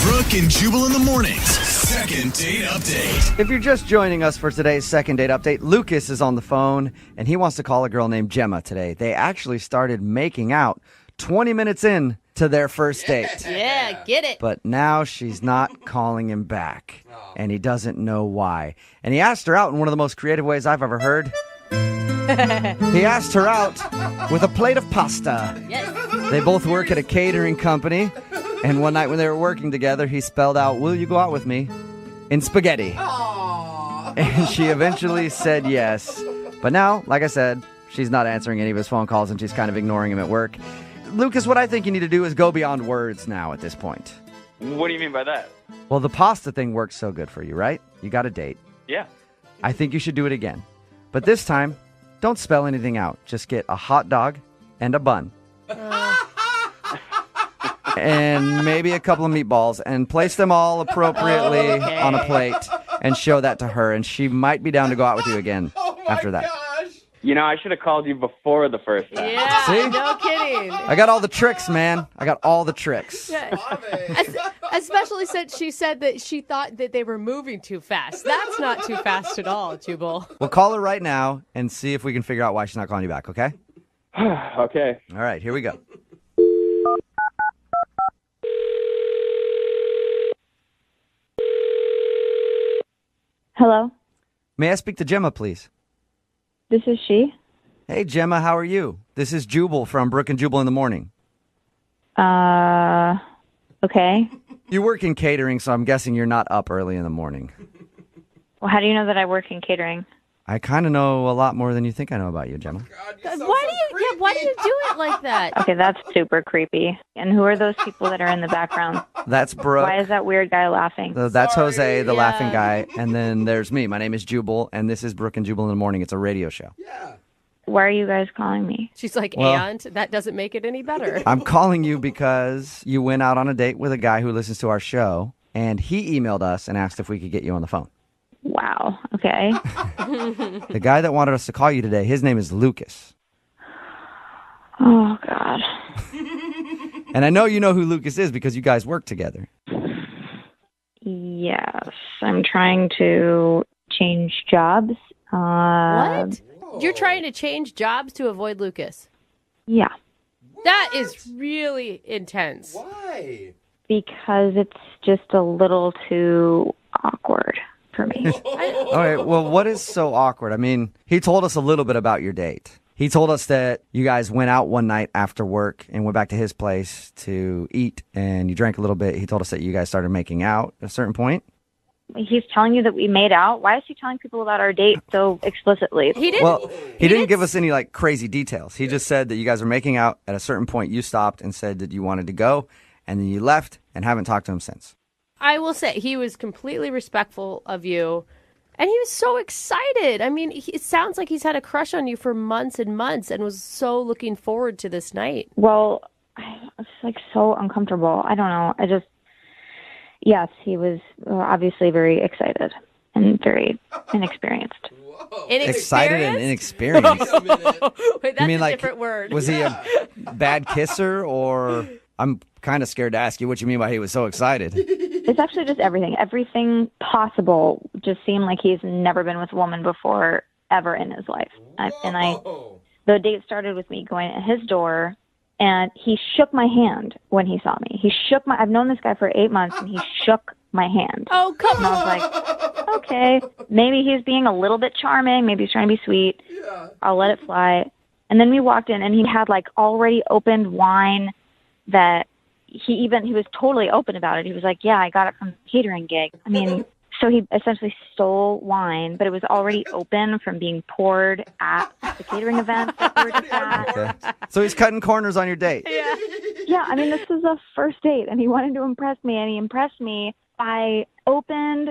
Brooke and Jubal in the mornings. Second date update.
If you're just joining us for today's second date update, Lucas is on the phone, and he wants to call a girl named Gemma today. They actually started making out 20 minutes in to their first date.
Yeah, get it.
But now she's not calling him back, and he doesn't know why. And he asked her out in one of the most creative ways I've ever heard. He asked her out with a plate of pasta.
Yes.
They both work at a catering company, and one night when they were working together, he spelled out, "Will you go out with me?" in spaghetti. And she eventually said yes. But now, like I said, she's not answering any of his phone calls, and she's kind of ignoring him at work. Lucas, what I think you need to do is go beyond words now at this point.
What do you mean by that?
Well, the pasta thing worked so good for you, right? You got a date.
Yeah.
I think you should do it again. But this time, don't spell anything out. Just get a hot dog and a bun. And maybe a couple of meatballs, and place them all appropriately on a plate and show that to her, and she might be down to go out with you again after that.
I should have called you before the first time.
Yeah,
See?
no kidding.
I got all the tricks, man. I got all the tricks.
Yeah. Especially since she said that she thought that they were moving too fast. That's not too fast at all, Jubal.
We'll call her right now and see if we can figure out why she's not calling you back, okay?
Okay.
All right, here we go.
Hello,
May I speak to Gemma, please?
this is she.
Hey, Gemma, how are you? This is Jubal from Brooke and Jubal in the morning.
Okay.
You work in catering, so I'm guessing you're not up early in the morning.
Well, how do you know that I work in catering?
I kind of know a lot more than you think I know about you, Gemma.
Why do you do it like that?
Okay, that's super creepy. And who are those people that are in the background?
That's Brooke.
Why is that weird guy laughing?
That's Jose, the laughing guy. And then there's me. My name is Jubal, and this is Brooke and Jubal in the morning. It's a radio show.
Why are you guys calling me?
She's like,
Well-
and that doesn't make it any better.
I'm calling you because you went out on a date with a guy who listens to our show, and he emailed us and asked if we could get you on the phone.
Wow. Okay.
The guy that wanted us to call you today, his name is Lucas.
Oh, God.
And I know you know who Lucas is because you guys work together.
Yes. I'm trying to change jobs.
What? You're trying to change jobs to avoid Lucas?
Yeah.
That is really intense.
Why?
Because it's just a little too awkward for me.
All right, well, what is so awkward? I mean, he told us a little bit about your date. He told us that you guys went out one night after work and went back to his place to eat, and you drank a little bit. He told us that you guys started making out at a certain point.
He's telling you that we made out? Why is he telling people about our date so explicitly?
He didn't.
Well, he didn't give us any crazy details. He just said that you guys were making out at a certain point. You stopped and said that you wanted to go, and then you left and haven't talked to him since.
I will say he was completely respectful of you, and he was so excited. I mean, it sounds like he's had a crush on you for months and months and was so looking forward to this night.
Well, it's so uncomfortable. I don't know.
Yes, he was obviously very excited and very inexperienced.
Excited and inexperienced.
Wait, that's
You mean
a
like,
different word.
was he a bad kisser, or I'm kind of scared to ask you what you mean by he was so excited.
It's actually just everything. Everything possible just seemed like he's never been with a woman before ever in his life. The date started with me going at his door, and he shook my hand when he saw me. I've known this guy for 8 months, and he shook my hand.
Oh, come
and I was like, okay, maybe he's being a little bit charming. Maybe he's trying to be sweet. I'll let it fly. And then we walked in, and he had like already opened wine that he was totally open about it. He was like, yeah, I got it from the catering gig. I mean, so he essentially stole wine, but it was already open from being poured at the catering event that we were just at.
Okay. So he's cutting corners on your date.
Yeah, I mean, this was a first date, and he wanted to impress me, and he impressed me by opened,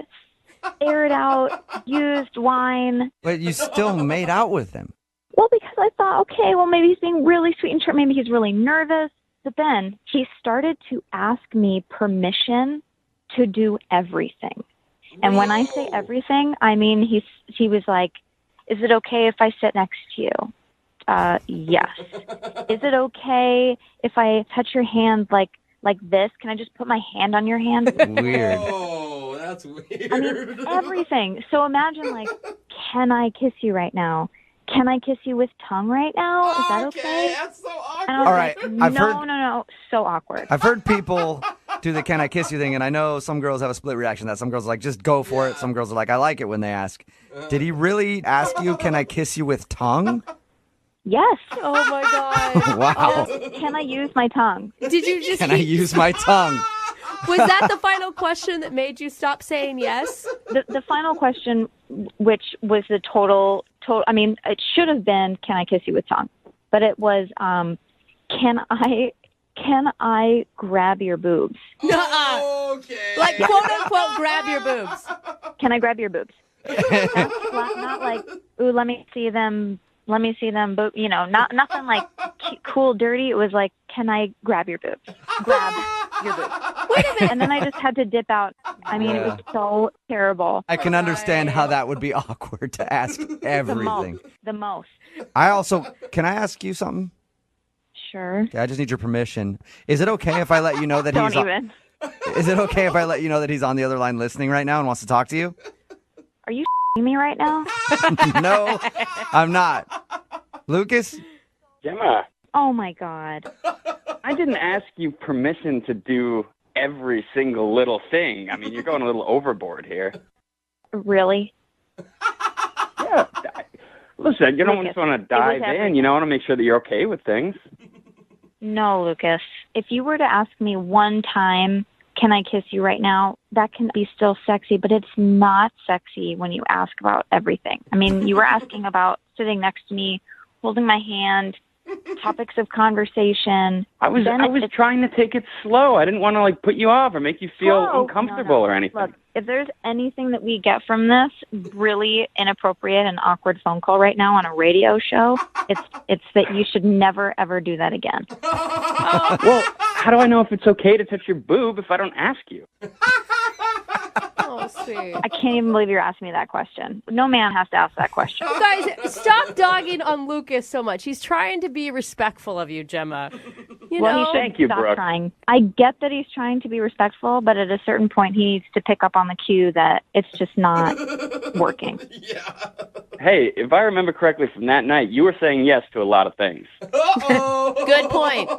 aired out, used wine.
But you still made out with him.
Well, because I thought, okay, well, maybe he's being really sweet and charming. Maybe he's really nervous. But then he started to ask me permission to do everything. And when I say everything, I mean he was like, is it okay if I sit next to you? Yes. Is it okay if I touch your hand like this? Can I just put my hand on your hand?
Weird.
Oh, that's weird.
I mean, everything. So imagine, like, can I kiss you right now? Can I kiss you with tongue right now? Is that okay?
That's so awkward.
And I was
All right,
like, no, so awkward.
I've heard people do the "can I kiss you" thing, and I know some girls have a split reaction. That some girls are like, just go for it. Some girls are like, I like it when they ask. Did he really ask you, "Can I kiss you with tongue"?
Yes.
Oh my God.
Wow.
Can I use my tongue?
Did you just?
Can I use my tongue?
Was that the final question that made you stop saying yes?
The final question, which was the total. I mean, it should have been, "Can I kiss you with tongue?" But it was, "Can I grab your boobs?"
Okay.
Like, quote unquote, grab your boobs.
Can I grab your boobs? Not like, ooh, let me see them. Let me see them. But nothing like cool, dirty. It was like, can I grab your boobs? Grab your boobs.
Wait a minute.
And then I just had to dip out. I mean, it was so terrible.
I can understand how that would be awkward to ask everything.
The most.
Can I ask you something?
Sure.
Okay, I just need your permission. Is it okay if I let you know that
Don't
he's
even.
Is it okay if I let you know that he's on the other line listening right now and wants to talk to you?
Are you me right now?
No, I'm not. Lucas?
Gemma,
Oh my God.
I didn't ask you permission to do every single little thing. I mean, you're going a little overboard here.
Really?
Yeah. Listen, you don't just want to dive in.
everything.
You know, want to make sure that you're okay with things.
No, Lucas. If you were to ask me one time, can I kiss you right now? That can be still sexy, but it's not sexy when you ask about everything. I mean, you were asking about sitting next to me, holding my hand, topics of conversation.
I was trying to take it slow. I didn't want to put you off or make you feel
Slow?
uncomfortable
No.
or anything.
Look, if there's anything that we get from this really inappropriate and awkward phone call right now on a radio show, it's that you should never ever do that again.
Well, how do I know if it's okay to touch your boob if I don't ask you?
Oh, sweet.
I can't even believe you're asking me that question. No man has to ask that question.
You guys, stop dogging on Lucas so much. He's trying to be respectful of you, Gemma. You
Well,
know?
he should
Thank you,
stop
Brooke.
trying. I get that he's trying to be respectful, but at a certain point, he needs to pick up on the cue that it's just not working.
Hey, if I remember correctly from that night, you were saying yes to a lot of things.
Good point.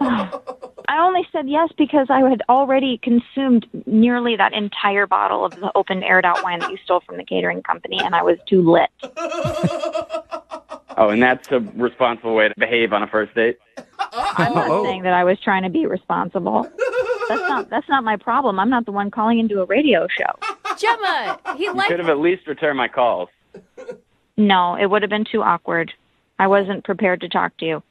I only said yes because I had already consumed nearly that entire bottle of the open aired out wine that you stole from the catering company, and I was too lit.
Oh, and that's a responsible way to behave on a first date?
I'm not saying that I was trying to be responsible. That's not my problem. I'm not the one calling into a radio show.
Gemma, he
You
liked
could have at least returned my calls.
No, it would have been too awkward. I wasn't prepared to talk to you.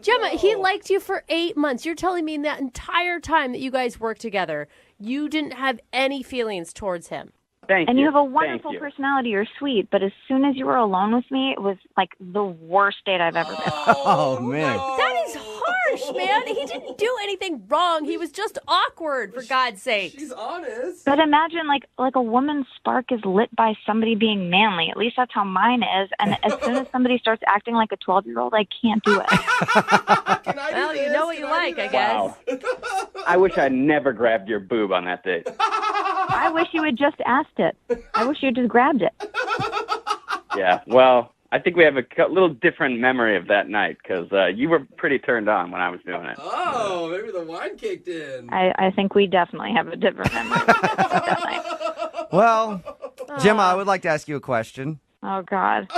Gemma, he liked you for 8 months. You're telling me in that entire time that you guys worked together, you didn't have any feelings towards him.
And you have a wonderful personality. You're sweet, but as soon as you were alone with me, it was like the worst date I've ever been.
Oh, man.
That is harsh. harsh, man. He didn't do anything wrong. He was just awkward, for God's sake.
She's honest.
But imagine like a woman's spark is lit by somebody being manly. At least that's how mine is. And as soon as somebody starts acting like a 12-year-old, I can't do it.
Well, you know what you like, I guess.
Wow. I wish I never grabbed your boob on that date.
I wish you had just asked it. I wish you had just grabbed it.
Yeah, well, I think we have a little different memory of that night because you were pretty turned on when I was doing it.
Oh, maybe the wine kicked in.
I think we definitely have a different memory of that night.
Well, Gemma, I would like to ask you a question.
Oh, God.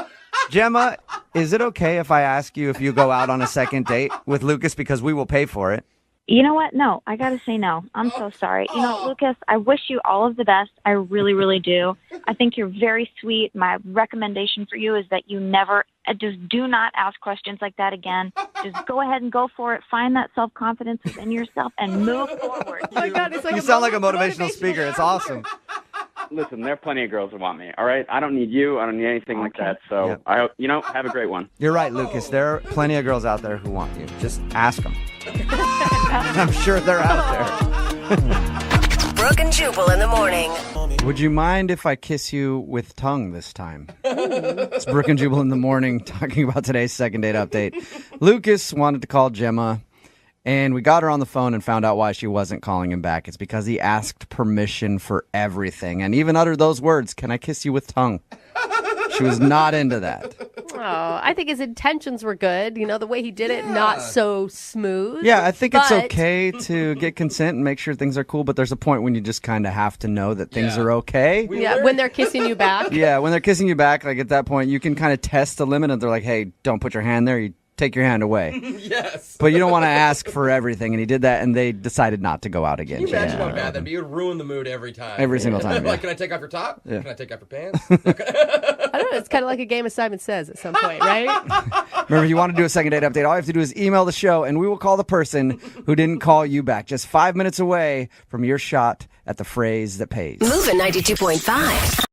Gemma, is it okay if I ask you if you go out on a second date with Lucas because we will pay for it?
You know what? No, I got to say no. I'm so sorry. You know, Lucas, I wish you all of the best. I really, really do. I think you're very sweet. My recommendation for you is that you never, just do not ask questions like that again. Just go ahead and go for it. Find that self-confidence within yourself and move forward.
Oh my God, it's like
You sound like a motivational speaker. It's awesome.
Listen, there are plenty of girls that want me, all right? I don't need you. I don't need anything like that. So,
Yeah.
I hope, have a great one.
You're right, Lucas. There are plenty of girls out there who want you. Just ask them. I'm sure they're out there.
Brooke and Jubal in the morning.
Would you mind if I kiss you with tongue this time? It's Brooke and Jubal in the morning talking about today's second date update. Lucas wanted to call Gemma, and we got her on the phone and found out why she wasn't calling him back. It's because he asked permission for everything and even uttered those words, "Can I kiss you with tongue?" She was not into that.
Oh, I think his intentions were good. You know, the way he did it, not so smooth.
Yeah, I think it's
but-
okay to get consent and make sure things are cool, but there's a point when you just kind of have to know that things are okay.
Yeah, when they're kissing you back.
Yeah, when they're kissing you back, like at that point, you can kind of test the limit, and they're like, "Hey, don't put your hand there. You take your hand away."
Yes.
But you don't want to ask for everything, and he did that, and they decided not to go out again.
Can you imagine how bad that'd be? It would ruin the mood every time.
Every single time,
Like,
yeah.
can I take off your top?
Yeah.
Can I take off your pants?
I don't know. It's kind of like a game of Simon Says at some point, right?
Remember, if you want to do a second date update, all you have to do is email the show, and we will call the person who didn't call you back. Just 5 minutes away from your shot at the phrase that pays.
Moving 92.5.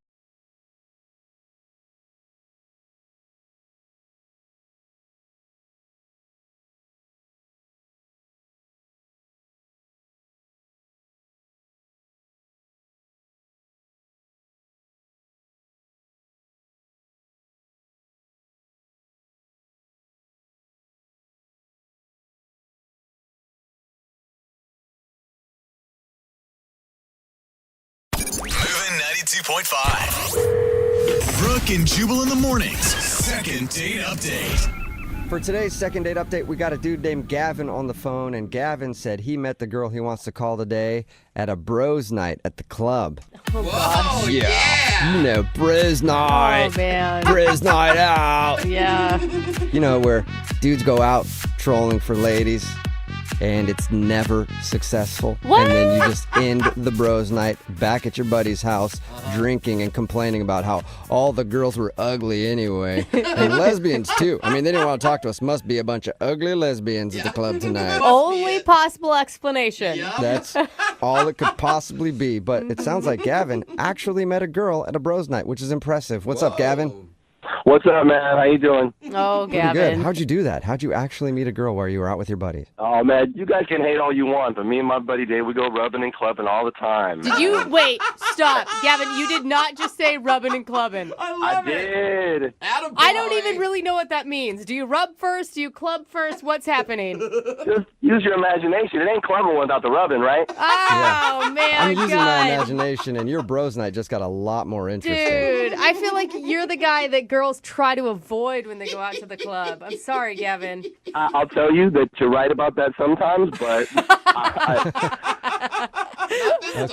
Moving 92.5. Brooke and Jubal in the mornings. Second date update.
For today's second date update, we got a dude named Gavin on the phone, and Gavin said he met the girl he wants to call today at a bros night at the club.
Oh, gosh.
Yeah. You know, bros night.
Oh, man.
Bros night out.
Yeah.
You know, where dudes go out trolling for ladies, and it's never successful.
What?
And then you just end the bros night back at your buddy's house, drinking and complaining about how all the girls were ugly anyway. And lesbians, too. I mean, they didn't want to talk to us. Must be a bunch of ugly lesbians at the club tonight.
Only possible explanation.
That's all it could possibly be. But it sounds like Gavin actually met a girl at a bros night, which is impressive. What's up, Gavin?
What's up, man? How you doing?
Oh,
Pretty good.
Gavin.
How'd you do that? How'd you actually meet a girl while you were out with your buddies?
Oh, man, you guys can hate all you want, but me and my buddy Dave, we go rubbing and clubbing all the time.
Did you wait? Stop, Gavin. You did not just say rubbing and clubbing.
I did.
I don't even really know what that means. Do you rub first? Do you club first? What's happening?
Just use your imagination. It ain't clubbing without the rubbing, right?
Oh man,
I'm using my
God.
imagination, and your bros night just got a lot more interesting.
Dude, I feel like you're the guy that girls try to avoid when they go out to the club. I'm sorry, Gavin.
I'll tell you that you're right about that sometimes, but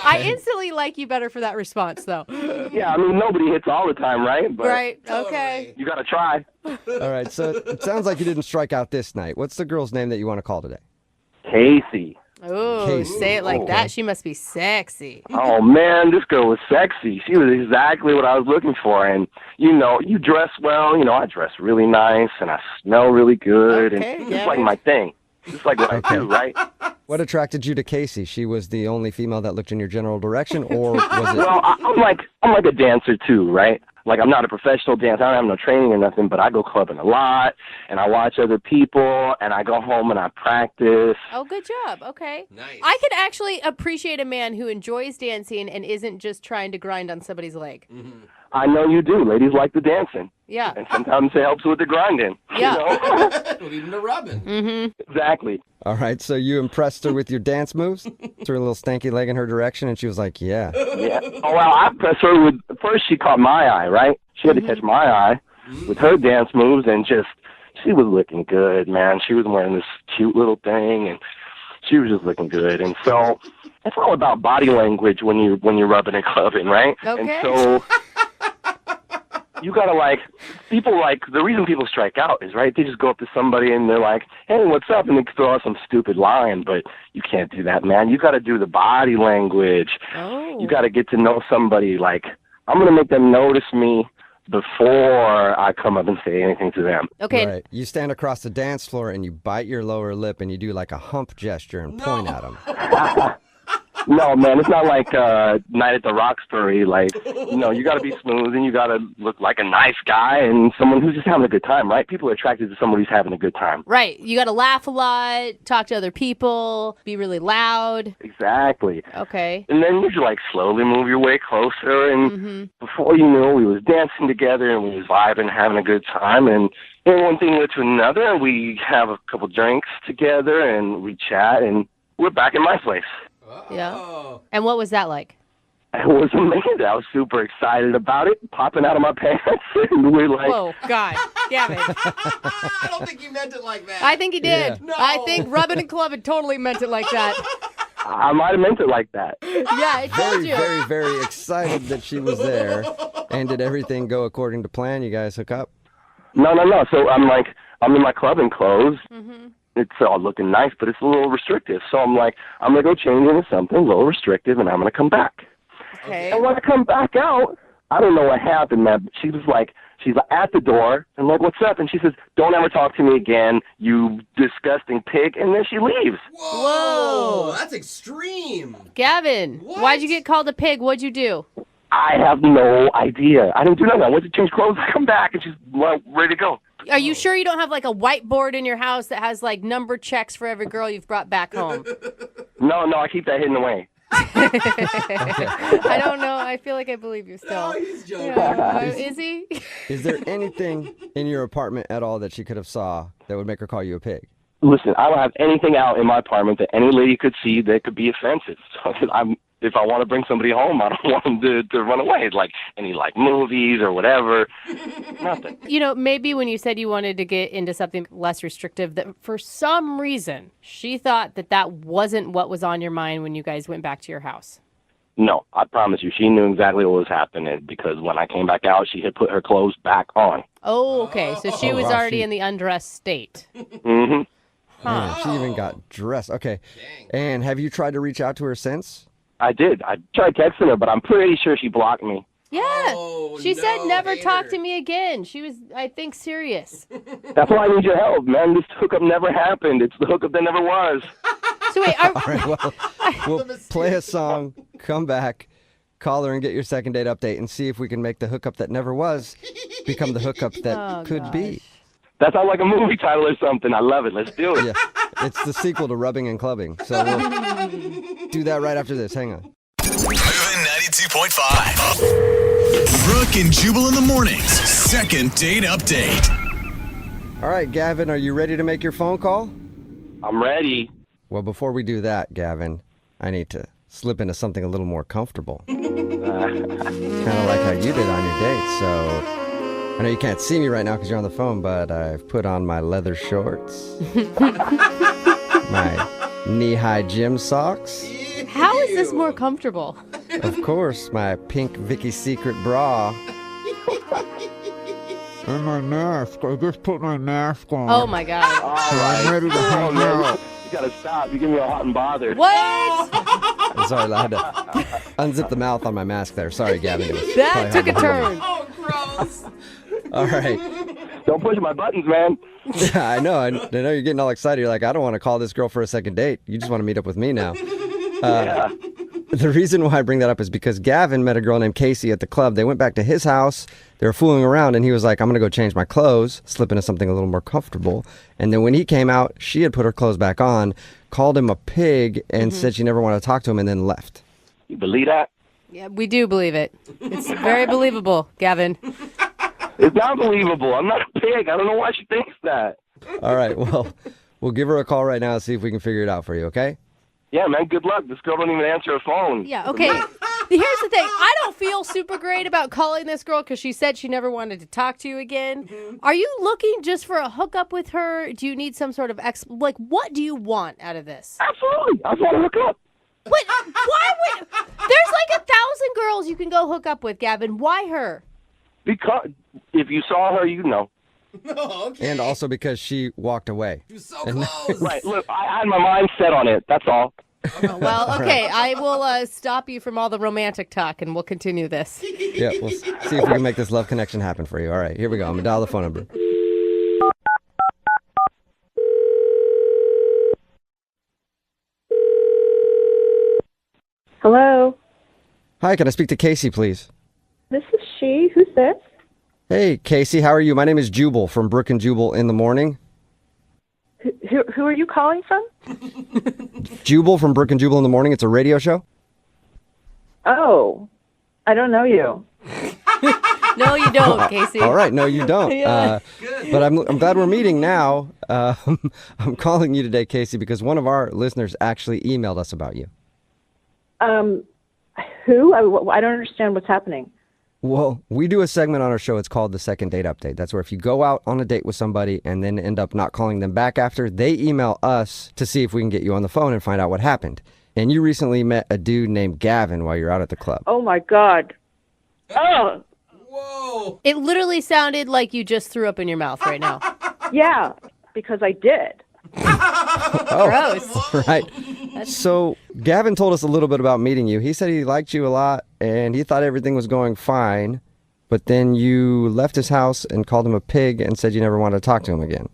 I instantly like you better for that response, though.
yeah, I mean, nobody hits all the time, right? But
Right, okay.
you got to try.
All right, so it sounds like you didn't strike out this night. What's the girl's name that you want to call today?
Casey.
Oh,
Casey.
say it like
Oh.
that. She must be sexy.
Oh, man, this girl was sexy. She was exactly what I was looking for. And, you know, you dress well. You know, I dress really nice, and I smell really good.
Okay,
and
yeah.
it's like my thing. It's like what I do, right?
What attracted you to Casey? She was the only female that looked in your general direction, or was it?
Well, I'm like a dancer, too, right? like, I'm not a professional dancer. I don't have no training or nothing, but I go clubbing a lot, and I watch other people, and I go home and I practice.
Oh, good job. Okay.
Nice.
I could actually appreciate a man who enjoys dancing and isn't just trying to grind on somebody's leg.
Mm-hmm.
I know you do. Ladies like the dancing.
Yeah.
And sometimes it helps with the grinding.
Yeah.
You know?
Even the rubbing.
Mm-hmm.
Exactly.
All right, so you impressed her with your dance moves? Threw a little stanky leg in her direction, and she was like, yeah.
Yeah. Oh, well, I impressed her with, first she caught my eye, right? She had to catch my eye with her dance moves, and just, she was looking good, man. She was wearing this cute little thing, and she was just looking good. And so it's all about body language when you're rubbing and clubbing, right?
Okay.
And so you gotta, like, people, like, the reason people strike out is, right, they just go up to somebody and they're like, hey, what's up? And they throw out some stupid line, but you can't do that, man. You gotta do the body language.
Oh.
You gotta get to know somebody, like, I'm gonna make them notice me before I come up and say anything to them.
Okay.
Right. You stand across the dance floor and you bite your lower lip and you do like a hump gesture and point at them.
No, man, it's not like Night at the Roxbury. Like, you got to be smooth and you got to look like a nice guy and someone who's just having a good time, right? People are attracted to somebody who's having a good time.
Right. You got to laugh a lot, talk to other people, be really loud.
Exactly.
Okay.
And then you just, like, slowly move your way closer, and before you know, we was dancing together and we was vibing, having a good time, and one thing led to another, and we have a couple drinks together and we chat, and we're back in my place.
Yeah. And what was that like?
It was amazing. I was super excited about it, popping out of my pants, and we're like,
Whoa, God, Gavin.
I don't think you meant it like that.
I think he did.
Yeah.
No.
I think rubbing and clubbing totally meant it like that.
I might have meant it like that.
Yeah, I told
Very,
you.
very, very excited that she was there. And did everything go according to plan? You guys hook up?
No. So I'm in my clubbing clothes. It's all looking nice, but it's a little restrictive. So I'm like, I'm going to go change into something a little restrictive, and I'm going to come back.
Okay.
And when I come back out, I don't know what happened, man. But she's at the door, and like, what's up? And she says, don't ever talk to me again, you disgusting pig. And then she leaves.
Whoa.
That's extreme.
Gavin, why'd you get called a pig? What'd you do?
I have no idea. I didn't do nothing. I went to change clothes. I come back, and she's ready to go.
Are you sure you don't have like a whiteboard in your house that has like number checks for every girl you've brought back home?
No, I keep that hidden away.
I don't know. I feel like I believe you still.
No, he's joking.
Yeah. Is he?
Is there anything in your apartment at all that she could have saw that would make her call you a pig?
Listen, I don't have anything out in my apartment that any lady could see that could be offensive. So if I want to bring somebody home, I don't want them to run away, like any movies or whatever. Nothing.
Maybe when you said you wanted to get into something less restrictive, that for some reason she thought that wasn't what was on your mind when you guys went back to your house.
No, I promise you, she knew exactly what was happening because when I came back out, she had put her clothes back on.
Oh, okay. So she was already in the undressed state.
Mm-hmm.
Man, she even got dressed. Okay. And have you tried to reach out to her since?
I did. I tried texting her, but I'm pretty sure she blocked me.
Yeah. She said never talk to me again. She was, I think, serious.
That's why I need your help, man. This hookup never happened. It's the hookup that never was.
So wait,
All right, well, we'll play a song, come back, call her and get your second date update and see if we can make the hookup that never was become the hookup that could be.
That sounds like a movie title or something. I love it. Let's do it.
Yeah, it's the sequel to Rubbing and Clubbing. So we'll do that right after this. Hang on.
Moving 92.5. Brooke and Jubal in the mornings. Second date update.
All right, Gavin, are you ready to make your phone call?
I'm ready.
Well, before we do that, Gavin, I need to slip into something a little more comfortable. Kind of like how you did on your date. So I know you can't see me right now because you're on the phone, but I've put on my leather shorts, my knee-high gym socks.
How is this more comfortable?
Of course, my pink Vicky's Secret bra. And my mask. I just put my mask on.
Oh, my God.
All right.
I'm ready to hang out.
You gotta stop. You give me a hot and bothered.
What?
I'm sorry, I had to unzip the mouth on my mask there. Sorry, Gavin. It was
That
probably
took a
hard to hear me.
turn.
Oh, gross.
All right.
Don't push my buttons, man.
Yeah, I know. I know you're getting all excited. You're like, I don't want to call this girl for a second date. You just want to meet up with me now.
Yeah.
The reason why I bring that up is because Gavin met a girl named Casey at the club. They went back to his house. They were fooling around, and he was like, I'm going to go change my clothes, slip into something a little more comfortable. And then when he came out, she had put her clothes back on, called him a pig, and said she never wanted to talk to him, and then left.
You believe that?
Yeah, we do believe it. It's very believable, Gavin.
It's not believable. I'm not a pig. I don't know why she thinks that.
All right, well, we'll give her a call right now and see if we can figure it out for you, okay?
Yeah, man, good luck. This girl don't even answer her phone.
Yeah, okay. Here's the thing. I don't feel super great about calling this girl because she said she never wanted to talk to you again. Are you looking just for a hookup with her? Do you need some sort of what do you want out of this?
Absolutely. I just want to hook up.
Why would... There's like 1,000 girls you can go hook up with, Gavin. Why her?
Because if you saw her, you know.
Okay. And also because she walked away.
You're so close.
Right, look, I had my mind set on it. That's all.
Well, okay, I will stop you from all the romantic talk, and we'll continue this.
Yeah, we'll see if we can make this love connection happen for you. All right, here we go. I'm going to dial the phone number.
Hello.
Hi, can I speak to Casey, please?
This is she. Who's this?
Hey, Casey, how are you? My name is Jubal from Brooke and Jubal in the morning.
Who are you calling from?
Jubal from Brooke and Jubal in the morning. It's a radio show.
Oh, I don't know you.
No, you don't, Casey.
All right, no, you don't.
Yeah.
But I'm glad we're meeting now. I'm calling you today, Casey, because one of our listeners actually emailed us about you.
Who? I don't understand what's happening.
Well, we do a segment on our show. It's called the Second Date Update. That's where if you go out on a date with somebody and then end up not calling them back after, they email us to see if we can get you on the phone and find out what happened. And you recently met a dude named Gavin while you're out at the club.
Oh, my God. Oh.
Whoa.
It literally sounded like you just threw up in your mouth right now.
Yeah, because I did.
Gross.
Right. So Gavin told us a little bit about meeting you. He said he liked you a lot and he thought everything was going fine. But then you left his house and called him a pig and said you never wanted to talk to him again.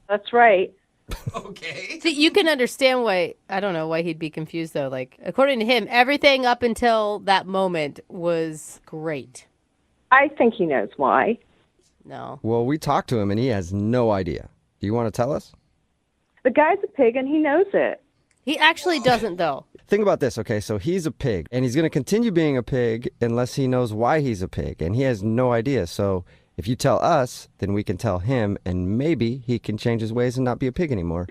That's right.
Okay.
So you can understand why, I don't know why he'd be confused though. Like, according to him, everything up until that moment was great.
I think he knows why.
No.
Well, we talked to him and he has no idea. Do you want to tell us?
The guy's a pig and he knows it.
He actually doesn't though.
Think about this, okay? So he's a pig and he's going to continue being a pig unless he knows why he's a pig. And he has no idea. So if you tell us, then we can tell him and maybe he can change his ways and not be a pig anymore.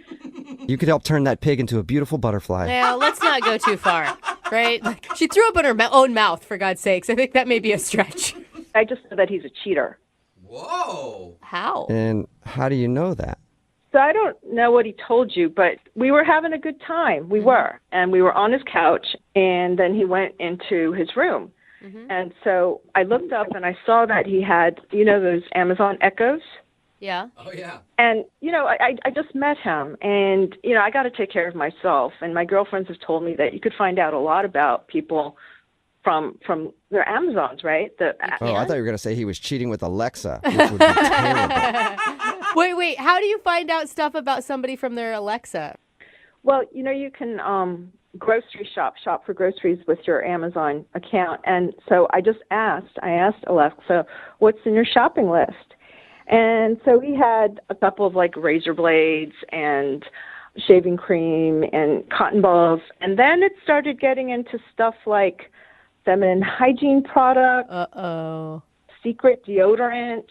You could help turn that pig into a beautiful butterfly.
Now, let's not go too far, right? Like, she threw up in her own mouth, for God's sakes. I think that may be a stretch.
I just know that he's a cheater.
Whoa.
How?
And how do you know that?
So I don't know what he told you, but we were having a good time. We were. And we were on his couch, and then he went into his room. And so I looked up, and I saw that he had, you know, those Amazon Echoes?
Yeah.
Oh, yeah.
And, you know, I just met him, and, you know, I got to take care of myself. And my girlfriends have told me that you could find out a lot about people from their Amazons, right?
Oh, I thought you were going to say he was cheating with Alexa, which would be terrible.
Wait, how do you find out stuff about somebody from their Alexa?
Well, you know, you can grocery shop for groceries with your Amazon account. And so I asked Alexa, what's in your shopping list? And so he had a couple of like razor blades and shaving cream and cotton balls. And then it started getting into stuff like feminine hygiene products, secret deodorant,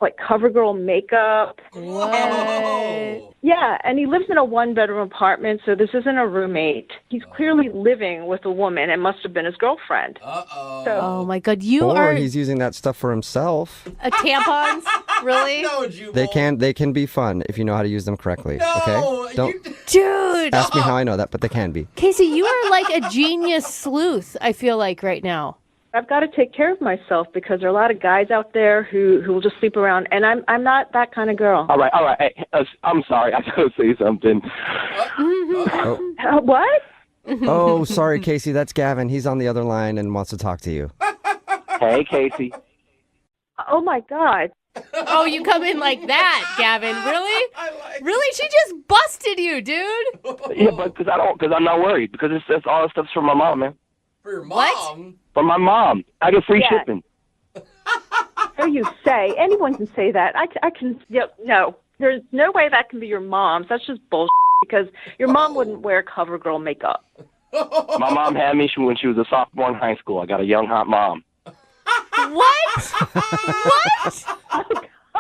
like CoverGirl makeup.
What?
Yeah, and he lives in a one-bedroom apartment, so this isn't a roommate. He's clearly living with a woman. It must have been his girlfriend.
Oh my God,
Or he's using that stuff for himself.
Tampons? Really?
No, Jubal.
They can be fun if you know how to use them correctly. Okay? Don't
Dude.
ask me how I know that, but they can be.
Casey, you are like a genius sleuth, I feel like, right now.
I've got to take care of myself because there are a lot of guys out there who will just sleep around, and I'm not that kind of girl.
All right. Hey, I'm sorry. I gotta say something.
What?
Oh, sorry, Casey. That's Gavin. He's on the other line and wants to talk to you.
Hey, Casey.
Oh, my God.
Oh, you come in like that, Gavin? Really? Really? She just busted you, dude.
Yeah, but because I'm not worried because it's all the stuff's from my mom, man.
For your mom?
What?
From my mom. I get free shipping.
So you say. Anyone can say that. I can. Yep. No, there's no way that can be your mom's. That's just bullshit because your mom wouldn't wear CoverGirl makeup.
My mom had me when she was a sophomore in high school. I got a young, hot mom.
What? What?
Oh,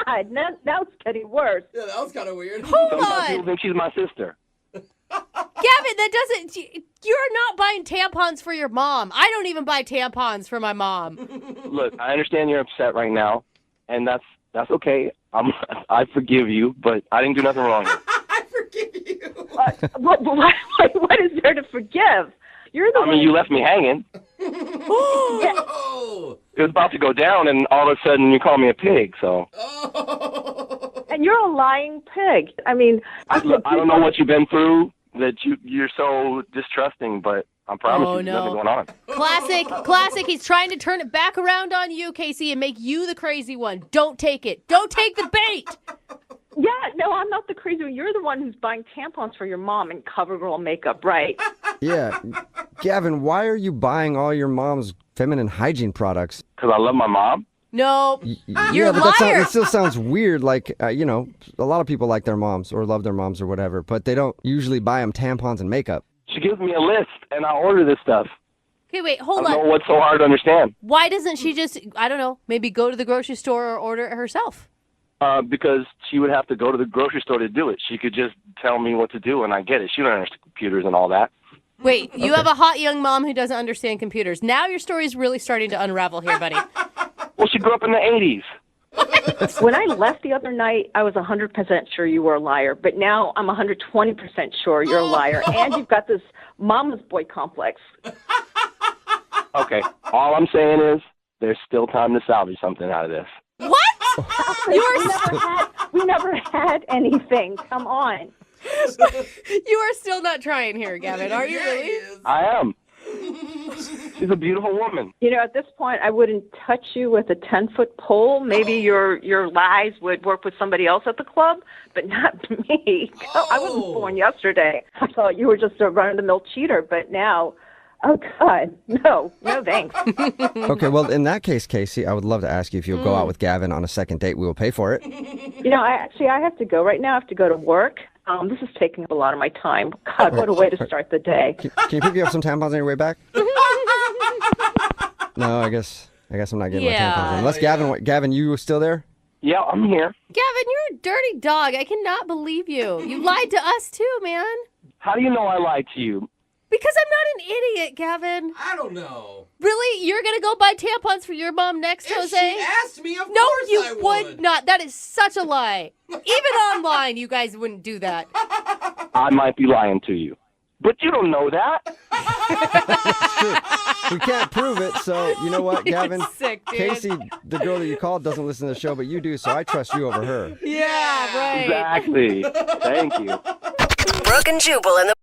God. Now it's getting worse.
Yeah, that was kind of weird.
Hold
Sometimes people
on.
think she's my sister.
Gavin, that doesn't. You're not buying tampons for your mom. I don't even buy tampons for my mom.
Look, I understand you're upset right now, and that's okay. I forgive you, but I didn't do nothing wrong here.
What is there to forgive? You're the
I mean, you left me hanging.
Oh.
It was about to go down, and all of a sudden you call me a pig, so.
And you're a lying pig. I mean,
I don't know what you've been through that you're so distrusting, but I promise you there's nothing going on.
Classic. He's trying to turn it back around on you, Casey, and make you the crazy one. Don't take it. Don't take the bait.
yeah, no, I'm not the crazy one. You're the one who's buying tampons for your mom and CoverGirl makeup, right?
Yeah. Gavin, why are you buying all your mom's feminine hygiene products?
Because I love my mom.
No, you're a
but
liar.
it still sounds weird. Like, a lot of people like their moms or love their moms or whatever, but they don't usually buy them tampons and makeup.
She gives me a list, and I order this stuff.
Okay, wait, hold
I don't
on.
know what's so hard to understand.
Why doesn't she just, I don't know, maybe go to the grocery store or order it herself?
Because she would have to go to the grocery store to do it. She could just tell me what to do, and I get it. She don't understand computers and all that.
Wait, you have a hot young mom who doesn't understand computers. Now your story is really starting to unravel here, buddy.
Well, she grew up in the 80s.
When I left the other night, I was 100% sure you were a liar, but now I'm 120% sure you're a liar, and you've got this mama's boy complex.
Okay, all I'm saying is there's still time to salvage something out of this.
What?
We never had anything. Come on.
You are still not trying here, Gavin, are you really?
I am. She's a beautiful woman.
You know, at this point, I wouldn't touch you with a 10-foot pole. Maybe your lies would work with somebody else at the club, but not me. I wasn't born yesterday. I thought you were just a run-of-the-mill cheater, but now, oh, God, no thanks.
Okay, well, in that case, Casey, I would love to ask you if you'll go out with Gavin on a second date. We will pay for it.
You know, I have to go right now. I have to go to work. This is taking up a lot of my time. God, what a way to start the day.
Can you pick me up some tampons on your way back? No, I guess I'm not getting my tampons. Unless Gavin, you still there?
Yeah, I'm here.
Gavin, you're a dirty dog. I cannot believe you. You lied to us too, man.
How do you know I lied to you?
Because I'm not an idiot, Gavin.
I don't know.
Really? You're going to go buy tampons for your mom next,
If
Jose?
she asked me, of
no,
course
you
I
would not. That is such a lie. Even online, you guys wouldn't do that.
I might be lying to you. But you don't know that.
We can't prove it, so you know what, Gavin?
Sick, dude.
Casey, the girl that you called, doesn't listen to the show, but you do, so I trust you over her.
Yeah, right.
Exactly. Thank you.
Brooke and Jubal in the